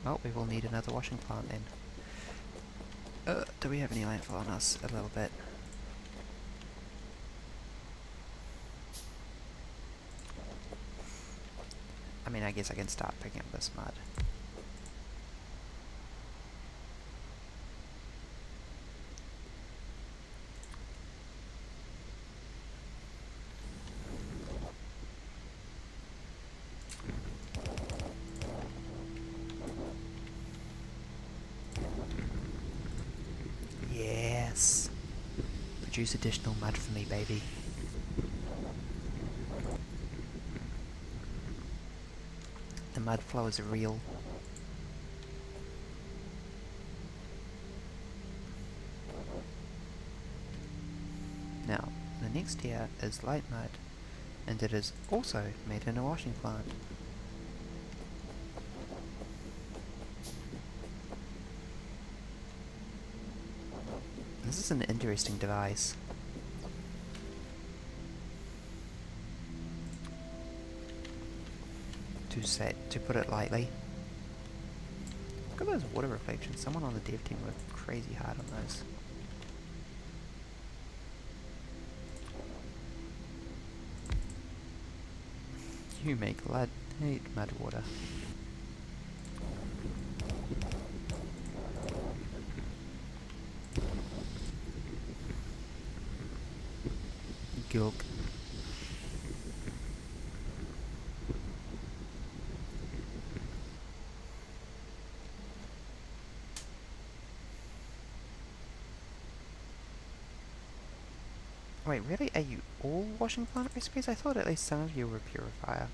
Well, we will need another washing plant then. Do we have any landfill on us? A little bit. I mean, I guess I can start picking up this mud. Yes! Produce additional mud for me, baby. The mud flow is real. Now, the next tier is light mud, and it is also made in a washing plant. This is an interesting device. To put it lightly. Look at those water reflections. Someone on the dev team worked crazy hard on those. You make hate mud water. Gilk. Wait, really? Are you all washing plant recipes? I thought at least some of you were purifier.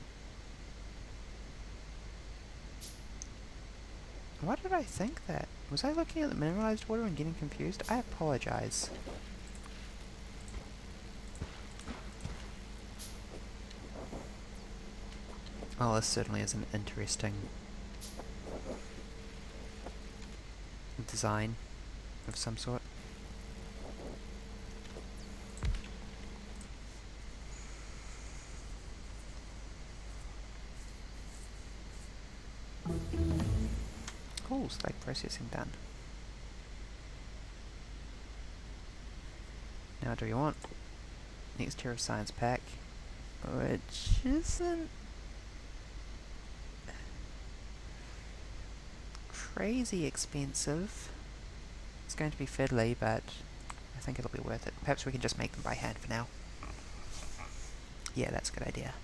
Why did I think that? Was I looking at the mineralized water and getting confused? I apologize. Oh, this certainly is an interesting design of some sort. Cool, slag processing done. Now do we want next tier of science pack, which isn't crazy expensive. It's going to be fiddly, but I think it'll be worth it. Perhaps we can just make them by hand for now. Yeah, that's a good idea.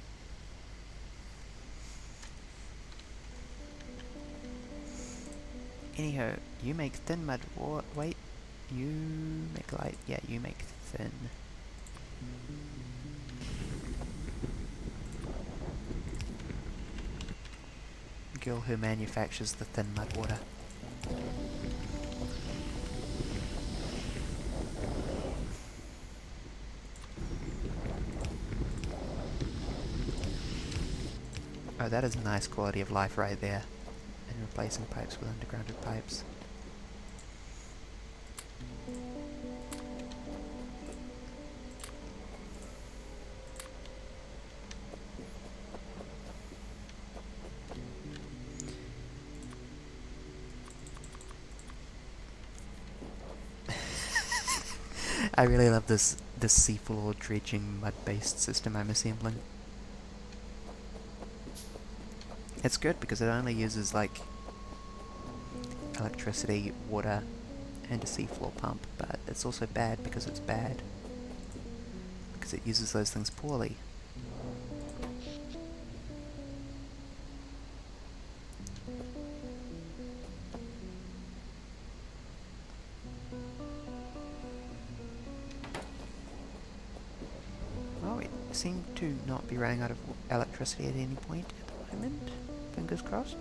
Anyhow, you make thin mud. Wait, you make light. Yeah, you make thin. Girl who manufactures the thin mud water. Oh, that is nice quality of life right there. And replacing pipes with undergrounded pipes. I really love this seafloor dredging mud-based system I'm assembling. It's good because it only uses like electricity, water, and a seafloor pump, but it's also bad because it's bad. Because it uses those things poorly. Oh, we seem to not be running out of electricity at any point at the moment. Fingers crossed.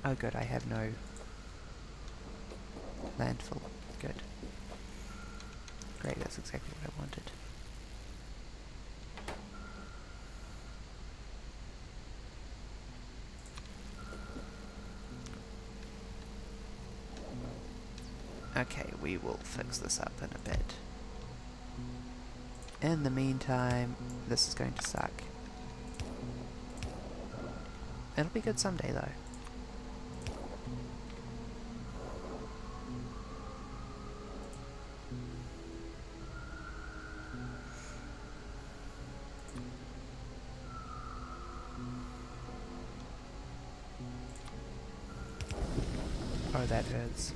Oh good, I have no landfill. Good. Great, that's exactly what I wanted. Okay, we will fix this up in a bit. In the meantime, this is going to suck. It'll be good someday though. Oh, that hurts.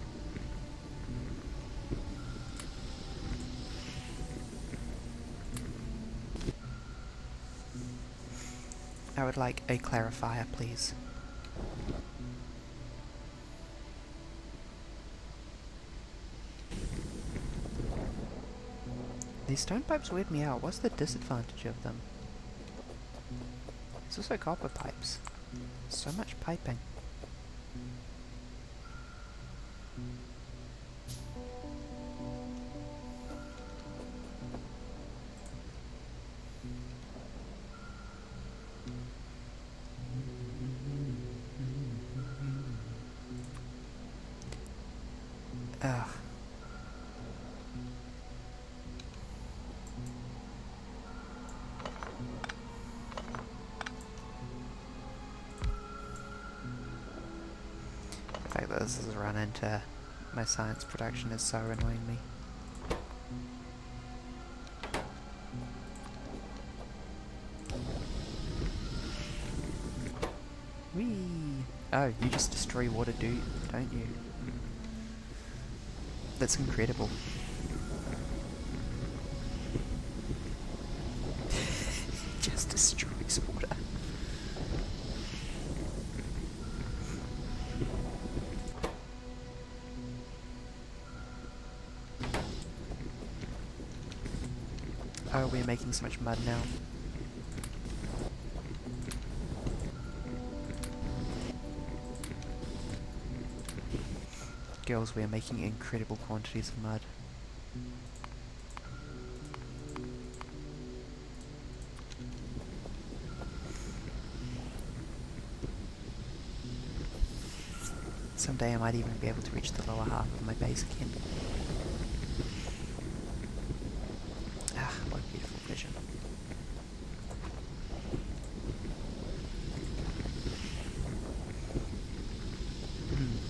I would like a clarifier, please. These stone pipes weird me out. What's the disadvantage of them? It's also copper pipes. So much piping. Ugh. The fact that this has run into my science production is so annoying me. Whee! Oh, you just destroy water, don't you? That's incredible. Just destroys water. Oh, we're making so much mud now. Girls, we are making incredible quantities of mud. Someday I might even be able to reach the lower half of my base again. Ah, what a beautiful vision.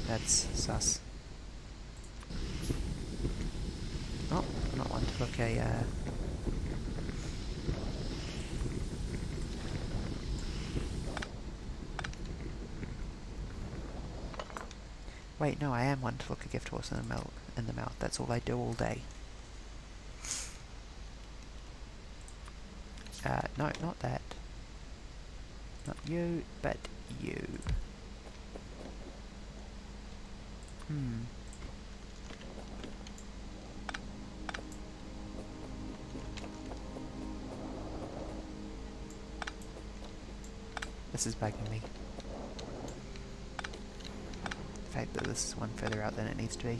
That's sus. Oh, not one to look a, Wait, no, I am one to look a gift horse in the mouth. That's all I do all day. No, not that. Not you, but you. This is bugging me. The fact that this is one further out than it needs to be.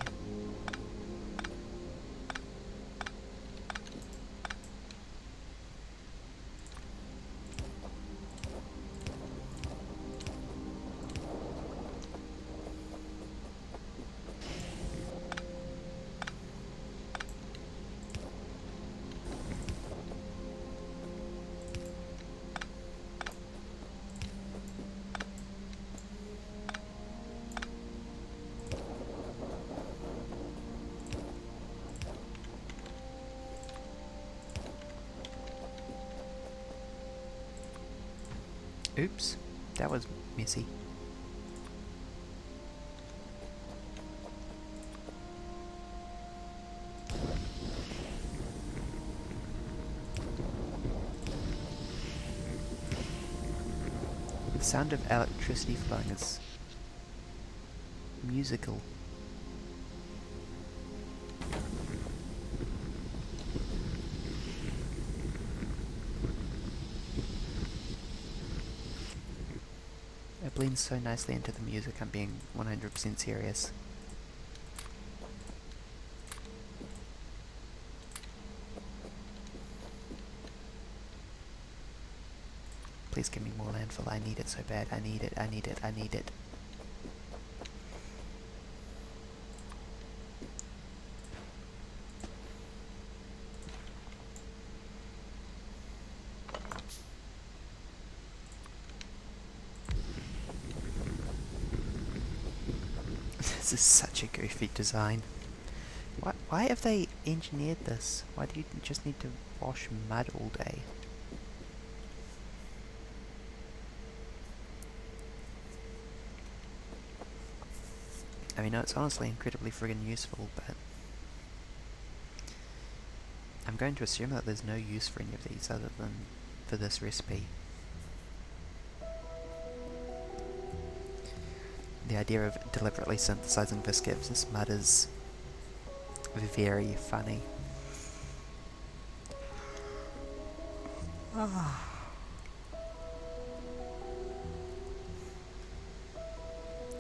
Oops, that was messy. The sound of electricity flowing is musical. It blends so nicely into the music, I'm being 100% serious. Please give me more landfill, I need it so bad, I need it, I need it, I need it. This is such a goofy design. Why have they engineered this? Why do you just need to wash mud all day? I mean, it's honestly incredibly friggin' useful, but I'm going to assume that there's no use for any of these other than for this recipe. The idea of deliberately synthesizing viscous mud is very funny.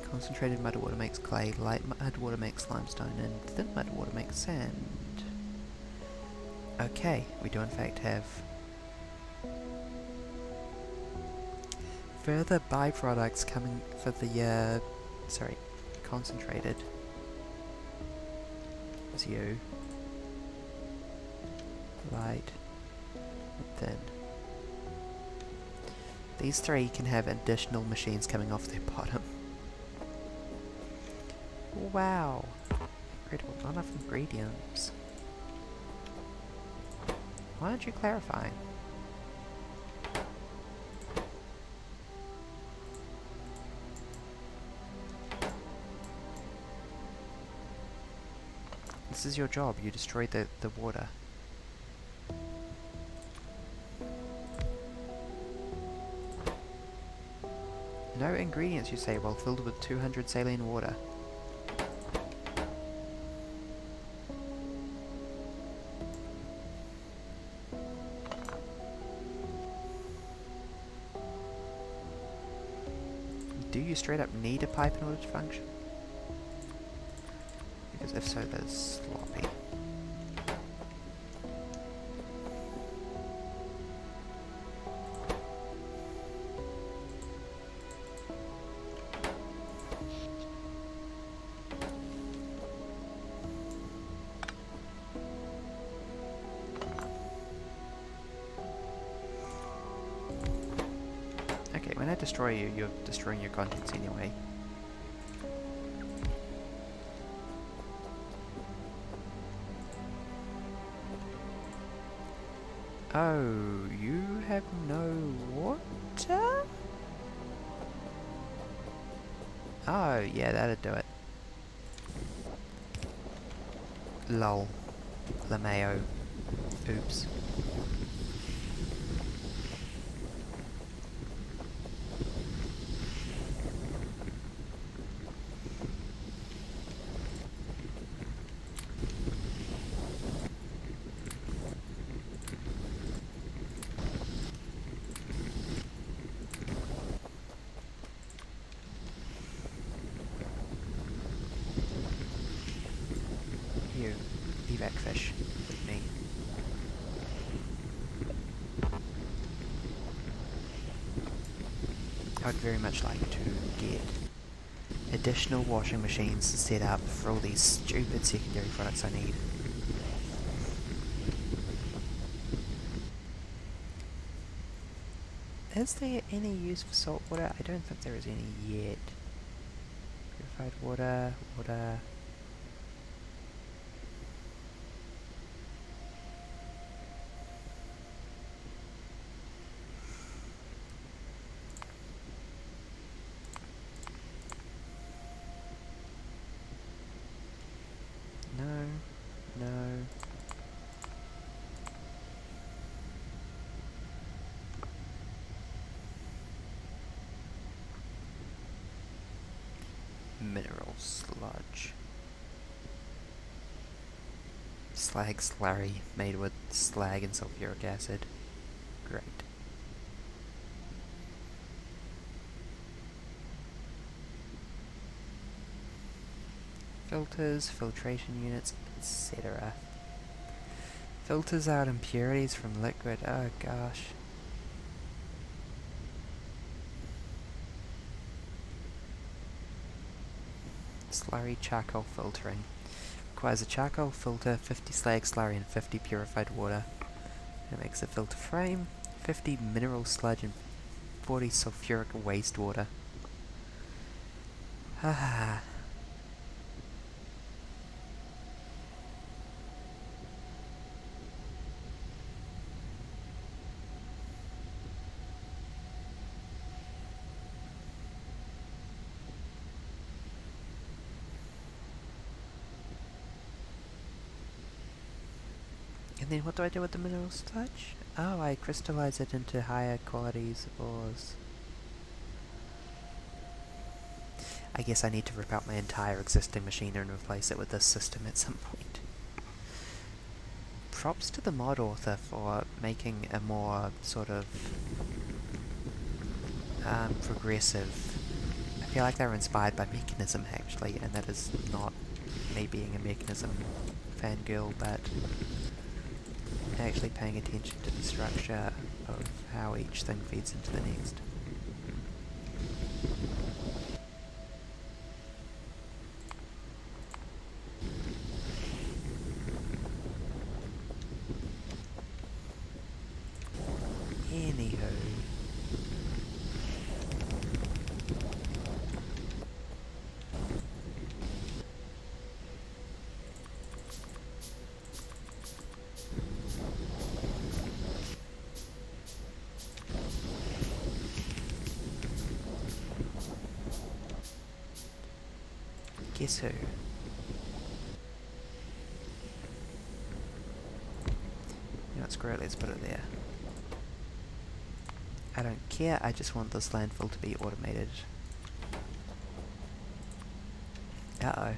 Concentrated mud water makes clay, light mud water makes limestone, and thin mud water makes sand. Okay, we do in fact have further byproducts coming for the, concentrated is you, light, and thin. These three can have additional machines coming off their bottom. Wow, incredible, not enough ingredients. Why aren't you clarifying? This is your job, you destroy the water. No ingredients, you say, while filled with 200 saline water. Do you straight up need a pipe in order to function? Because if so, that's sloppy. Okay, when I destroy you, you're destroying your contents anyway. Oh, you have no water? Oh, yeah, that'd do it. Lol. LMAO. Oops. back fish with me. I would very much like to get additional washing machines set up for all these stupid secondary products I need. Is there any use for salt water? I don't think there is any yet. Purified water, water... No, no. Mineral sludge. Slag slurry made with slag and sulfuric acid. Great. Filters, filtration units, etc. Filters out impurities from liquid. Oh gosh. Slurry charcoal filtering. Requires a charcoal filter, 50 slag slurry and 50 purified water. It makes a filter frame, 50 mineral sludge and 40 sulfuric wastewater. Haha. And then what do I do with the mineral sludge? Oh, I crystallize it into higher qualities ores. I guess I need to rip out my entire existing machine and replace it with this system at some point. Props to the mod author for making a more sort of progressive... I feel like they were inspired by Mechanism actually, and that is not me being a Mechanism fangirl, but actually paying attention to the structure of how each thing feeds into the next. Anywho. Guess who? You know what, screw it, let's put it there. I don't care, I just want this landfill to be automated. Uh-oh.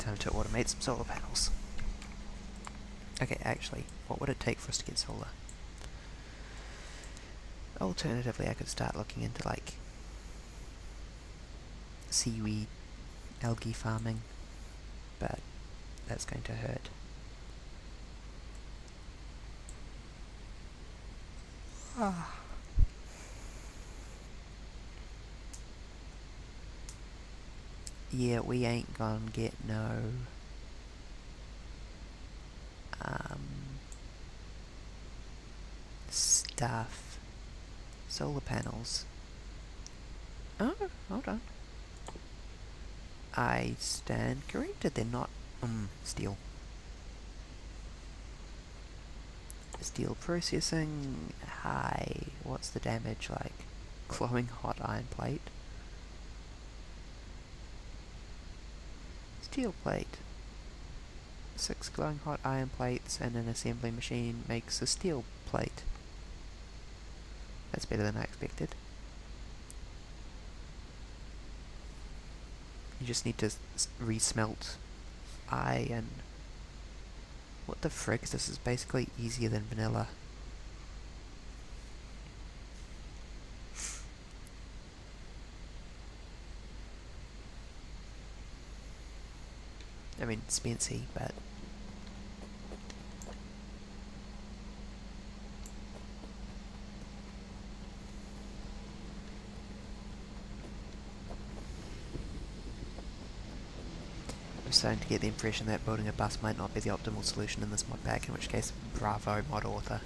Time to automate some solar panels. Okay, actually, what would it take for us to get solar? Alternatively, I could start looking into, like, seaweed, algae farming, but that's going to hurt. Ah. Yeah, we ain't gonna get no stuff. Solar panels. Oh, hold on. I stand corrected, they're not steel. Steel processing, high. What's the damage like? Glowing hot iron plate. Steel plate. 6 glowing hot iron plates and an assembly machine makes a steel plate. That's better than I expected. You just need to re-smelt iron. What the frick? This is basically easier than vanilla. I mean, Spency, but... I'm starting to get the impression that building a bus might not be the optimal solution in this mod pack, in which case, bravo, mod author.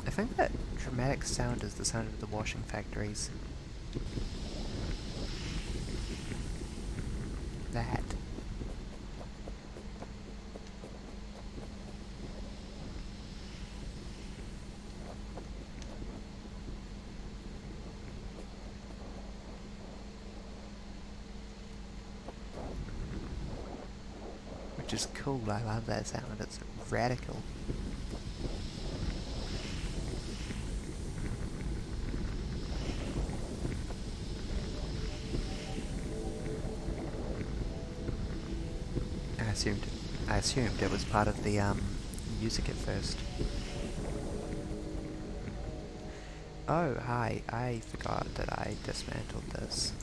I think that dramatic sound is the sound of the washing factories. That. Which is cool, I love that sound, it's radical. I assumed it was part of the music at first. Oh, hi, I forgot that I dismantled this.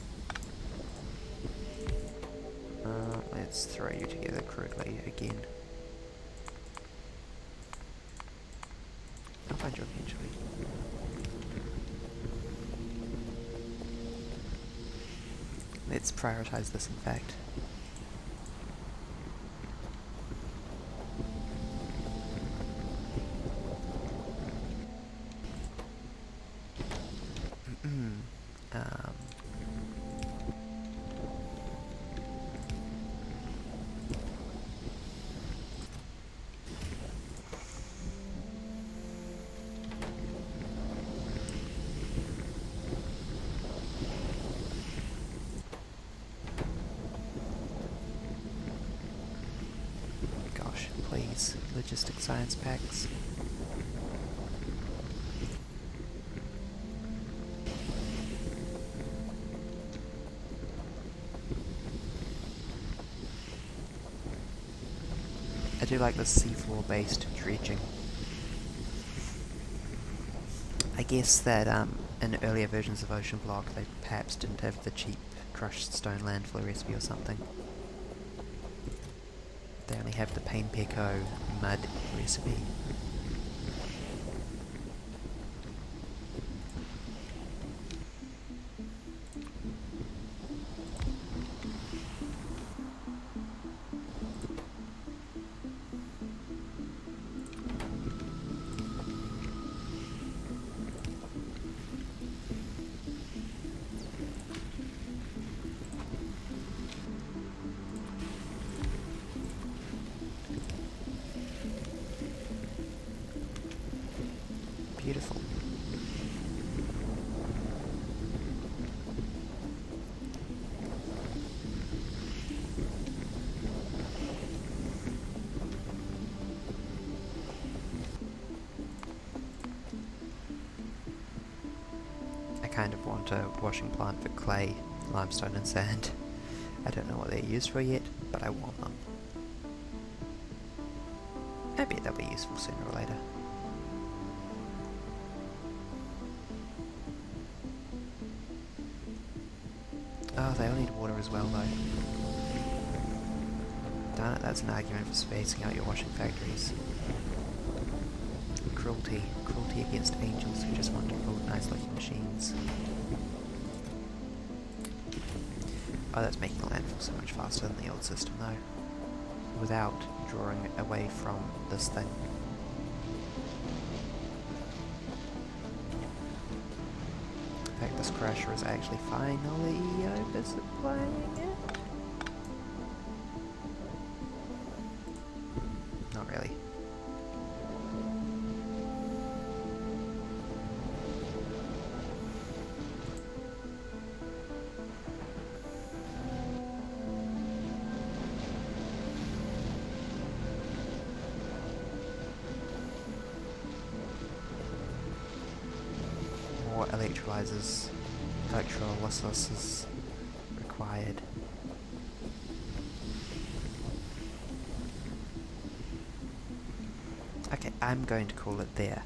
Let's throw you together crudely again. I'll find you eventually. Let's prioritize this, in fact. Please, logistic science packs. I do like the seafloor based dredging. I guess that in earlier versions of Oceanblock they perhaps didn't have the cheap crushed stone landfill recipe or something. They only have the Pain Pecco mud recipe. Beautiful. I kind of want a washing plant for clay, limestone and sand. I don't know what they're used for yet, but I want them. I bet they'll be useful sooner or later. Oh, they all need water as well, though. Darn it, that's an argument for spacing out your washing factories. Cruelty. Cruelty against angels who just want to build nice-looking machines. Oh, that's making the landfill so much faster than the old system, though. Without drawing away from this thing. In fact, this crusher is actually finally oversupplying it. Not really. More electrolyzers, electrolysis required. Okay, I'm going to call it there.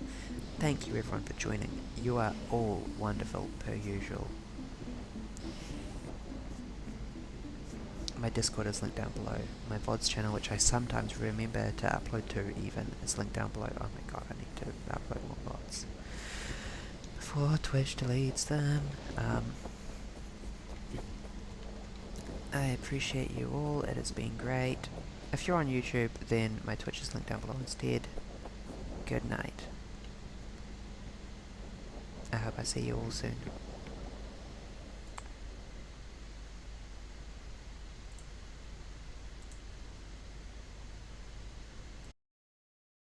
Thank you everyone for joining. You are all wonderful per usual. My Discord is linked down below. My VODs channel, which I sometimes remember to upload to even, is linked down below. Oh my god, I need to upload more VODs before Twitch deletes them. I appreciate you all, it has been great. If you're on YouTube, then my Twitch is linked down below instead. Good night. I hope I see you all soon.